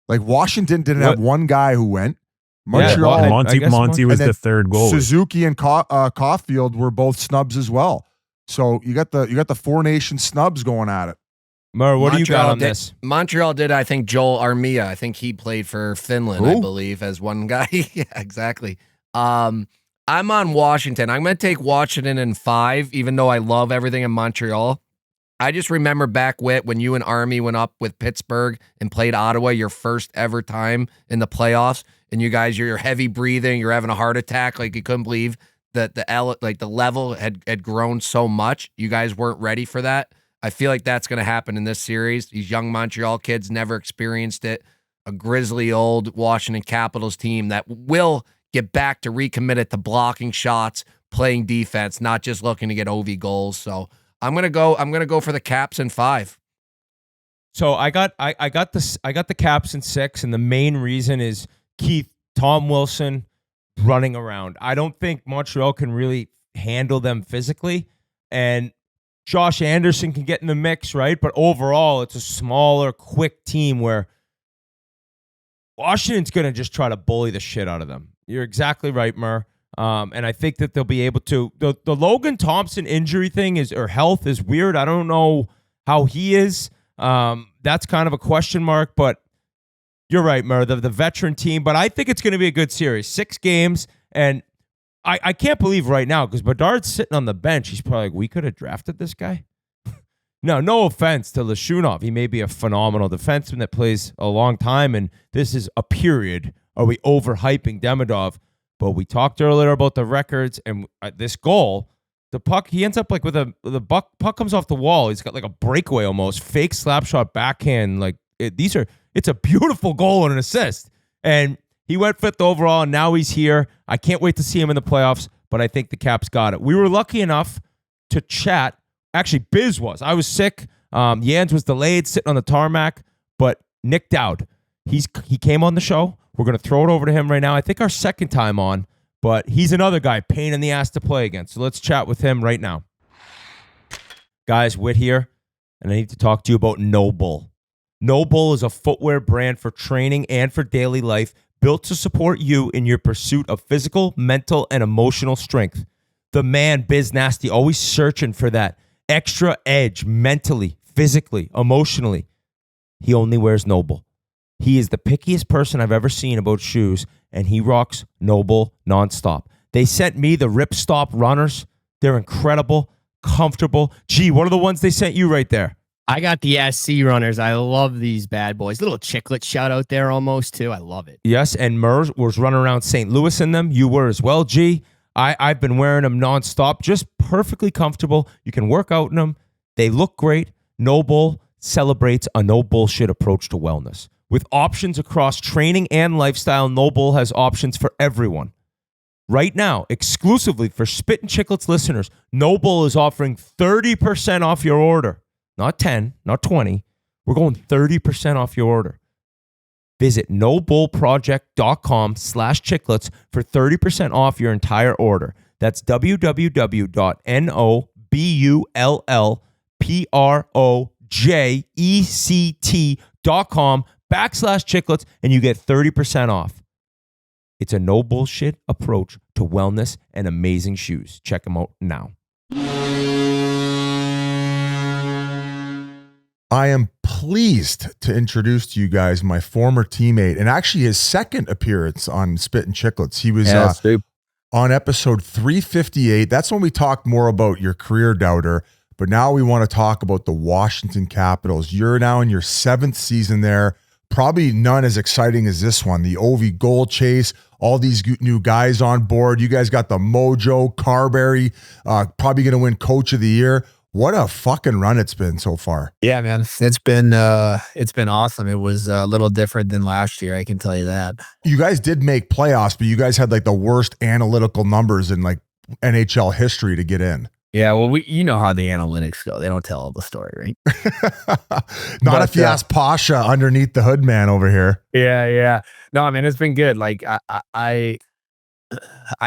F: Like Washington didn't have one guy who went. Montreal,
G: Monty was the third goalie.
F: Suzuki and Caulfield were both snubs as well. So you got the Four Nations snubs going at it.
E: Murr, what do you got on this?
H: Montreal did, I think, Joel Armia. I think he played for Finland, I believe, as one guy. Yeah, exactly. I'm on Washington. I'm going to take Washington in 5, even though I love everything in Montreal. I just remember back when you and Army went up with Pittsburgh and played Ottawa, your first ever time in the playoffs, and you guys, you're heavy breathing, you're having a heart attack, like you couldn't believe that the level had grown so much. You guys weren't ready for that. I feel like that's going to happen in this series. These young Montreal kids never experienced it. A grizzly old Washington Capitals team that will get back to recommitted to blocking shots, playing defense, not just looking to get OV goals. So I'm gonna go for the Caps in 5.
E: So I got the Caps in 6, and the main reason is Tom Wilson running around. I don't think Montreal can really handle them physically, and Josh Anderson can get in the mix, right? But overall, it's a smaller, quick team where Washington's going to just try to bully the shit out of them. You're exactly right, Murr. And I think that they'll be able to. The Logan Thompson injury thing or health is weird. I don't know how he is. That's kind of a question mark, but you're right, Murr. The veteran team, but I think it's going to be a good series. 6 games, and I can't believe right now, because Bedard's sitting on the bench. He's probably like, we could have drafted this guy. No offense to Lashunov. He may be a phenomenal defenseman that plays a long time, and this is a period. Are we overhyping Demidov? But we talked earlier about the records, and this goal, the puck, he ends up like with the puck comes off the wall. He's got like a breakaway almost, fake slap shot backhand. Like it's a beautiful goal and an assist. And he went 5th overall, and now he's here. I can't wait to see him in the playoffs, but I think the Caps got it. We were lucky enough to chat. Actually, Biz was. I was sick. Jans was delayed, sitting on the tarmac, but Nic Dowd, he came on the show. We're going to throw it over to him right now. I think our second time on, but he's another guy, pain in the ass to play against. So let's chat with him right now. Guys, Whit here, and I need to talk to you about Noble. Noble is a footwear brand for training and for daily life, built to support you in your pursuit of physical, mental, and emotional strength. The man, Biz Nasty, always searching for that extra edge mentally, physically, emotionally. He only wears Noble. He is the pickiest person I've ever seen about shoes, and he rocks Noble nonstop. They sent me the Ripstop runners. They're incredible, comfortable. Gee, what are the ones they sent you right there?
I: I got the SC runners. I love these bad boys. Little Chiclet shout out there almost too. I love it.
E: Yes, and Murs was running around St. Louis in them. You were as well, G. I've been wearing them nonstop, just perfectly comfortable. You can work out in them. They look great. Noble celebrates a no bullshit approach to wellness. With options across training and lifestyle, Noble has options for everyone. Right now, exclusively for Spittin Chiclets listeners, Noble is offering 30% off your order. Not 10, not 20. We're going 30% off your order. Visit nobullproject.com/chiclets for 30% off your entire order. That's www.nobullproject.com/chiclets, and you get 30% off. It's a no bullshit approach to wellness and amazing shoes. Check them out now.
F: I am pleased to introduce to you guys my former teammate and actually his second appearance on Spittin Chiclets. He was on episode 358. That's when we talked more about your career, Dowder. But now we want to talk about the Washington Capitals. You're now in your 7th season there. Probably none as exciting as this one. The Ovi goal chase, all these new guys on board. You guys got the mojo, Carberry, probably going to win Coach of the Year. What a fucking run it's been so far.
M: Yeah, man. It's been awesome. It was a little different than last year, I can tell you that.
F: You guys did make playoffs, but you guys had like the worst analytical numbers in like NHL history to get in.
M: Yeah, well, you know how the analytics go. They don't tell all the story, right?
F: Not if you ask Pasha underneath the hood man over here.
M: Yeah. No, I mean, it's been good. Like I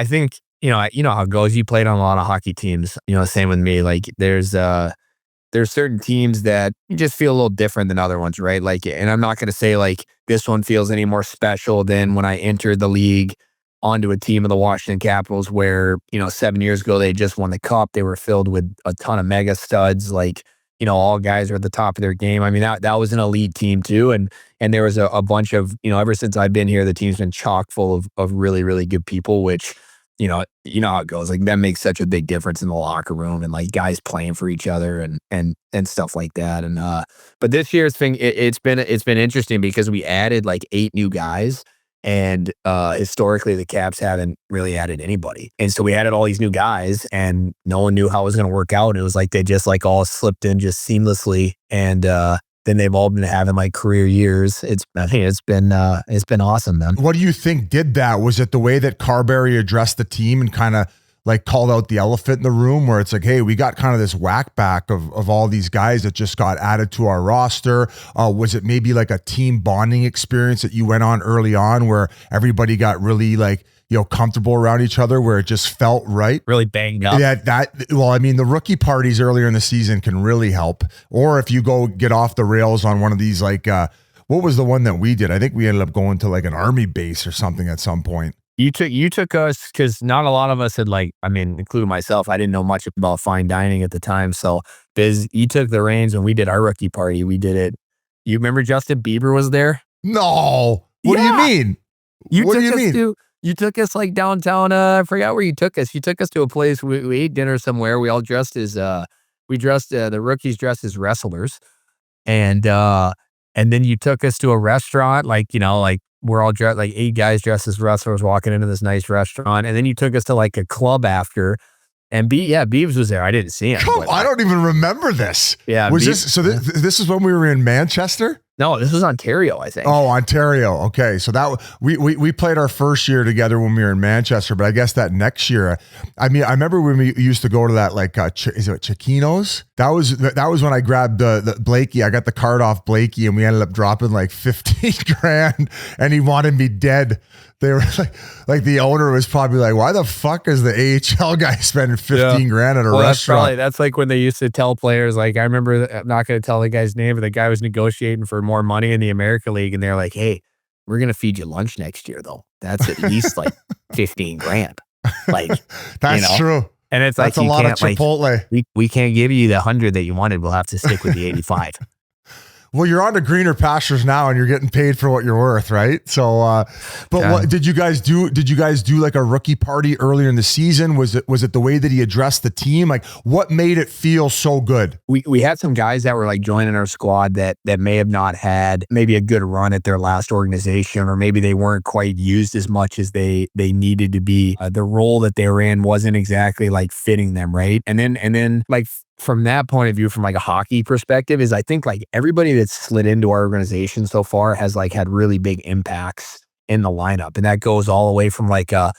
M: think, you know how it goes. You played on a lot of hockey teams, same with me. Like there's certain teams that you just feel a little different than other ones, right? Like, and I'm not going to say like this one feels any more special than when I entered the league onto a team of the Washington Capitals where, 7 years ago, they just won the cup. They were filled with a ton of mega studs. Like, all guys are at the top of their game. I mean, that was an elite team too. And there was a bunch of, ever since I've been here, the team's been chock full of really, really good people, which, you know how it goes. Like that makes such a big difference in the locker room and like guys playing for each other and stuff like that. And, but this year's thing, it's been interesting because we added like 8 new guys. And historically, the Caps haven't really added anybody. And so we added all these new guys and no one knew how it was going to work out. It was like they just like all slipped in just seamlessly. And then they've all been having like career years. It's been awesome, man.
F: What do you think did that? Was it the way that Carberry addressed the team and kind of like called out the elephant in the room where it's like, hey, we got kind of this whack back of all these guys that just got added to our roster? Was it maybe like a team bonding experience that you went on early on where everybody got really like, comfortable around each other where it just felt right?
M: Really banged up.
F: Yeah, well, I mean, the rookie parties earlier in the season can really help. Or if you go get off the rails on one of these, like, what was the one that we did? I think we ended up going to like an army base or something at some point.
M: You took us because not a lot of us had including myself, I didn't know much about fine dining at the time. So Biz, you took the reins when we did our rookie party. We did it. You remember Justin Bieber was there?
F: No. What do you mean?
M: You took us like downtown. I forgot where you took us. You took us to a place we ate dinner somewhere. We all dressed as the rookies dressed as wrestlers, and then you took us to a restaurant like we're all dressed like 8 guys dressed as wrestlers walking into this nice restaurant. And then you took us to like a club after and Beebs was there. I didn't see him.
F: I don't even remember this.
M: Yeah.
F: This is when we were in Manchester?
M: No, this was Ontario, I think.
F: Oh, Ontario. Okay. So that we played our first year together when we were in Manchester, but I guess that next year, I remember when we used to go to that like is it Chiquinos? That was when I grabbed the Blakey. I got the card off Blakey and we ended up dropping like 15 grand and he wanted me dead. They were like the owner was probably like, why the fuck is the AHL guy spending 15 grand at a restaurant?
M: That's like when they used to tell players, like I remember, I'm not going to tell the guy's name, but the guy was negotiating for more money in the American League. And they're like, hey, we're going to feed you lunch next year though. That's at least like 15 grand. Like,
F: that's true.
M: And it's
F: that's
M: like,
F: a lot of Chipotle.
M: We can't give you the 100 that you wanted. We'll have to stick with the 85.
F: Well, you're on to greener pastures now, and you're getting paid for what you're worth, right? So, what did you guys do? Did you guys do like a rookie party earlier in the season? Was it the way that he addressed the team? Like, what made it feel so good?
M: We had some guys that were like joining our squad that may have not had maybe a good run at their last organization, or maybe they weren't quite used as much as they needed to be. The role that they were in wasn't exactly like fitting them, right? And then like. From that point of view, from like a hockey perspective, is I think like everybody that's slid into our organization so far has like had really big impacts in the lineup. And that goes all the way from like a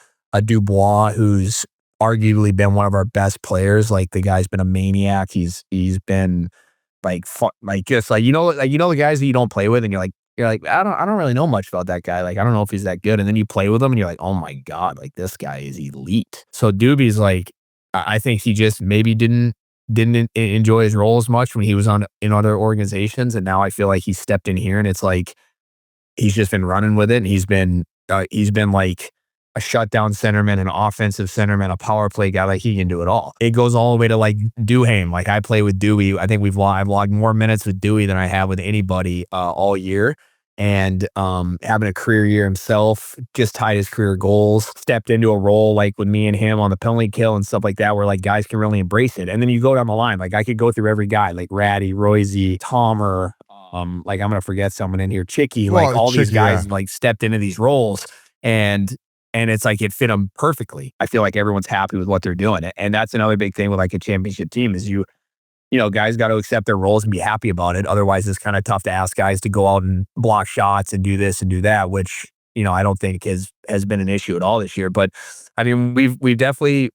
M: Dubois, who's arguably been one of our best players. Like the guy's been a maniac. He's been like just like, the guys that you don't play with and you're like, I don't really know much about that guy. Like, I don't know if he's that good. And then you play with him and you're like, oh my God, like this guy is elite. So Doobie's like, I think he just maybe didn't enjoy his role as much when he was in other organizations, and now I feel like he stepped in here and it's like he's just been running with it, and he's been like a shutdown centerman, an offensive centerman, a power play guy. Like, he can do it all. It goes all the way to like Duhaime. Like, I play with Dewey. I think I've logged more minutes with Dewey than I have with anybody all year. And having a career year himself, just tied his career goals, stepped into a role like with me and him on the penalty kill and stuff like that, where like guys can really embrace it. And then you go down the line, like I could go through every guy, like Ratty, Royce, Tomer, like I'm gonna forget someone in here, Chicky, like all these guys like stepped into these roles, and it's like it fit them perfectly. I feel like everyone's happy with what they're doing, and that's another big thing with like a championship team is guys got to accept their roles and be happy about it. Otherwise, it's kind of tough to ask guys to go out and block shots and do this and do that, which, I don't think has been an issue at all this year. But I mean, we definitely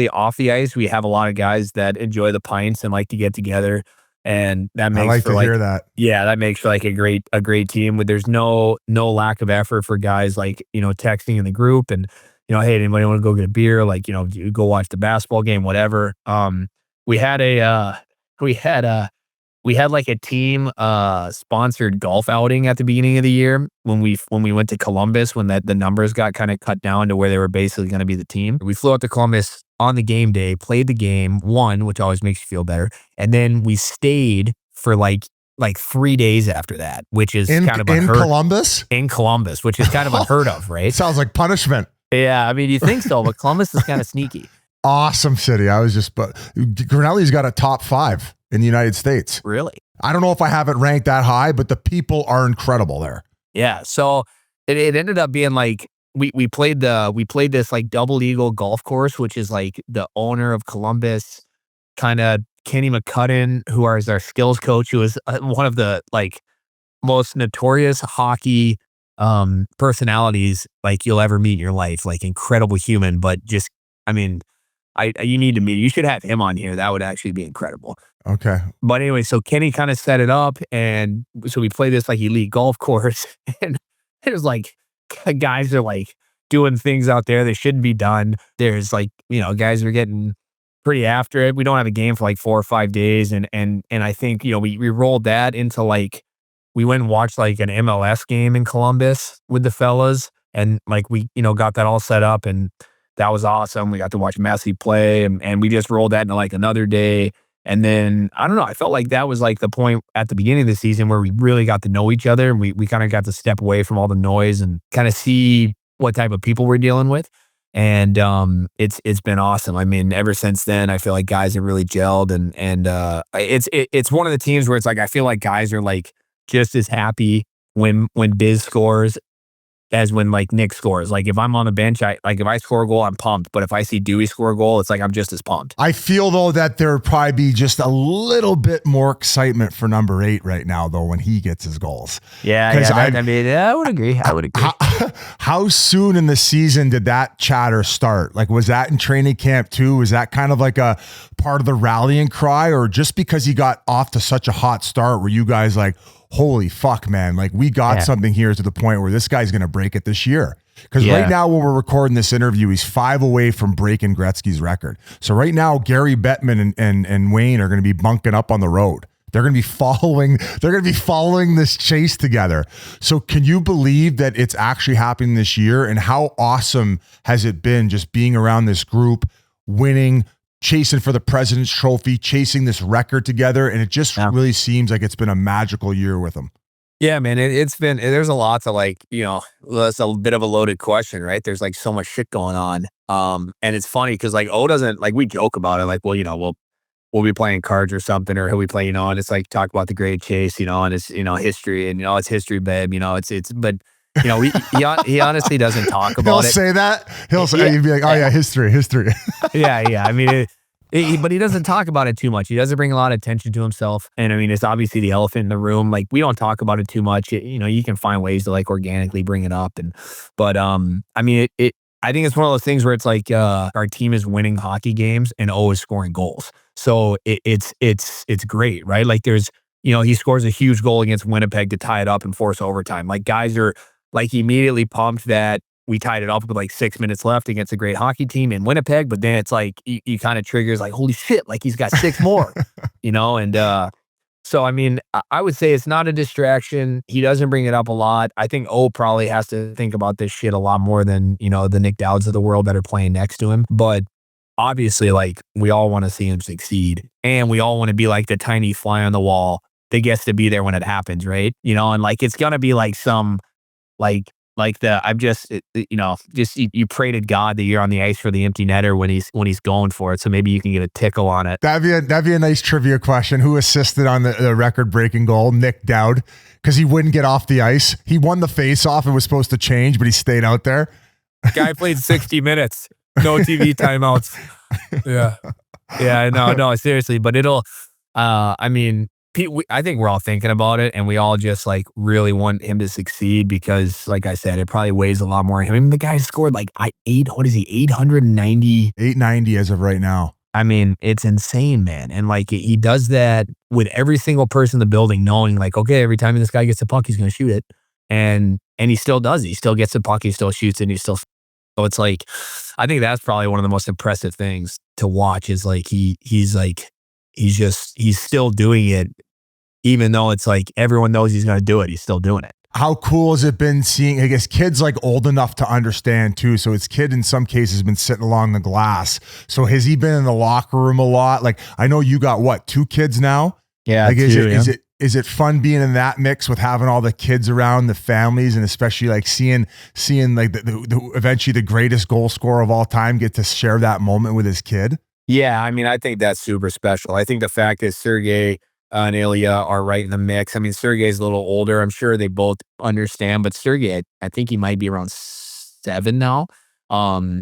M: off the ice, we have a lot of guys that enjoy the pints and like to get together. And that makes
F: I like to hear that.
M: Yeah, that makes for like a great team. There's no lack of effort for guys like, texting in the group and, hey, anybody want to go get a beer? Like, you go watch the basketball game, whatever. We had like a team sponsored golf outing at the beginning of the year when we went to Columbus, when the numbers got kind of cut down to where they were basically going to be the team. We flew out to Columbus on the game day, played the game, won, which always makes you feel better. And then we stayed for like 3 days after that, which is kind of unheard. In Columbus, which is kind of unheard of, right?
F: Sounds like punishment.
M: Yeah, I mean, you think so, but Columbus is kind of sneaky.
F: Awesome city. But Grinnelli's got a top 5 in the United States.
M: Really?
F: I don't know if I have it ranked that high, but the people are incredible there.
M: Yeah. So it ended up being like we played this like Double Eagle golf course, which is like the owner of Columbus, kind of Kenny McCudden, who is our skills coach, who is one of the like most notorious hockey personalities like you'll ever meet in your life. Like, incredible human, but just, I mean, you need to meet. You should have him on here. That would actually be incredible.
F: Okay.
M: But anyway, so Kenny kind of set it up, and so we play this like elite golf course, and there's like guys are like doing things out there that shouldn't be done. There's like, guys are getting pretty after it. We don't have a game for like 4 or 5 days, and I think we rolled that into like, we went and watched like an MLS game in Columbus with the fellas, and like we got that all set up, and that was awesome. We got to watch Messi play, and we just rolled that into like another day. And then, I don't know, I felt like that was like the point at the beginning of the season where we really got to know each other, and we kind of got to step away from all the noise and kind of see what type of people we're dealing with. And it's been awesome. I mean, ever since then, I feel like guys have really gelled, and it's one of the teams where it's like, I feel like guys are like just as happy when Biz scores as when like Nick scores. Like, if I'm on the bench, if I score a goal, I'm pumped. But if I see Dewey score a goal, it's like I'm just as pumped.
F: I feel though that there would probably be just a little bit more excitement for number 8 right now though when he gets his goals.
M: Yeah, I would agree.
F: How soon in the season did that chatter start? Like, was that in training camp too? Was that kind of like a part of the rallying cry, or just because he got off to such a hot start were you guys like, holy fuck, man, like we got something here to the point where this guy's going to break it this year? Because right now when we're recording this interview, he's 5 away from breaking Gretzky's record. So right now, Gary Bettman and Wayne are going to be bunking up on the road. They're going to be following this chase together. So can you believe that it's actually happening this year? And how awesome has it been just being around this group, winning, chasing for the President's Trophy, chasing this record together, and it just really seems like it's been a magical year with them.
M: Yeah, man, it's been, there's a lot to like, that's a bit of a loaded question, right? There's like so much shit going on. And it's funny because like O doesn't, like, we joke about it, like, well, we'll be playing cards or something, or he'll be playing, and it's like talk about the great chase, and it's, history, and it's history, babe, but he honestly doesn't talk about it.
F: He'll say that. He'll say, he'd be like, oh yeah, history.
M: Yeah. I mean, but he doesn't talk about it too much. He doesn't bring a lot of attention to himself. And I mean, it's obviously the elephant in the room. Like, we don't talk about it too much. You can find ways to like organically bring it up. But I mean, I think it's one of those things where it's like our team is winning hockey games and O is scoring goals. So it's great, right? Like, there's, he scores a huge goal against Winnipeg to tie it up and force overtime. Like, guys are like immediately pumped that we tied it up with like 6 minutes left against a great hockey team in Winnipeg. But then it's like, you kind of triggers like, holy shit, like he's got 6 more, and So, I mean, I would say it's not a distraction. He doesn't bring it up a lot. I think O probably has to think about this shit a lot more than, the Nic Dowds of the world that are playing next to him. But obviously, like, we all want to see him succeed. And we all want to be like the tiny fly on the wall that gets to be there when it happens, right? And like, it's going to be like some, you pray to God that you're on the ice for the empty netter when he's going for it. So maybe you can get a tickle on it.
F: That'd be a nice trivia question. Who assisted on the record-breaking goal? Nic Dowd, because he wouldn't get off the ice. He won the face-off. It was supposed to change, but he stayed out there.
M: Guy played 60 minutes. No TV timeouts. Yeah. Yeah, no, seriously. But it'll, I think we're all thinking about it, and we all just like really want him to succeed because, like I said, it probably weighs a lot more on him. I mean, the guy scored like 890?
F: 890 as of right now.
M: I mean, it's insane, man. And like he does that with every single person in the building, knowing like, okay, every time this guy gets the puck, he's going to shoot it, and he still does. He still gets the puck, he still shoots it, and so it's like, I think that's probably one of the most impressive things to watch is like he's still doing it. Even though it's like everyone knows he's going to do it, he's still doing it.
F: How cool has it been seeing, I guess, kids like old enough to understand too. So his kid in some cases been sitting along the glass. So has he been in the locker room a lot? Like, I know you got what, 2 kids now?
M: Yeah.
F: Like, is it fun being in that mix with having all the kids around, the families, and especially like seeing like the eventually the greatest goal scorer of all time get to share that moment with his kid?
M: Yeah. I mean, I think that's super special. I think the fact that Sergey and Ilya are right in the mix. I mean, Sergey's a little older. I'm sure they both understand, but Sergey, I think he might be around 7 now,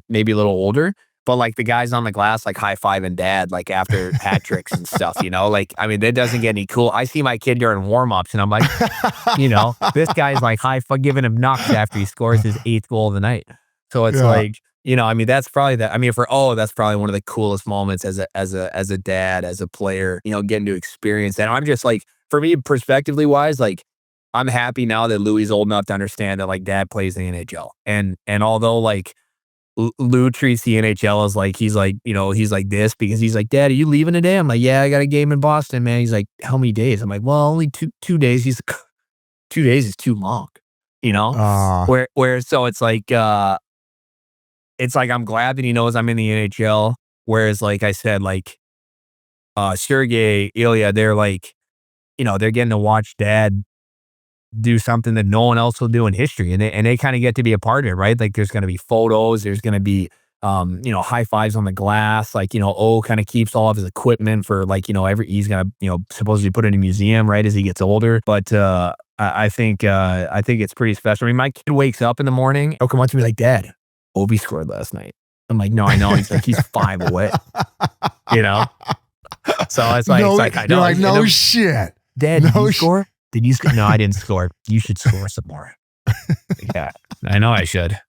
M: maybe a little older. But like the guys on the glass, like high-fiving dad, like after hat tricks and stuff, like, I mean, that doesn't get any cool. I see my kid during warm-ups and I'm like, this guy's like giving him knocks after he scores his 8th goal of the night. So it's like, I mean, that's probably that's probably one of the coolest moments as a dad, as a player, getting to experience that. And I'm just like, for me, perspectively wise, like, I'm happy now that Louis is old enough to understand that like dad plays the NHL. And although like Lou treats the NHL as like, he's like this because he's like, Dad, are you leaving today? I'm like, yeah, I got a game in Boston, man. He's like, how many days? I'm like, well, only two days. He's like, 2 days is too long, where so it's like, I'm glad that he knows I'm in the NHL. Whereas, like I said, like Sergey, Ilya, they're like, they're getting to watch dad do something that no one else will do in history. And they kind of get to be a part of it, right? Like there's going to be photos, there's going to be, high fives on the glass. Like, O kind of keeps all of his equipment for like, he's going to, supposedly put it in a museum, right? As he gets older. But, I think it's pretty special. I mean, my kid wakes up in the morning, he'll come up to me like, Dad, Obi scored last night. I'm like, no, I know. He's like, he's 5 away, So it's like, I know.
F: You're like, no shit.
M: Dad, did you score? Did you score? No, I didn't score. You should score some more. Yeah, I know I should.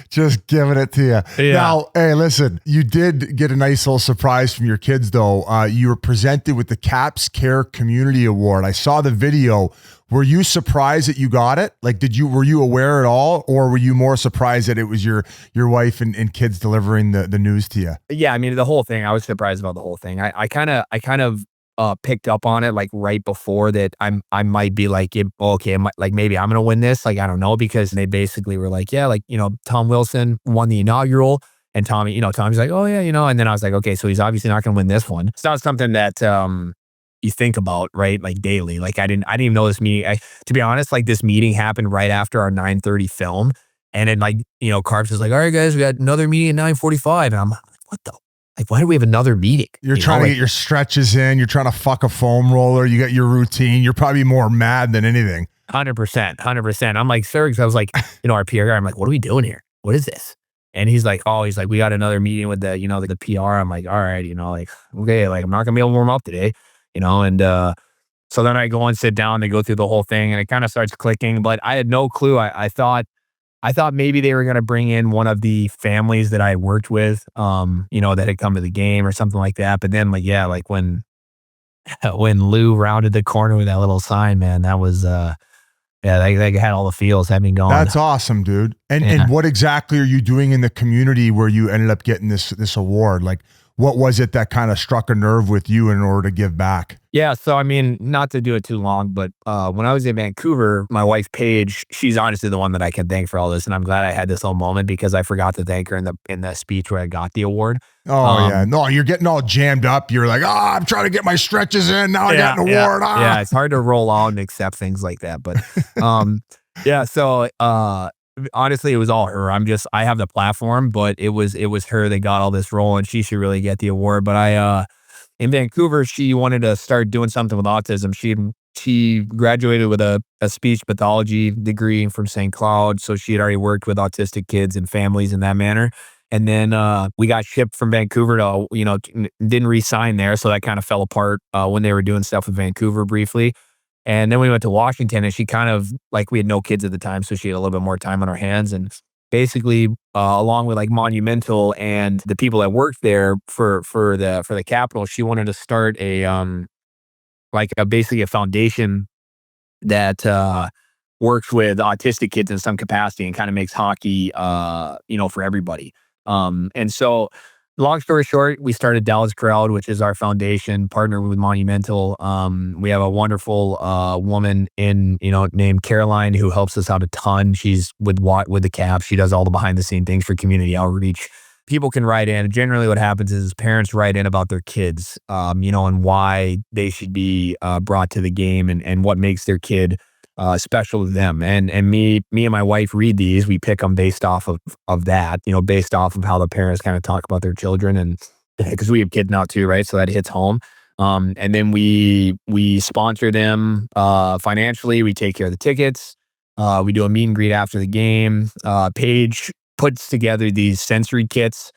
F: Just giving it to you.
M: Yeah.
F: Now, hey, listen, you did get a nice little surprise from your kids, though. You were presented with the Caps Care Community Award. I saw the video. Were you surprised that you got it? Like, were you aware at all, or were you more surprised that it was your wife and kids delivering the news to you?
M: Yeah, I mean, the whole thing. I was surprised about the whole thing. I kind of picked up on it like right before that. I might be like, okay, maybe I'm gonna win this. Like, I don't know, because they basically were like, yeah, like, Tom Wilson won the inaugural, and Tommy's like, oh yeah, and then I was like, okay, so he's obviously not gonna win this one. It's not something that you think about, right? Like daily. Like I didn't even know this meeting. To be honest, like this meeting happened right after our 9:30 film, and then like Carps is like, all right guys, we got another meeting at 9:45, and I'm like, what the. Like, why do we have another meeting?
F: You're trying to get your stretches in. You're trying to fuck a foam roller. You got your routine. You're probably more mad than anything.
M: 100%. I'm like, sir, because I was like, our PR guy, I'm like, what are we doing here? What is this? And he's like, we got another meeting with the PR. I'm like, all right, like, okay, like, I'm not going to be able to warm up today, and so then I go and sit down, they go through the whole thing, and it kind of starts clicking, but I had no clue. I thought maybe they were going to bring in one of the families that I worked with, that had come to the game or something like that. But then, like, yeah, like when Lou rounded the corner with that little sign, man, that was, they had all the feels, had me going.
F: That's awesome, dude. And what exactly are you doing in the community where you ended up getting this award? Like, what was it that kind of struck a nerve with you in order to give back?
M: Yeah, so I mean, not to do it too long, but when I was in Vancouver, my wife Paige, she's honestly the one that I can thank for all this, and I'm glad I had this whole moment because I forgot to thank her in the speech where I got the award.
F: Oh yeah, no, you're getting all jammed up. You're like, I'm trying to get my stretches in. Now I got an award.
M: Yeah, it's hard to roll out and accept things like that, but yeah. So honestly, it was all her. I have the platform, but it was her that got all this role, and she should really get the award. But in Vancouver, she wanted to start doing something with autism. She graduated with a speech pathology degree from St. Cloud, so she had already worked with autistic kids and families in that manner. And then we got shipped from Vancouver to, didn't re-sign there, so that kind of fell apart when they were doing stuff with Vancouver briefly. And then we went to Washington, and she kind of, like, we had no kids at the time, so she had a little bit more time on her hands. And basically, along with like Monumental and the people that worked there for the Capitals, she wanted to start basically a foundation that works with autistic kids in some capacity and kind of makes hockey, for everybody. And so, long story short, we started Dallas Crowd, which is our foundation, partnered with Monumental. We have a wonderful woman named Caroline who helps us out a ton. She's with the Caps. She does all the behind the scene things for community outreach. People can write in. Generally, what happens is parents write in about their kids, and why they should be brought to the game and what makes their kid special to them. And me and my wife read these. We pick them based off of that, based off of how the parents kind of talk about their children, and because we have kids now too, right? So that hits home. And then we sponsor them financially. We take care of the tickets. We do a meet and greet after the game. Paige puts together these sensory kits,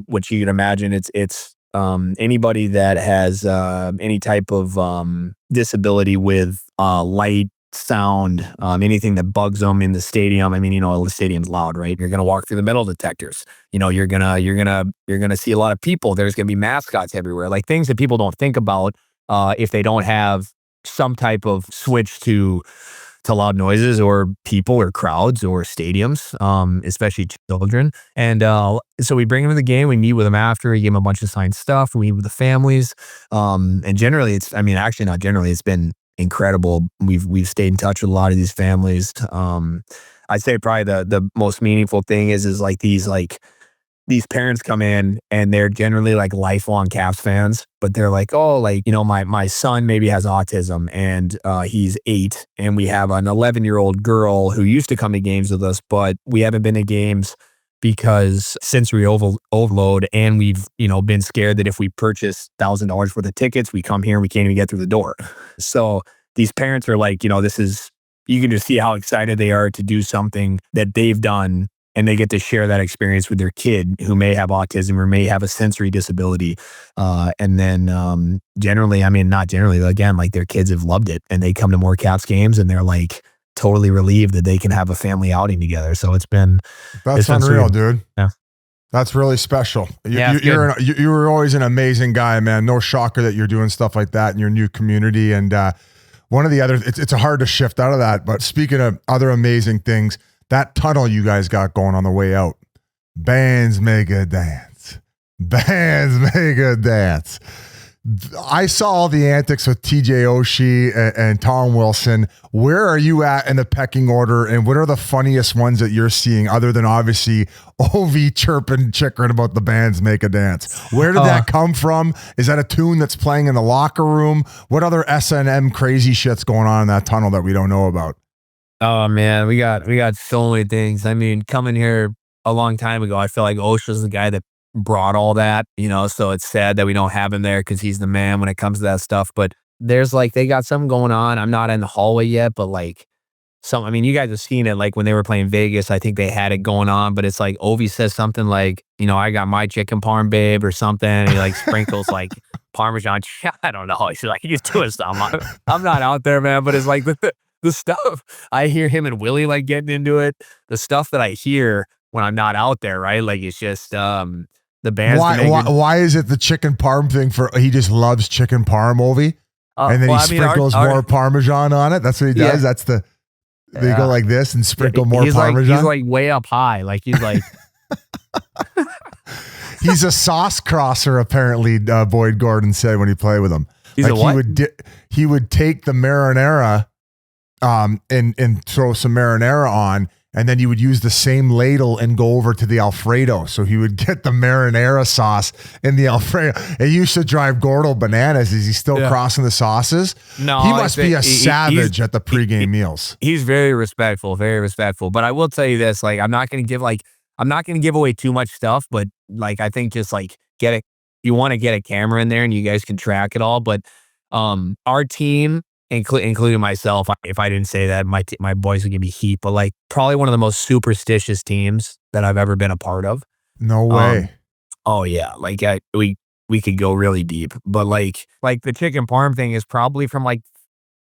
M: which you can imagine it's anybody that has any type of disability with light, sound, anything that bugs them in the stadium. I mean, the stadium's loud, right? You're gonna walk through the metal detectors. You're gonna see a lot of people. There's gonna be mascots everywhere, like things that people don't think about if they don't have some type of switch to loud noises or people or crowds or stadiums, especially children. And so we bring them to the game. We meet with them after. We give them a bunch of signed stuff. We meet with the families. And generally, it's been incredible. We've stayed in touch with a lot of these families. I'd say probably the most meaningful thing is like these parents come in and they're generally like lifelong Caps fans, but they're like, my son maybe has autism and he's 8, and we have an 11-year-old girl who used to come to games with us, but we haven't been to games because sensory overload, and we've been scared that if we purchase $1,000 worth of tickets, we come here and we can't even get through the door. So these parents are like, this is, you can just see how excited they are to do something that they've done, and they get to share that experience with their kid who may have autism or may have a sensory disability. And then generally, again, like their kids have loved it, and they come to more Caps games and they're like totally relieved that they can have a family outing together. So it's
F: unreal, dude.
M: Yeah.
F: That's really special. You were always an amazing guy, man. No shocker that you're doing stuff like that in your new community. And one of the other, it's hard to shift out of that. But speaking of other amazing things, that tunnel you guys got going on the way out, bands make a dance. Bands make a dance. I saw all the antics with TJ Oshie and Tom Wilson. Where are you at in the pecking order, and what are the funniest ones that you're seeing, other than obviously Ovi chirping, chickering about the bands make a dance? Where did that come from? Is that a tune that's playing in the locker room? What other S&M crazy shit's going on in that tunnel that we don't know about?
M: Oh man, we got so many things. I mean, coming here a long time ago, I feel like Osh was the guy that brought all that, so it's sad that we don't have him there because he's the man when it comes to that stuff. But there's they got something going on. I'm not in the hallway yet, but you guys have seen it, like when they were playing Vegas, I think they had it going on, but it's like Ovi says something like, I got my chicken parm, babe, or something. And he sprinkles Parmesan. I don't know. He's doing stuff. I'm not out there, man, but it's like the stuff I hear him and Willie getting into it, the stuff that I hear when I'm not out there, right? It's just the band's.
F: Why is it the chicken parm thing he just loves chicken parm, Ovi? And then he sprinkles more Parmesan on it. That's what he does. Yeah. That's they go like this and sprinkle more Parmesan.
M: He's way up high. He's like.
F: he's a sauce crosser, apparently. Boyd Gordon said when he played with him.
M: He's a what?
F: He would take the marinara, and throw some marinara on, and then you would use the same ladle and go over to the Alfredo. So he would get the marinara sauce in the Alfredo. It used to drive Gordo bananas. Is he still crossing the sauces?
M: No,
F: he must be a savage at the pregame meals.
M: He's very respectful, very respectful. But I will tell you this: like, I'm not going to give away too much stuff. But like, I think just like you want to get a camera in there, and you guys can track it all. But our team, including myself, if I didn't say that, my boys would give me heat. But like, probably one of the most superstitious teams that I've ever been a part of.
F: No way.
M: Oh yeah, like we could go really deep. But like the chicken parm thing is probably from like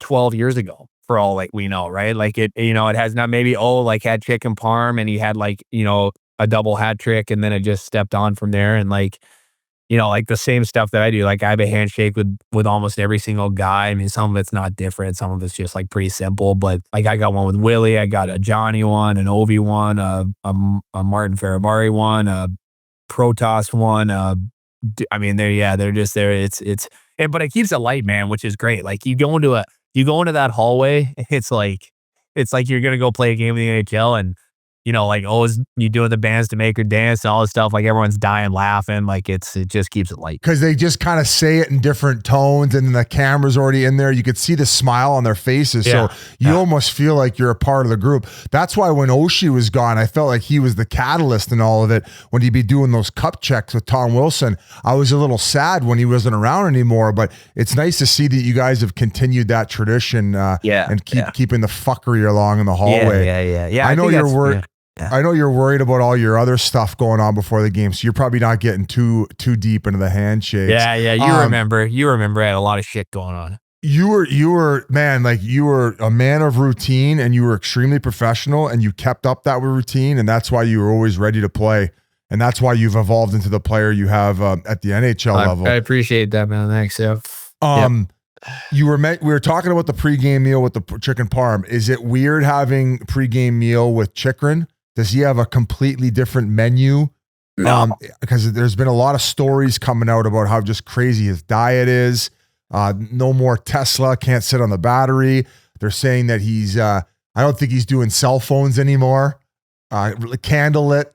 M: 12 years ago, for all like we know, right? Like it has not maybe like had chicken parm and he had like a double hat trick, and then it just stepped on from there. And like, like the same stuff that I do. Like I have a handshake with almost every single guy. I mean, some of it's not different. Some of it's just like pretty simple. But like I got one with Willie. I got a Johnny one, an Ovi one, a Martin Ferrabari one, a Protoss one. I mean, they're just there. But it keeps it light, man, which is great. Like you go into that hallway. It's like you're gonna go play a game in the NHL, and like always you doing the bands to make her dance and all this stuff. Like everyone's dying laughing. Like it just keeps it light.
F: Because they just kind of say it in different tones, and the camera's already in there. You could see the smile on their faces.
M: Yeah.
F: So you almost feel like you're a part of the group. That's why when Oshie was gone, I felt like he was the catalyst in all of it. When he'd be doing those cup checks with Tom Wilson, I was a little sad when he wasn't around anymore, but it's nice to see that you guys have continued that tradition and keeping the fuckery along in the hallway.
M: Yeah.
F: I know you're worried. Yeah. I know you're worried about all your other stuff going on before the game, so you're probably not getting too deep into the handshakes.
M: Yeah. You remember I had a lot of shit going on.
F: You were man, like you were a man of routine, and you were extremely professional, and you kept up that routine, and that's why you were always ready to play, and that's why you've evolved into the player you have at the NHL level.
M: I appreciate that, man. Thanks. Yeah.
F: We were talking about the pregame meal with the chicken parm. Is it weird having pregame meal with Chikrin? Does he have a completely different menu?
M: No.
F: Because there's been a lot of stories coming out about how just crazy his diet is. No more Tesla, can't sit on the battery. They're saying that he's, I don't think he's doing cell phones anymore. Candlelit.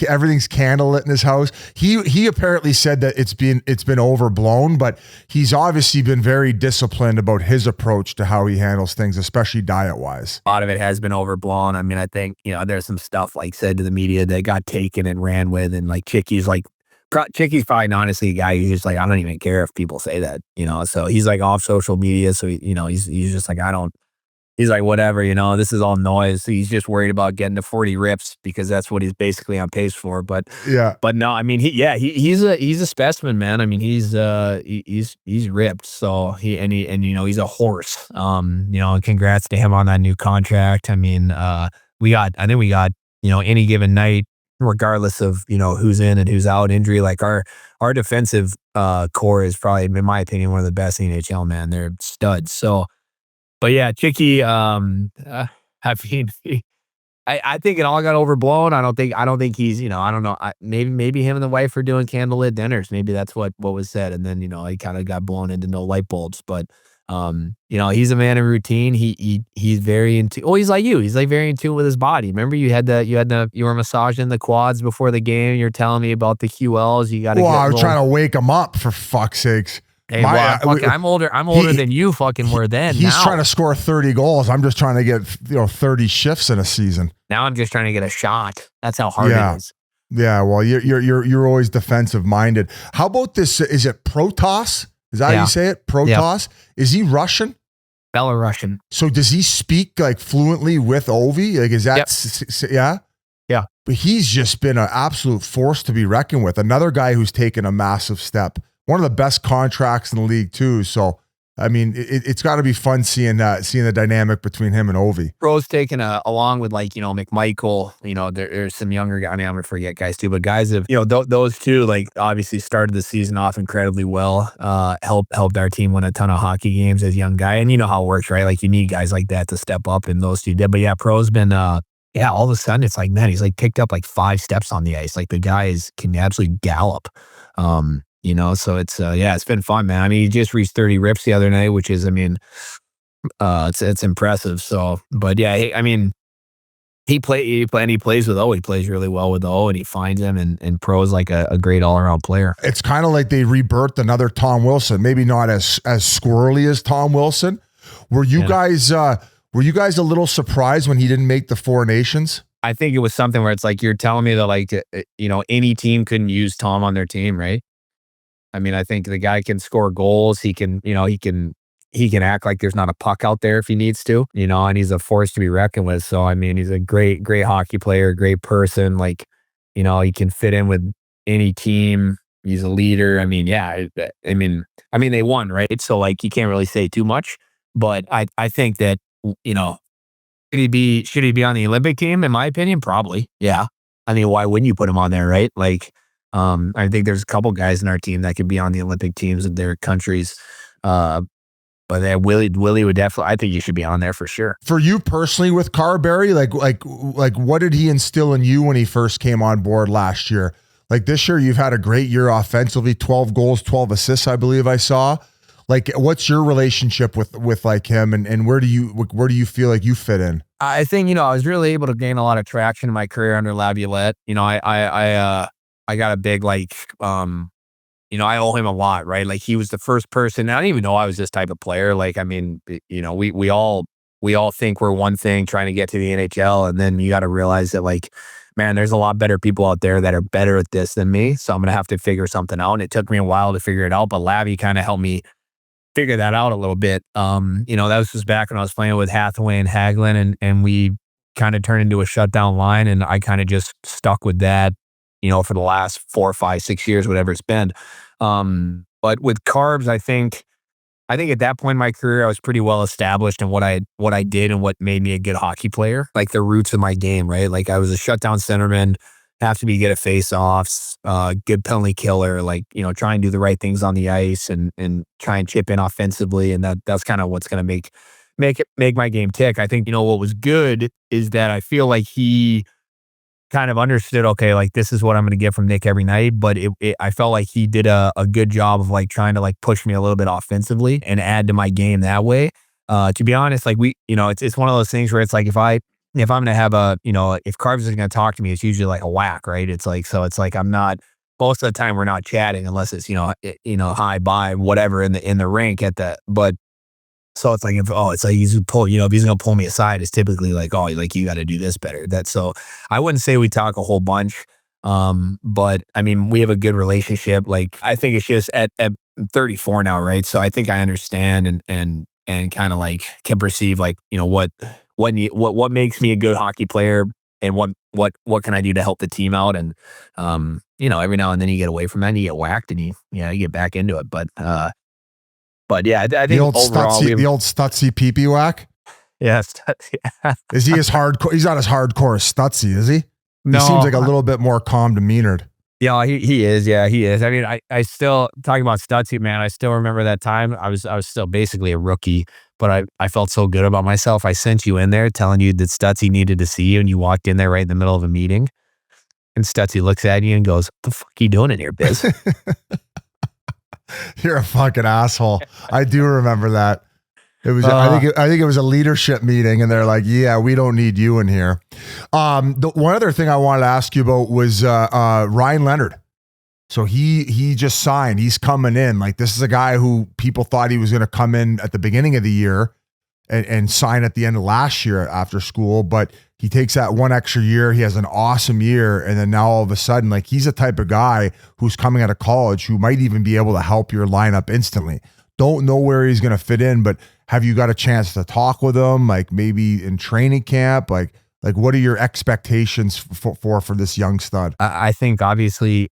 F: Everything's candlelit in his house. He apparently said that it's been overblown, but he's obviously been very disciplined about his approach to how he handles things, especially diet wise.
M: A lot of it has been overblown. I mean, I think there's some stuff like said to the media that got taken and ran with, and like Chicky's probably honestly a guy who's just like, I don't even care if people say that, So he's like off social media, so he's just like, he's like, whatever, this is all noise. So he's just worried about getting to 40 rips because that's what he's basically on pace for. But no, I mean, he's a specimen, man. I mean, he's ripped. So he's a horse. Congrats to him on that new contract. I mean, I think we got, any given night, regardless of, who's in and who's out injury, like our defensive core is probably, in my opinion, one of the best in the NHL, man. They're studs. So, but yeah, Chicky, I mean, I think it all got overblown. I don't think he's, I don't know. Maybe him and the wife are doing candlelit dinners. Maybe that's what was said. And then, he kind of got blown into no light bulbs. But, he's a man of routine. He's very into. Oh, he's like you. He's like very in tune with his body. Remember, you were massaging the quads before the game. You're telling me about the QLs. You got to.
F: Well, I was trying to wake him up, for fuck's sakes.
M: Hey, I'm older than you fucking were then.
F: He's trying to score 30 goals. I'm just trying to get 30 shifts in a season.
M: Now I'm just trying to get a shot. That's how hard it is.
F: Yeah, well, you're always defensive minded. How about this? Is it Protoss? Is that how you say it? Protoss? Yeah. Is he Russian?
M: Belarusian.
F: So does he speak like fluently with Ovi? Like, is that yeah?
M: Yeah.
F: But he's just been an absolute force to be reckoned with. Another guy who's taken a massive step. One of the best contracts in the league too. So, I mean, it's got to be fun seeing the dynamic between him and Ovi.
M: Bro's taken along with McMichael. There's some younger guys. I mean, I'm gonna forget guys too, but guys have those two like obviously started the season off incredibly well. Helped our team win a ton of hockey games as young guy, and you know how it works, right? Like you need guys like that to step up, and those two did. But yeah, Pro's been yeah, all of a sudden it's like, man, he's like picked up like 5 steps on the ice. Like the guy can absolutely gallop. So it's it's been fun, man. I mean, he just reached 30 rips the other night, which is, I mean, it's impressive. So, but yeah, I mean, he plays with O. He plays really well with O, and he finds him, and Pro's like a great all around player.
F: It's kind of like they rebirthed another Tom Wilson. Maybe not as squirrely as Tom Wilson. Were you guys a little surprised when he didn't make the Four Nations?
M: I think it was something where it's like, you're telling me that like, any team couldn't use Tom on their team, right? I mean, I think the guy can score goals. He can act like there's not a puck out there if he needs to, and he's a force to be reckoned with. So, I mean, he's a great, great hockey player, great person. Like, he can fit in with any team. He's a leader. I mean, yeah, I mean, they won, right? So like, you can't really say too much, but I think that, should he be on the Olympic team? In my opinion, probably. Yeah. I mean, why wouldn't you put him on there, right? Like, I think there's a couple guys in our team that could be on the Olympic teams of their countries. But Willie would definitely, I think you should be on there for sure.
F: For you personally with Carberry, like what did he instill in you when he first came on board last year? Like this year, you've had a great year offensively, 12 goals, 12 assists, I believe I saw. Like, what's your relationship with like him, and where do you feel like you fit in?
M: I think, I was really able to gain a lot of traction in my career under Laviolette. I got a big, like, I owe him a lot, right? Like he was the first person. I didn't even know I was this type of player. Like, I mean, we all think we're one thing trying to get to the NHL. And then you got to realize that like, man, there's a lot better people out there that are better at this than me. So I'm going to have to figure something out. And it took me a while to figure it out, but Lavi kind of helped me figure that out a little bit. That was just back when I was playing with Hathaway and Hagelin, and we kind of turned into a shutdown line. And I kind of just stuck with that, for the last 4, 5, 6 years, whatever it's been. But with Carbs, I think at that point in my career, I was pretty well established in what I did and what made me a good hockey player, like the roots of my game, right? Like I was a shutdown centerman, have to be good at face-offs, good penalty killer, like, try and do the right things on the ice and try and chip in offensively. And that's kind of what's going to make my game tick. I think, what was good is that I feel like he kind of understood, okay, like this is what I'm going to get from Nick every night. But I felt like he did a good job of like trying to like push me a little bit offensively and add to my game that way. To be honest, like it's one of those things where it's like, if I'm going to have if Carbs is going to talk to me, it's usually like a whack, right? It's like I'm not, most of the time we're not chatting unless it's, hi, bye, whatever in the rink so it's like, it's like he's pull, if he's going to pull me aside, it's typically like, oh, like you got to do this better. So I wouldn't say we talk a whole bunch. But I mean, we have a good relationship. Like, I think it's just at 34 now, right? So I think I understand and kind of like can perceive like, what makes me a good hockey player and what can I do to help the team out? And, every now and then you get away from that and you get whacked and you get back into it. But yeah, I think
F: the old
M: overall,
F: Stutzy pee-pee whack.
M: Yeah,
F: Is he as hardcore? He's not as hardcore as Stutzy, is he?
M: No,
F: he seems like a little bit more calm demeanored.
M: Yeah, he is. Yeah, he is. I mean, I still talking about Stutzy, man. I still remember that time. I was still basically a rookie, but I felt so good about myself. I sent you in there telling you that Stutzy needed to see you, and you walked in there right in the middle of a meeting, and Stutzy looks at you and goes, "What the fuck are you doing in here, Biz?"
F: You're a fucking asshole. I do remember that. It was, I think it was a leadership meeting, and they're like, "Yeah, we don't need you in here." The one other thing I wanted to ask you about was Ryan Leonard. So he just signed. He's coming in. Like, this is a guy who people thought he was going to come in at the beginning of the year and sign at the end of last year after school, but he takes that one extra year. He has an awesome year, and then now all of a sudden, like, he's a type of guy who's coming out of college who might even be able to help your lineup instantly. Don't know where he's going to fit in, but have you got a chance to talk with him, like maybe in training camp? Like what are your expectations for this young stud?
M: I think obviously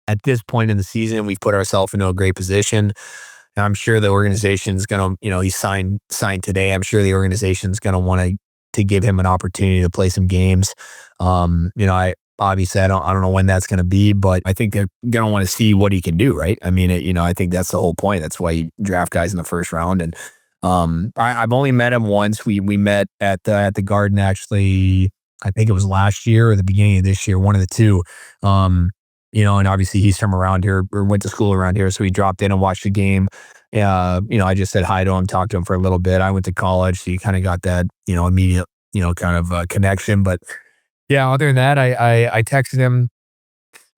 M: at this point in the season, we've put ourselves into a great position. And I'm sure the organization's going to, he signed today. I'm sure the organization's going to want to give him an opportunity to play some games. I obviously I don't know when that's going to be, but I think they're going to want to see what he can do, right? I mean, I think that's the whole point. That's why you draft guys in the first round. And I've only met him once. We met at the Garden actually I think it was last year or the beginning of this year, one of the two. And obviously he's from around here or went to school around here. So he dropped in and watched the game. I just said hi to him, talked to him for a little bit. I went to college, so you kind of got that, immediate, kind of connection. But yeah, other than that, I texted him,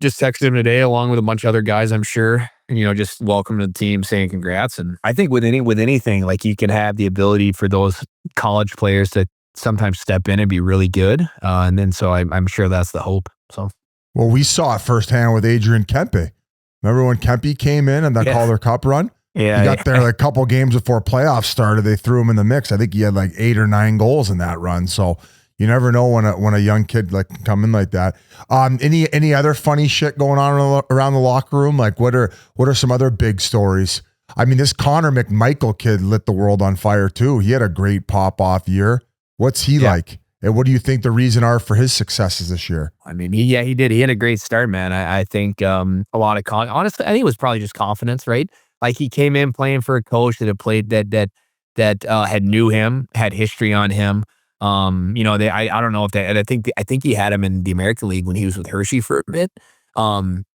M: today along with a bunch of other guys, I'm sure, and, just welcome to the team, saying congrats. And I think with anything, like you can have the ability for those college players to sometimes step in and be really good. And then so I'm sure that's the hope. So.
F: Well, we saw it firsthand with Adrian Kempe. Remember when Kempe came in and that Calder Cup run?
M: Yeah.
F: He got there like a couple games before playoffs started. They threw him in the mix. I think he had like 8 or 9 goals in that run. So you never know when a young kid like can come in like that. Any other funny shit going on around the locker room? Like what are some other big stories? I mean, this Connor McMichael kid lit the world on fire too. He had a great pop-off year. What's he like? And what do you think the reason are for his successes this year?
M: I mean, he did. He had a great start, man. I think a lot of honestly, I think it was probably just confidence, right? Like he came in playing for a coach that had played that had knew him, had history on him. I don't know if that. And I think he had him in the American League when he was with Hershey for a bit.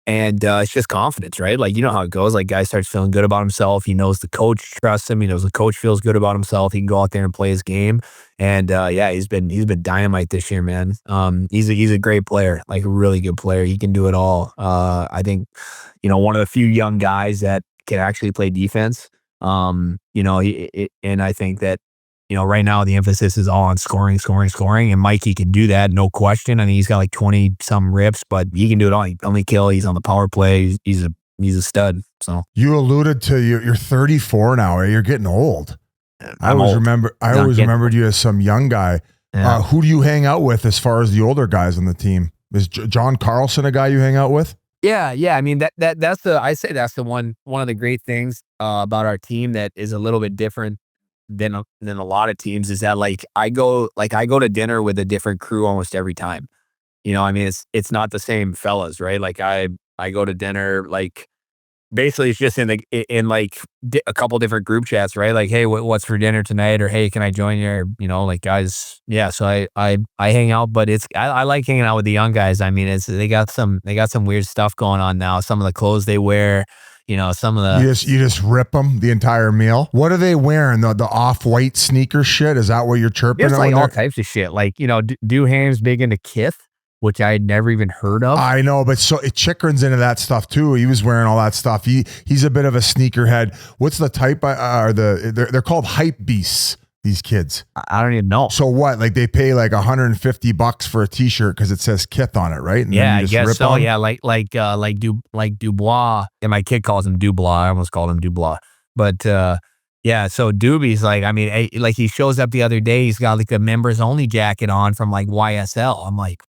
M: And it's just confidence, right? Like, you know how it goes. Like, guy starts feeling good about himself. He knows the coach trusts him. He knows the coach feels good about himself. He can go out there and play his game. And he's been dynamite this year, man. He's a great player, like a really good player. He can do it all. I think, one of the few young guys that can actually play defense. And I think that, right now the emphasis is all on scoring. And Mikey can do that, no question. I mean, he's got like 20 some rips, but he can do it all. He can only kill. He's on the power play. He's a stud. So
F: you alluded to you're 34 now. Right? You're getting old. I always remembered you as some young guy.
M: Yeah.
F: Who do you hang out with as far as the older guys on the team? Is John Carlson a guy you hang out with?
M: Yeah. I mean, that's the one of the great things about our team that is a little bit different than a lot of teams is that I go to dinner with a different crew almost every time. I mean, it's not the same fellas, right? Like I go to dinner, like basically it's just in a couple different group chats, right? Like, hey, what's for dinner tonight? Or hey, can I join you? Or, like guys. Yeah. So I hang out, but I like hanging out with the young guys. I mean, they got some weird stuff going on now. Some of the clothes they wear, some of the
F: you just rip them the entire meal. What are they wearing? The off-white sneaker shit? Is that what you're chirping?
M: It's like all types of shit. Like Duhaim's big into Kith, which I had never even heard of.
F: I know, but so Chikrin's into that stuff too. He was wearing all that stuff. He's a bit of a sneakerhead. What's the type? They're called hype beasts. These kids.
M: I don't even know.
F: So what? Like they pay like $150 for a T-shirt because it says Kith on it, right? And
M: yeah, I guess so. Yeah, like Dubois, and my kid calls him Dubois. I almost called him Dubois, but yeah. So Doobie's like, I mean, like he shows up the other day. He's got like a members only jacket on from like YSL. I'm like,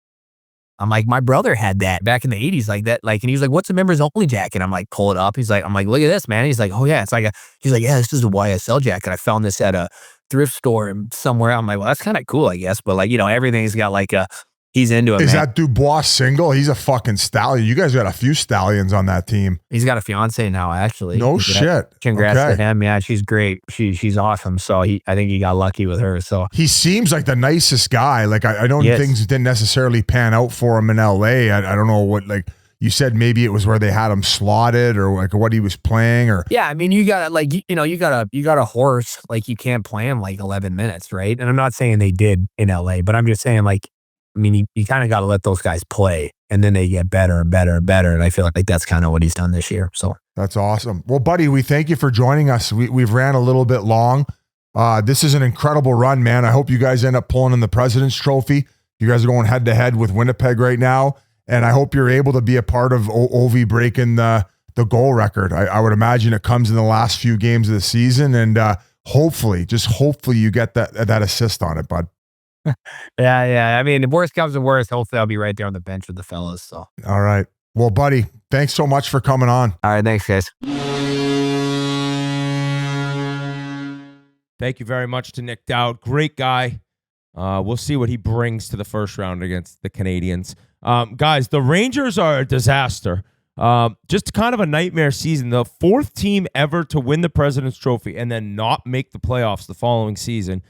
M: my brother had that back in the 80s, like that. Like, and he's like, what's a members only jacket? I'm like, pull it up. I'm like, look at this, man. He's like, oh yeah, he's like, yeah, this is a YSL jacket. I found this at a thrift store somewhere. I'm like, well, that's kind of cool, I guess. But like, everything's got like he's into it.
F: Is
M: man.
F: that Dubois single? He's a fucking stallion. You guys got a few stallions on that team.
M: He's got a fiance now, actually.
F: No shit.
M: Congrats to him. Yeah, she's great. She's awesome. So I think he got lucky with her. So
F: he seems like the nicest guy. Like I know things didn't necessarily pan out for him in LA. I don't know what, like you said, maybe it was where they had him slotted or like what he was playing or.
M: Yeah. I mean, you got like, you got a horse, like you can't play him like 11 minutes. Right. And I'm not saying they did in LA, but I'm just saying like, I mean, you kind of got to let those guys play and then they get better and better and better. And I feel like that's kind of what he's done this year. So
F: that's awesome. Well, buddy, we thank you for joining us. We've ran a little bit long. This is an incredible run, man. I hope you guys end up pulling in the President's Trophy. You guys are going head to head with Winnipeg right now. And I hope you're able to be a part of Ovi breaking the goal record. I would imagine it comes in the last few games of the season. And hopefully you get that assist on it, bud.
M: Yeah. I mean, if worst comes to worst, hopefully I'll be right there on the bench with the fellas. So
F: all right. Well, buddy, thanks so much for coming on.
M: All right. Thanks, guys.
E: Thank you very much to Nic Dowd. Great guy. We'll see what he brings to the first round against the Canadiens. Guys, the Rangers are a disaster. Just kind of a nightmare season. The 4th team ever to win the President's Trophy and then not make the playoffs the following season.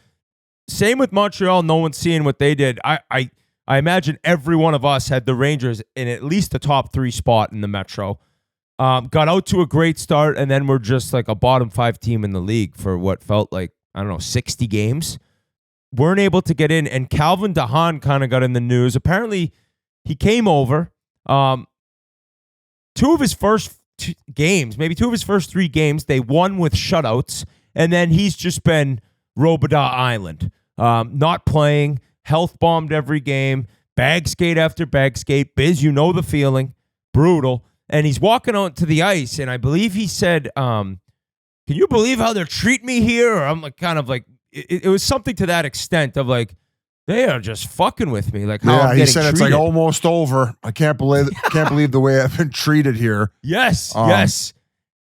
E: Same with Montreal. No one's seeing what they did. I I imagine every one of us had the Rangers in at least the top 3 spot in the Metro. Got out to a great start, and then we're just like a bottom 5 team in the league for what felt like, 60 games. Weren't able to get in, and Calvin DeHaan kind of got in the news. Apparently, he came over. 2 of his first games, maybe 2 of his first 3 games, they won with shutouts, and then he's just been Robidas Island. Not playing, health bombed every game, bag skate after bag skate. Biz, you know the feeling. Brutal. And he's walking out to the ice, and I believe he said, can you believe how they're treating me here? Or I'm it was something to that extent of like, they are just fucking with me. Like how I'm
F: he
E: getting
F: said
E: treated.
F: it's like almost over. I can't believe the way I've been treated here.
E: Yes, yes.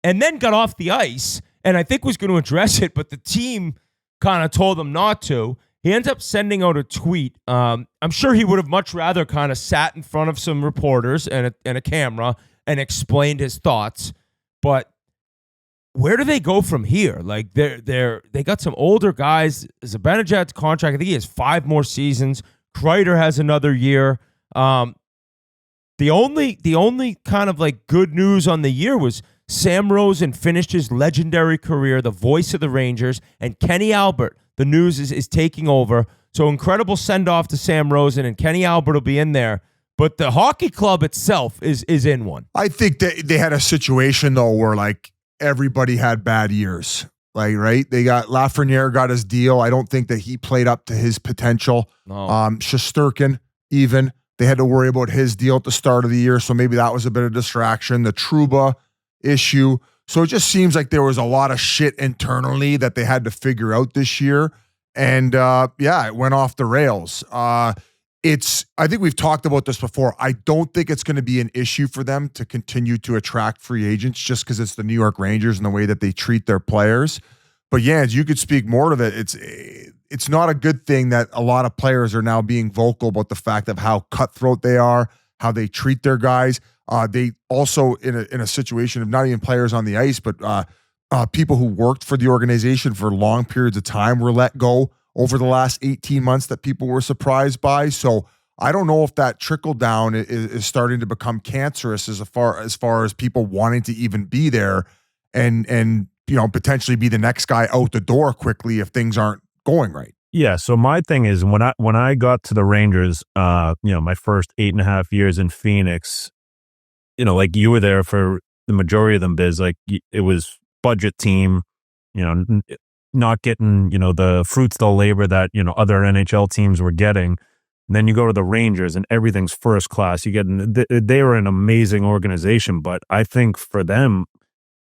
E: And then got off the ice, and I think was going to address it, but the team kind of told him not to. He ends up sending out a tweet. I'm sure he would have much rather kind of sat in front of some reporters and a camera and explained his thoughts. But where do they go from here? Like they got some older guys. Zibanejad's contract, I think he has 5 more seasons. Kreider has another year. The only kind of like good news on the year was Sam Rosen finished his legendary career, the voice of the Rangers, and Kenny Albert, the news is taking over. So incredible send-off to Sam Rosen, and Kenny Albert will be in there. But the hockey club itself is in one.
F: I think they had a situation, though, where like everybody had bad years. Like, right? They got Lafreniere got his deal. I don't think that he played up to his potential.
E: No.
F: Shesterkin, even. They had to worry about his deal at the start of the year, so maybe that was a bit of distraction. The Trouba issue. So it just seems like there was a lot of shit internally that they had to figure out this year. And it went off the rails. I think we've talked about this before. I don't think it's going to be an issue for them to continue to attract free agents just because it's the New York Rangers and the way that they treat their players. But yeah, as you could speak more to it, it's not a good thing that a lot of players are now being vocal about the fact of how cutthroat they are, how they treat their guys. They also in a situation of not even players on the ice, but people who worked for the organization for long periods of time were let go over the last 18 months that people were surprised by. So I don't know if that trickle down is starting to become cancerous as far as people wanting to even be there and potentially be the next guy out the door quickly if things aren't going right.
G: Yeah. So my thing is when I got to the Rangers, my first 8.5 years in Phoenix, like you were there for the majority of them, Biz, like it was budget team, not getting, the fruits of the labor that, other NHL teams were getting. And then you go to the Rangers and everything's first class. They were an amazing organization, but I think for them,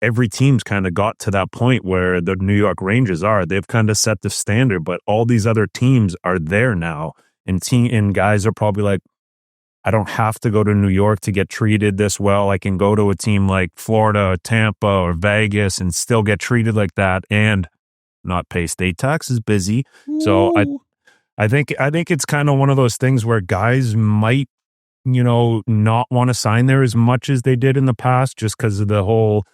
G: every team's kind of got to that point where the New York Rangers are. They've kind of set the standard, but all these other teams are there now. And guys are probably like, I don't have to go to New York to get treated this well. I can go to a team like Florida or Tampa or Vegas and still get treated like that and not pay state taxes. Busy. Ooh. So I think it's kind of one of those things where guys might, not want to sign there as much as they did in the past just because of the whole,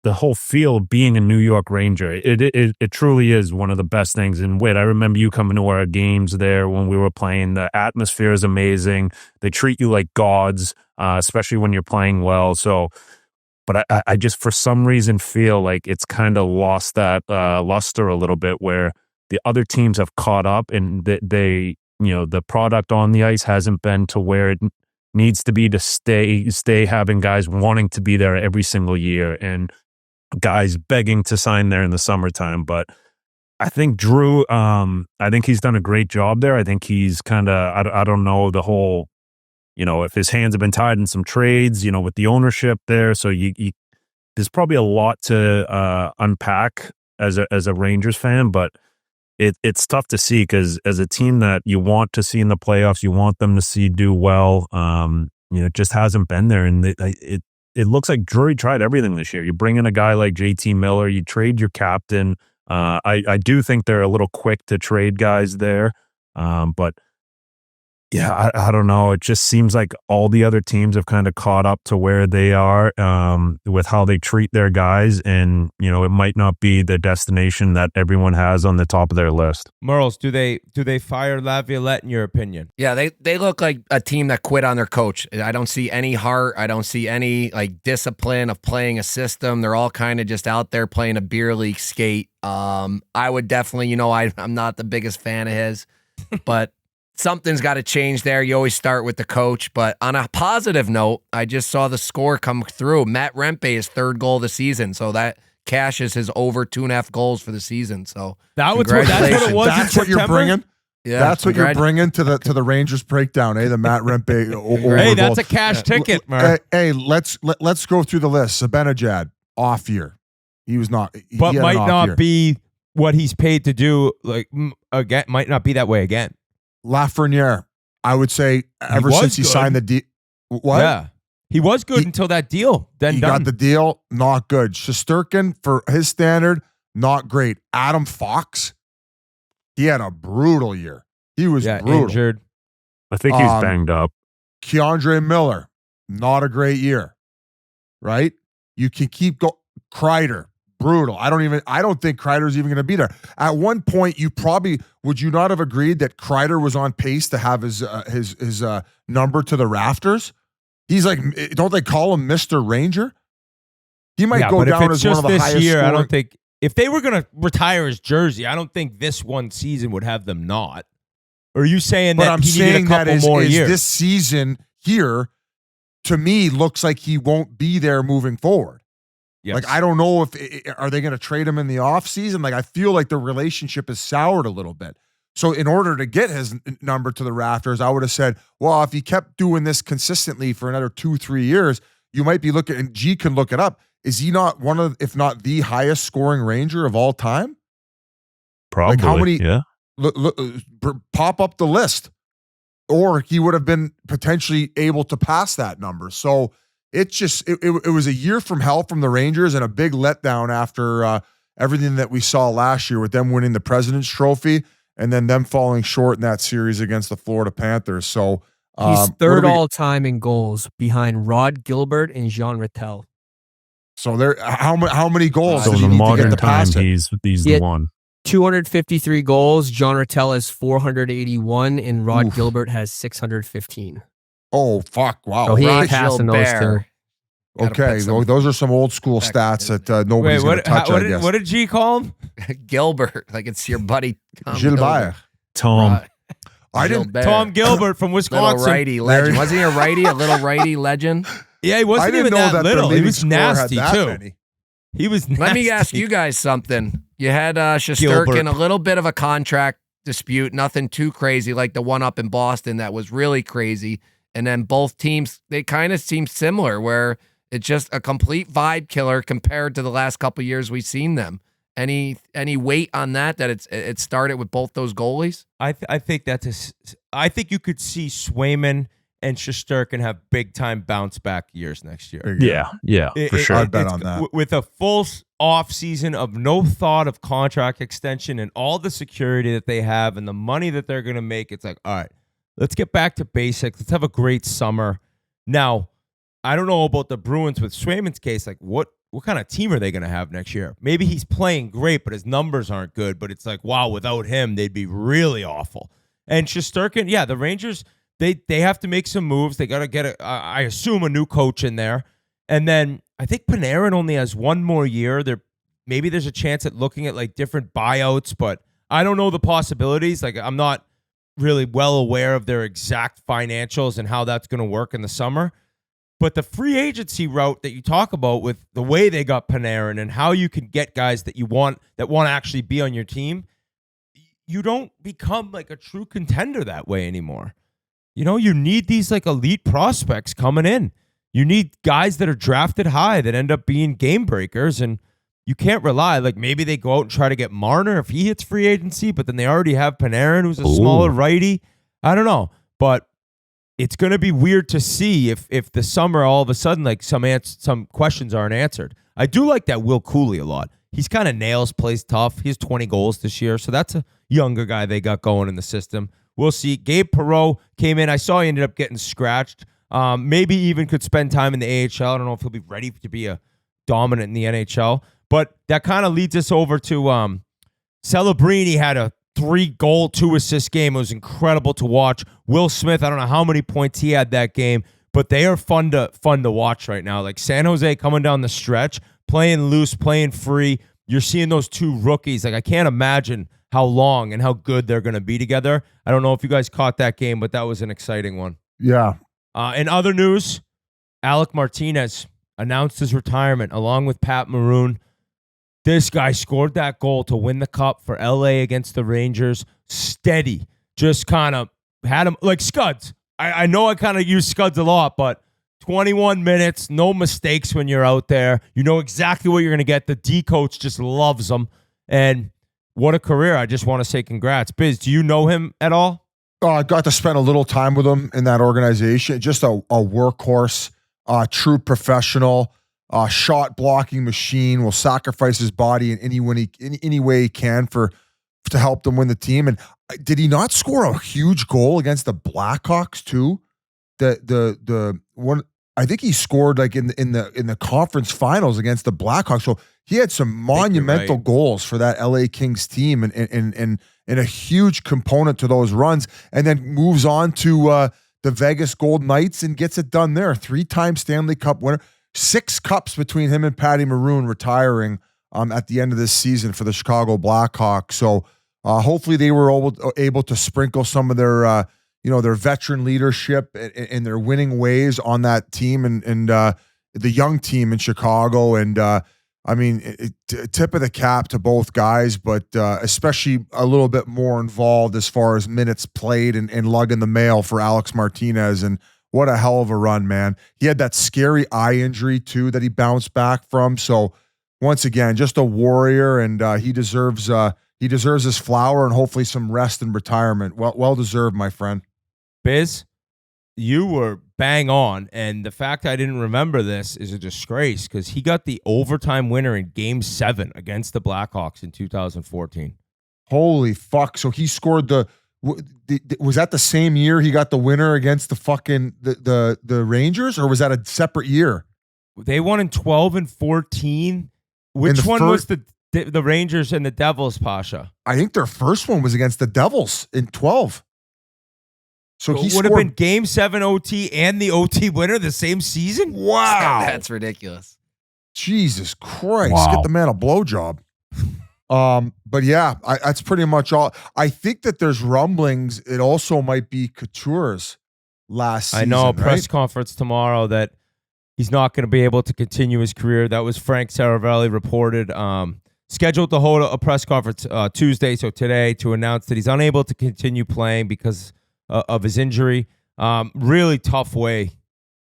G: the whole feel of being a New York Ranger. It truly is one of the best things. And I remember you coming to our games there when we were playing. The atmosphere is amazing. They treat you like gods, especially when you're playing well. So, but I just for some reason feel like it's kind of lost that luster a little bit where the other teams have caught up and they the product on the ice hasn't been to where it needs to be to stay having guys wanting to be there every single year and guys begging to sign there in the summertime. But I think Drew, I think he's done a great job there. I think he's kind of, I don't know the whole, if his hands have been tied in some trades, with the ownership there. So there's probably a lot to unpack as a Rangers fan, but it's tough to see because as a team that you want to see in the playoffs, you want them to do well. It just hasn't been there. And it looks like Drury tried everything this year. You bring in a guy like JT Miller, you trade your captain. I do think they're a little quick to trade guys there. But Yeah, I don't know. It just seems like all the other teams have kind of caught up to where they are with how they treat their guys. And, you know, it might not be the destination that everyone has on the top of their list.
E: Merles, do they fire Laviolette in your opinion?
H: Yeah, they look like a team that quit on their coach. I don't see any heart. I don't see any like discipline of playing a system. They're all kind of just out there playing a beer league skate. I would definitely, I'm not the biggest fan of his, but something's got to change there. You always start with the coach. But on a positive note, I just saw the score come through. Matt Rempe, his third goal of the season. So that cashes his over 2.5 goals for the season. So
E: that's what it was.
F: That's what you're bringing.
H: Yeah,
F: that's what you're bringing to the Rangers breakdown, eh? The Matt Rempe.
E: Hey, that's a cash ticket, man.
F: Hey, let's go through the list. Zibanejad, off year. He was not,
E: but might not be what he's paid to do. Like again, might not be that way again.
F: Lafreniere, I would say, ever since he signed the deal. What?
E: Yeah. He was good until that deal. Then
F: he got the deal, not good. Shesterkin, for his standard, not great. Adam Fox, he had a brutal year. He was brutal.
E: Injured.
G: I think he's banged up.
F: Keandre Miller, not a great year. Right? You can keep going. Kreider, brutal. I don't think Kreider's even going to be there. At one point, would you not have agreed that Kreider was on pace to have his number to the rafters? He's like, don't they call him Mr. Ranger? He might go down as one of the highest
E: year.
F: scoring.
E: I don't think if they were going to retire his jersey, I don't think this one season would have them not. Or are you saying that he needed a couple more years?
F: This season here, to me, looks like he won't be there moving forward. Yes. Like, I don't know are they going to trade him in the offseason? Like, I feel like the relationship is soured a little bit. So in order to get his number to the rafters, I would have said, well, if he kept doing this consistently for another 2-3 years, you might be looking, and G can look it up. Is he not one of, if not the highest scoring Ranger of all time?
G: Probably,
F: like how many,
G: yeah.
F: Pop up the list. Or he would have been potentially able to pass that number. So it was a year from hell from the Rangers and a big letdown after everything that we saw last year with them winning the President's Trophy and then them falling short in that series against the Florida Panthers. So
I: he's third all-time in goals behind Rod Gilbert and Jean Rattel.
F: So how many goals
G: so
F: did
G: in
F: he need
G: modern
F: to get to
G: time,
F: pass it?
G: he's the one.
I: 253 goals. John Rattel has 481, and Rod Gilbert has 615.
F: Oh, fuck. Wow.
I: So he ain't passing those two.
F: Okay, those are some old school stats that nobody's going to touch, I guess.
E: What did G call him?
H: Gilbert, like it's your buddy
F: Gilbert.
G: Tom.
E: Tom Gilbert from Wisconsin.
H: Little righty legend. Wasn't he a righty? A little righty legend?
E: Yeah, he wasn't even that little. He was nasty, too.
F: Many.
E: He was nasty.
H: Let me ask you guys something. You had Shesterkin, a little bit of a contract dispute, nothing too crazy like the one up in Boston that was really crazy. And then both teams, they kind of seem similar where it's just a complete vibe killer compared to the last couple of years we've seen them. Any weight on that it started with both those goalies?
E: I think I think you could see Swayman and Shesterkin have big time bounce back years next year.
G: Yeah, for sure.
F: I'd bet on that.
E: With a full off season of no thought of contract extension and all the security that they have and the money that they're going to make, it's like, all right, let's get back to basics. Let's have a great summer. Now, I don't know about the Bruins with Swayman's case. Like, what kind of team are they going to have next year? Maybe he's playing great, but his numbers aren't good. But it's like, wow, without him, they'd be really awful. And Shesterkin, yeah, the Rangers, they have to make some moves. They got to get, I assume, a new coach in there. And then I think Panarin only has one more year. Maybe there's a chance at looking at like different buyouts, but I don't know the possibilities. Like, I'm not really well aware of their exact financials and how that's going to work in the summer. But the free agency route that you talk about with the way they got Panarin and how you can get guys that want to actually be on your team, you don't become like a true contender that way anymore. You know, you need these like elite prospects coming in. You need guys that are drafted high that end up being game breakers, and you can't rely. Like, maybe they go out and try to get Marner if he hits free agency, but then they already have Panarin, who's a smaller righty. I don't know, but it's going to be weird to see if the summer all of a sudden like some questions aren't answered. I do like that Will Cooley a lot. He's kind of nails, plays tough. He has 20 goals this year, so that's a younger guy they got going in the system. we'll see. Gabe Perreault came in. I saw he ended up getting scratched. Maybe even could spend time in the AHL. I don't know if he'll be ready to be a dominant in the NHL. But that kind of leads us over to Celebrini had a 3-goal, 2-assist game. It was incredible to watch. Will Smith, I don't know how many points he had that game, but they are fun to watch right now. Like San Jose coming down the stretch, playing loose, playing free. You're seeing those two rookies. Like I can't imagine how long and how good they're going to be together. I don't know if you guys caught that game, but that was an exciting one.
F: Yeah.
E: In other news, Alec Martinez announced his retirement along with Pat Maroon. This guy scored that goal to win the cup for LA against the Rangers. Steady. Just kind of had him like Scuds. I know I kind of use Scuds a lot, but 21 minutes, no mistakes when you're out there. You know exactly what you're going to get. The D coach just loves him. And what a career. I just want to say congrats. Biz, do you know him at all?
F: I got to spend a little time with him in that organization. Just a workhorse, true professional. Shot blocking machine, will sacrifice his body in any way he can to help them win the team. And did he not score a huge goal against the Blackhawks too? The one, I think he scored like in the conference finals against the Blackhawks. So he had some monumental goals for that LA Kings team and a huge component to those runs. And then moves on to the Vegas Golden Knights and gets it done there. 3-time Stanley Cup winner. 6 cups between him and Patty Maroon retiring at the end of this season for the Chicago Blackhawks. So hopefully they were able to sprinkle some of their their veteran leadership and their winning ways on that team and the young team in Chicago. And I mean, tip of the cap to both guys, but especially a little bit more involved as far as minutes played and lugging the mail for Alex Martinez. And what a hell of a run, man. He had that scary eye injury, too, that he bounced back from. So, once again, just a warrior, and he deserves his flower and hopefully some rest and retirement. Well deserved, my friend.
E: Biz, you were bang on, and the fact I didn't remember this is a disgrace because he got the overtime winner in Game 7 against the Blackhawks in 2014.
F: Holy fuck. So, he scored was that the same year he got the winner against the fucking the Rangers, or was that a separate year?
E: They won in 12 and 14. Which one was the Rangers and the Devils, Pasha?
F: I think their first one was against the Devils in 12. So he
E: would have been Game 7 OT and the OT winner the same season?
F: Wow.
H: That's ridiculous.
F: Jesus Christ.
J: Wow.
F: Get the man a blowjob. But yeah, that's pretty much all. I think that there's rumblings. It also might be Couture's last season.
E: I know,
F: right?
E: press conference tomorrow that he's not going to be able to continue his career. That was Frank Saravelli reported. Scheduled to hold a press conference Tuesday, so today, to announce that he's unable to continue playing because of his injury. Really tough way,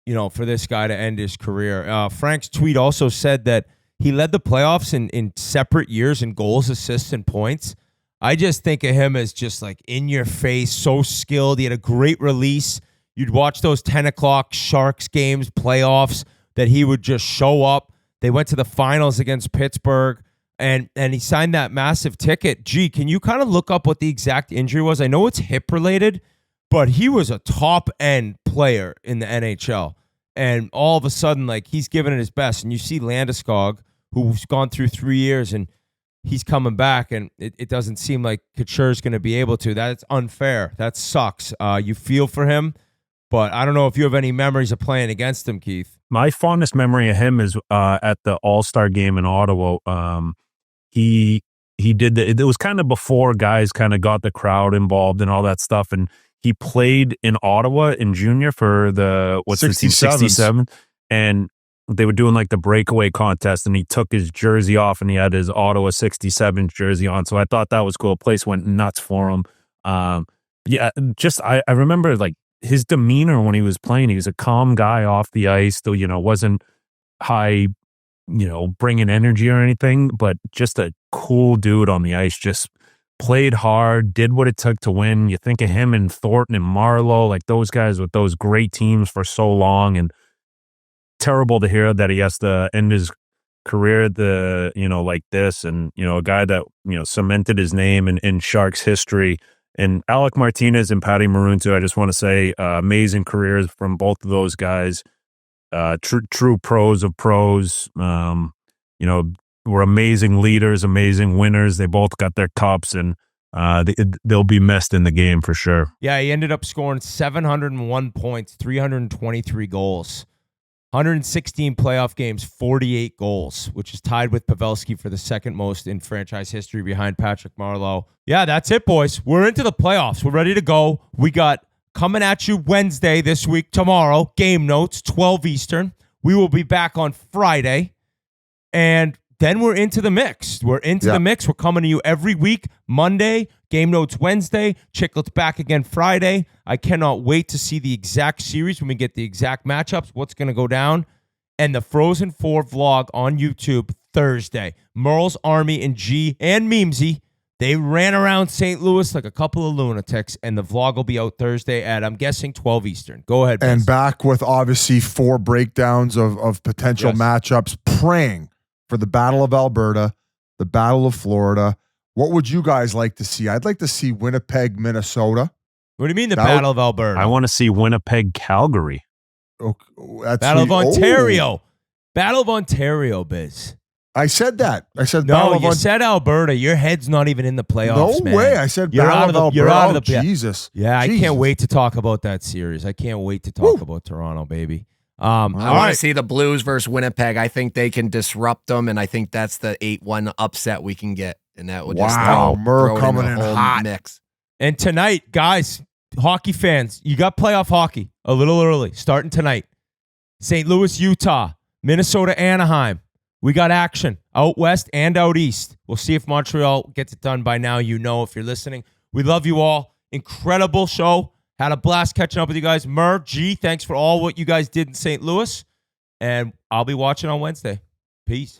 E: for this guy to end his career. Frank's tweet also said that he led the playoffs in separate years in goals, assists, and points. I just think of him as just like in your face, so skilled. He had a great release. You'd watch those 10 o'clock Sharks games, playoffs, that he would just show up. They went to the finals against Pittsburgh, and he signed that massive ticket. Gee, can you kind of look up what the exact injury was? I know it's hip-related, but he was a top-end player in the NHL. And all of a sudden, like, he's giving it his best. And you see Landeskog, who's gone through 3 years, and he's coming back, and it doesn't seem like Couture's going to be able to. That's unfair. That sucks. You feel for him, but I don't know if you have any memories of playing against him, Keith.
G: My fondest memory of him is at the All-Star game in Ottawa. He did it was kind of before guys kind of got the crowd involved and all that stuff, and he played in Ottawa in junior for the 67, and they were doing like the breakaway contest, and he took his jersey off and he had his Ottawa 67 jersey on. So I thought that was cool. Place went nuts for him. I remember like his demeanor when he was playing. He was a calm guy off the ice, still, wasn't high, bringing energy or anything, but just a cool dude on the ice. Just played hard, did what it took to win. You think of him and Thornton and Marlowe, like those guys with those great teams for so long, and terrible to hear that he has to end his career like this. And, a guy that, cemented his name in Sharks history And Alec Martinez and Patty Maroon too. I just want to say amazing careers from both of those guys. True pros of pros. Were amazing leaders, amazing winners. They both got their cups, and they'll be missed in the game for sure.
E: Yeah, he ended up scoring 701 points, 323 goals, 116 playoff games, 48 goals, which is tied with Pavelski for the second most in franchise history behind Patrick Marleau. Yeah, that's it, boys. We're into the playoffs. We're ready to go. We got coming at you Wednesday this week, tomorrow, game notes, 12 Eastern. We will be back on Friday, and then we're into the mix. We're coming to you every week. Monday, game notes Wednesday, Chiclets back again Friday. I cannot wait to see the exact series when we get the exact matchups, what's going to go down. And the Frozen 4 vlog on YouTube Thursday. Merle's Army and G and Memesy, they ran around St. Louis like a couple of lunatics, and the vlog will be out Thursday at, I'm guessing, 12 Eastern. Go ahead,
F: And
E: Bess.
F: back with obviously 4 breakdowns of potential matchups, praying for the Battle of Alberta, the Battle of Florida. What would you guys like to see? I'd like to see Winnipeg, Minnesota.
E: What do you mean the Battle of Alberta?
G: I want to see Winnipeg, Calgary.
E: Battle of Ontario. Battle of Ontario, Biz.
F: I said that. I said
E: no.
F: Battle of
E: You said Alberta. Your head's not even in the playoffs.
F: No
E: man.
F: way. I said
E: you're
F: Battle
E: out
F: of
E: the,
F: Alberta.
E: You're out of the
F: Jesus.
E: Yeah,
F: Jesus.
E: I can't wait to talk about that series. I can't wait to talk about Toronto, baby.
H: I want to see the Blues versus Winnipeg. I think they can disrupt them, and I think that's the 8-1 upset we can get, and that would just
F: Murr
H: throw
F: coming
H: in
F: in
H: the whole
F: hot.
H: mix.
E: And tonight, guys, hockey fans, you got playoff hockey a little early, starting tonight. St. Louis, Utah, Minnesota, Anaheim. We got action out west and out east. We'll see if Montreal gets it done by now. You know, if you're listening. We love you all. Incredible show. Had a blast catching up with you guys. Murr, G, thanks for all what you guys did in St. Louis. And I'll be watching on Wednesday. Peace.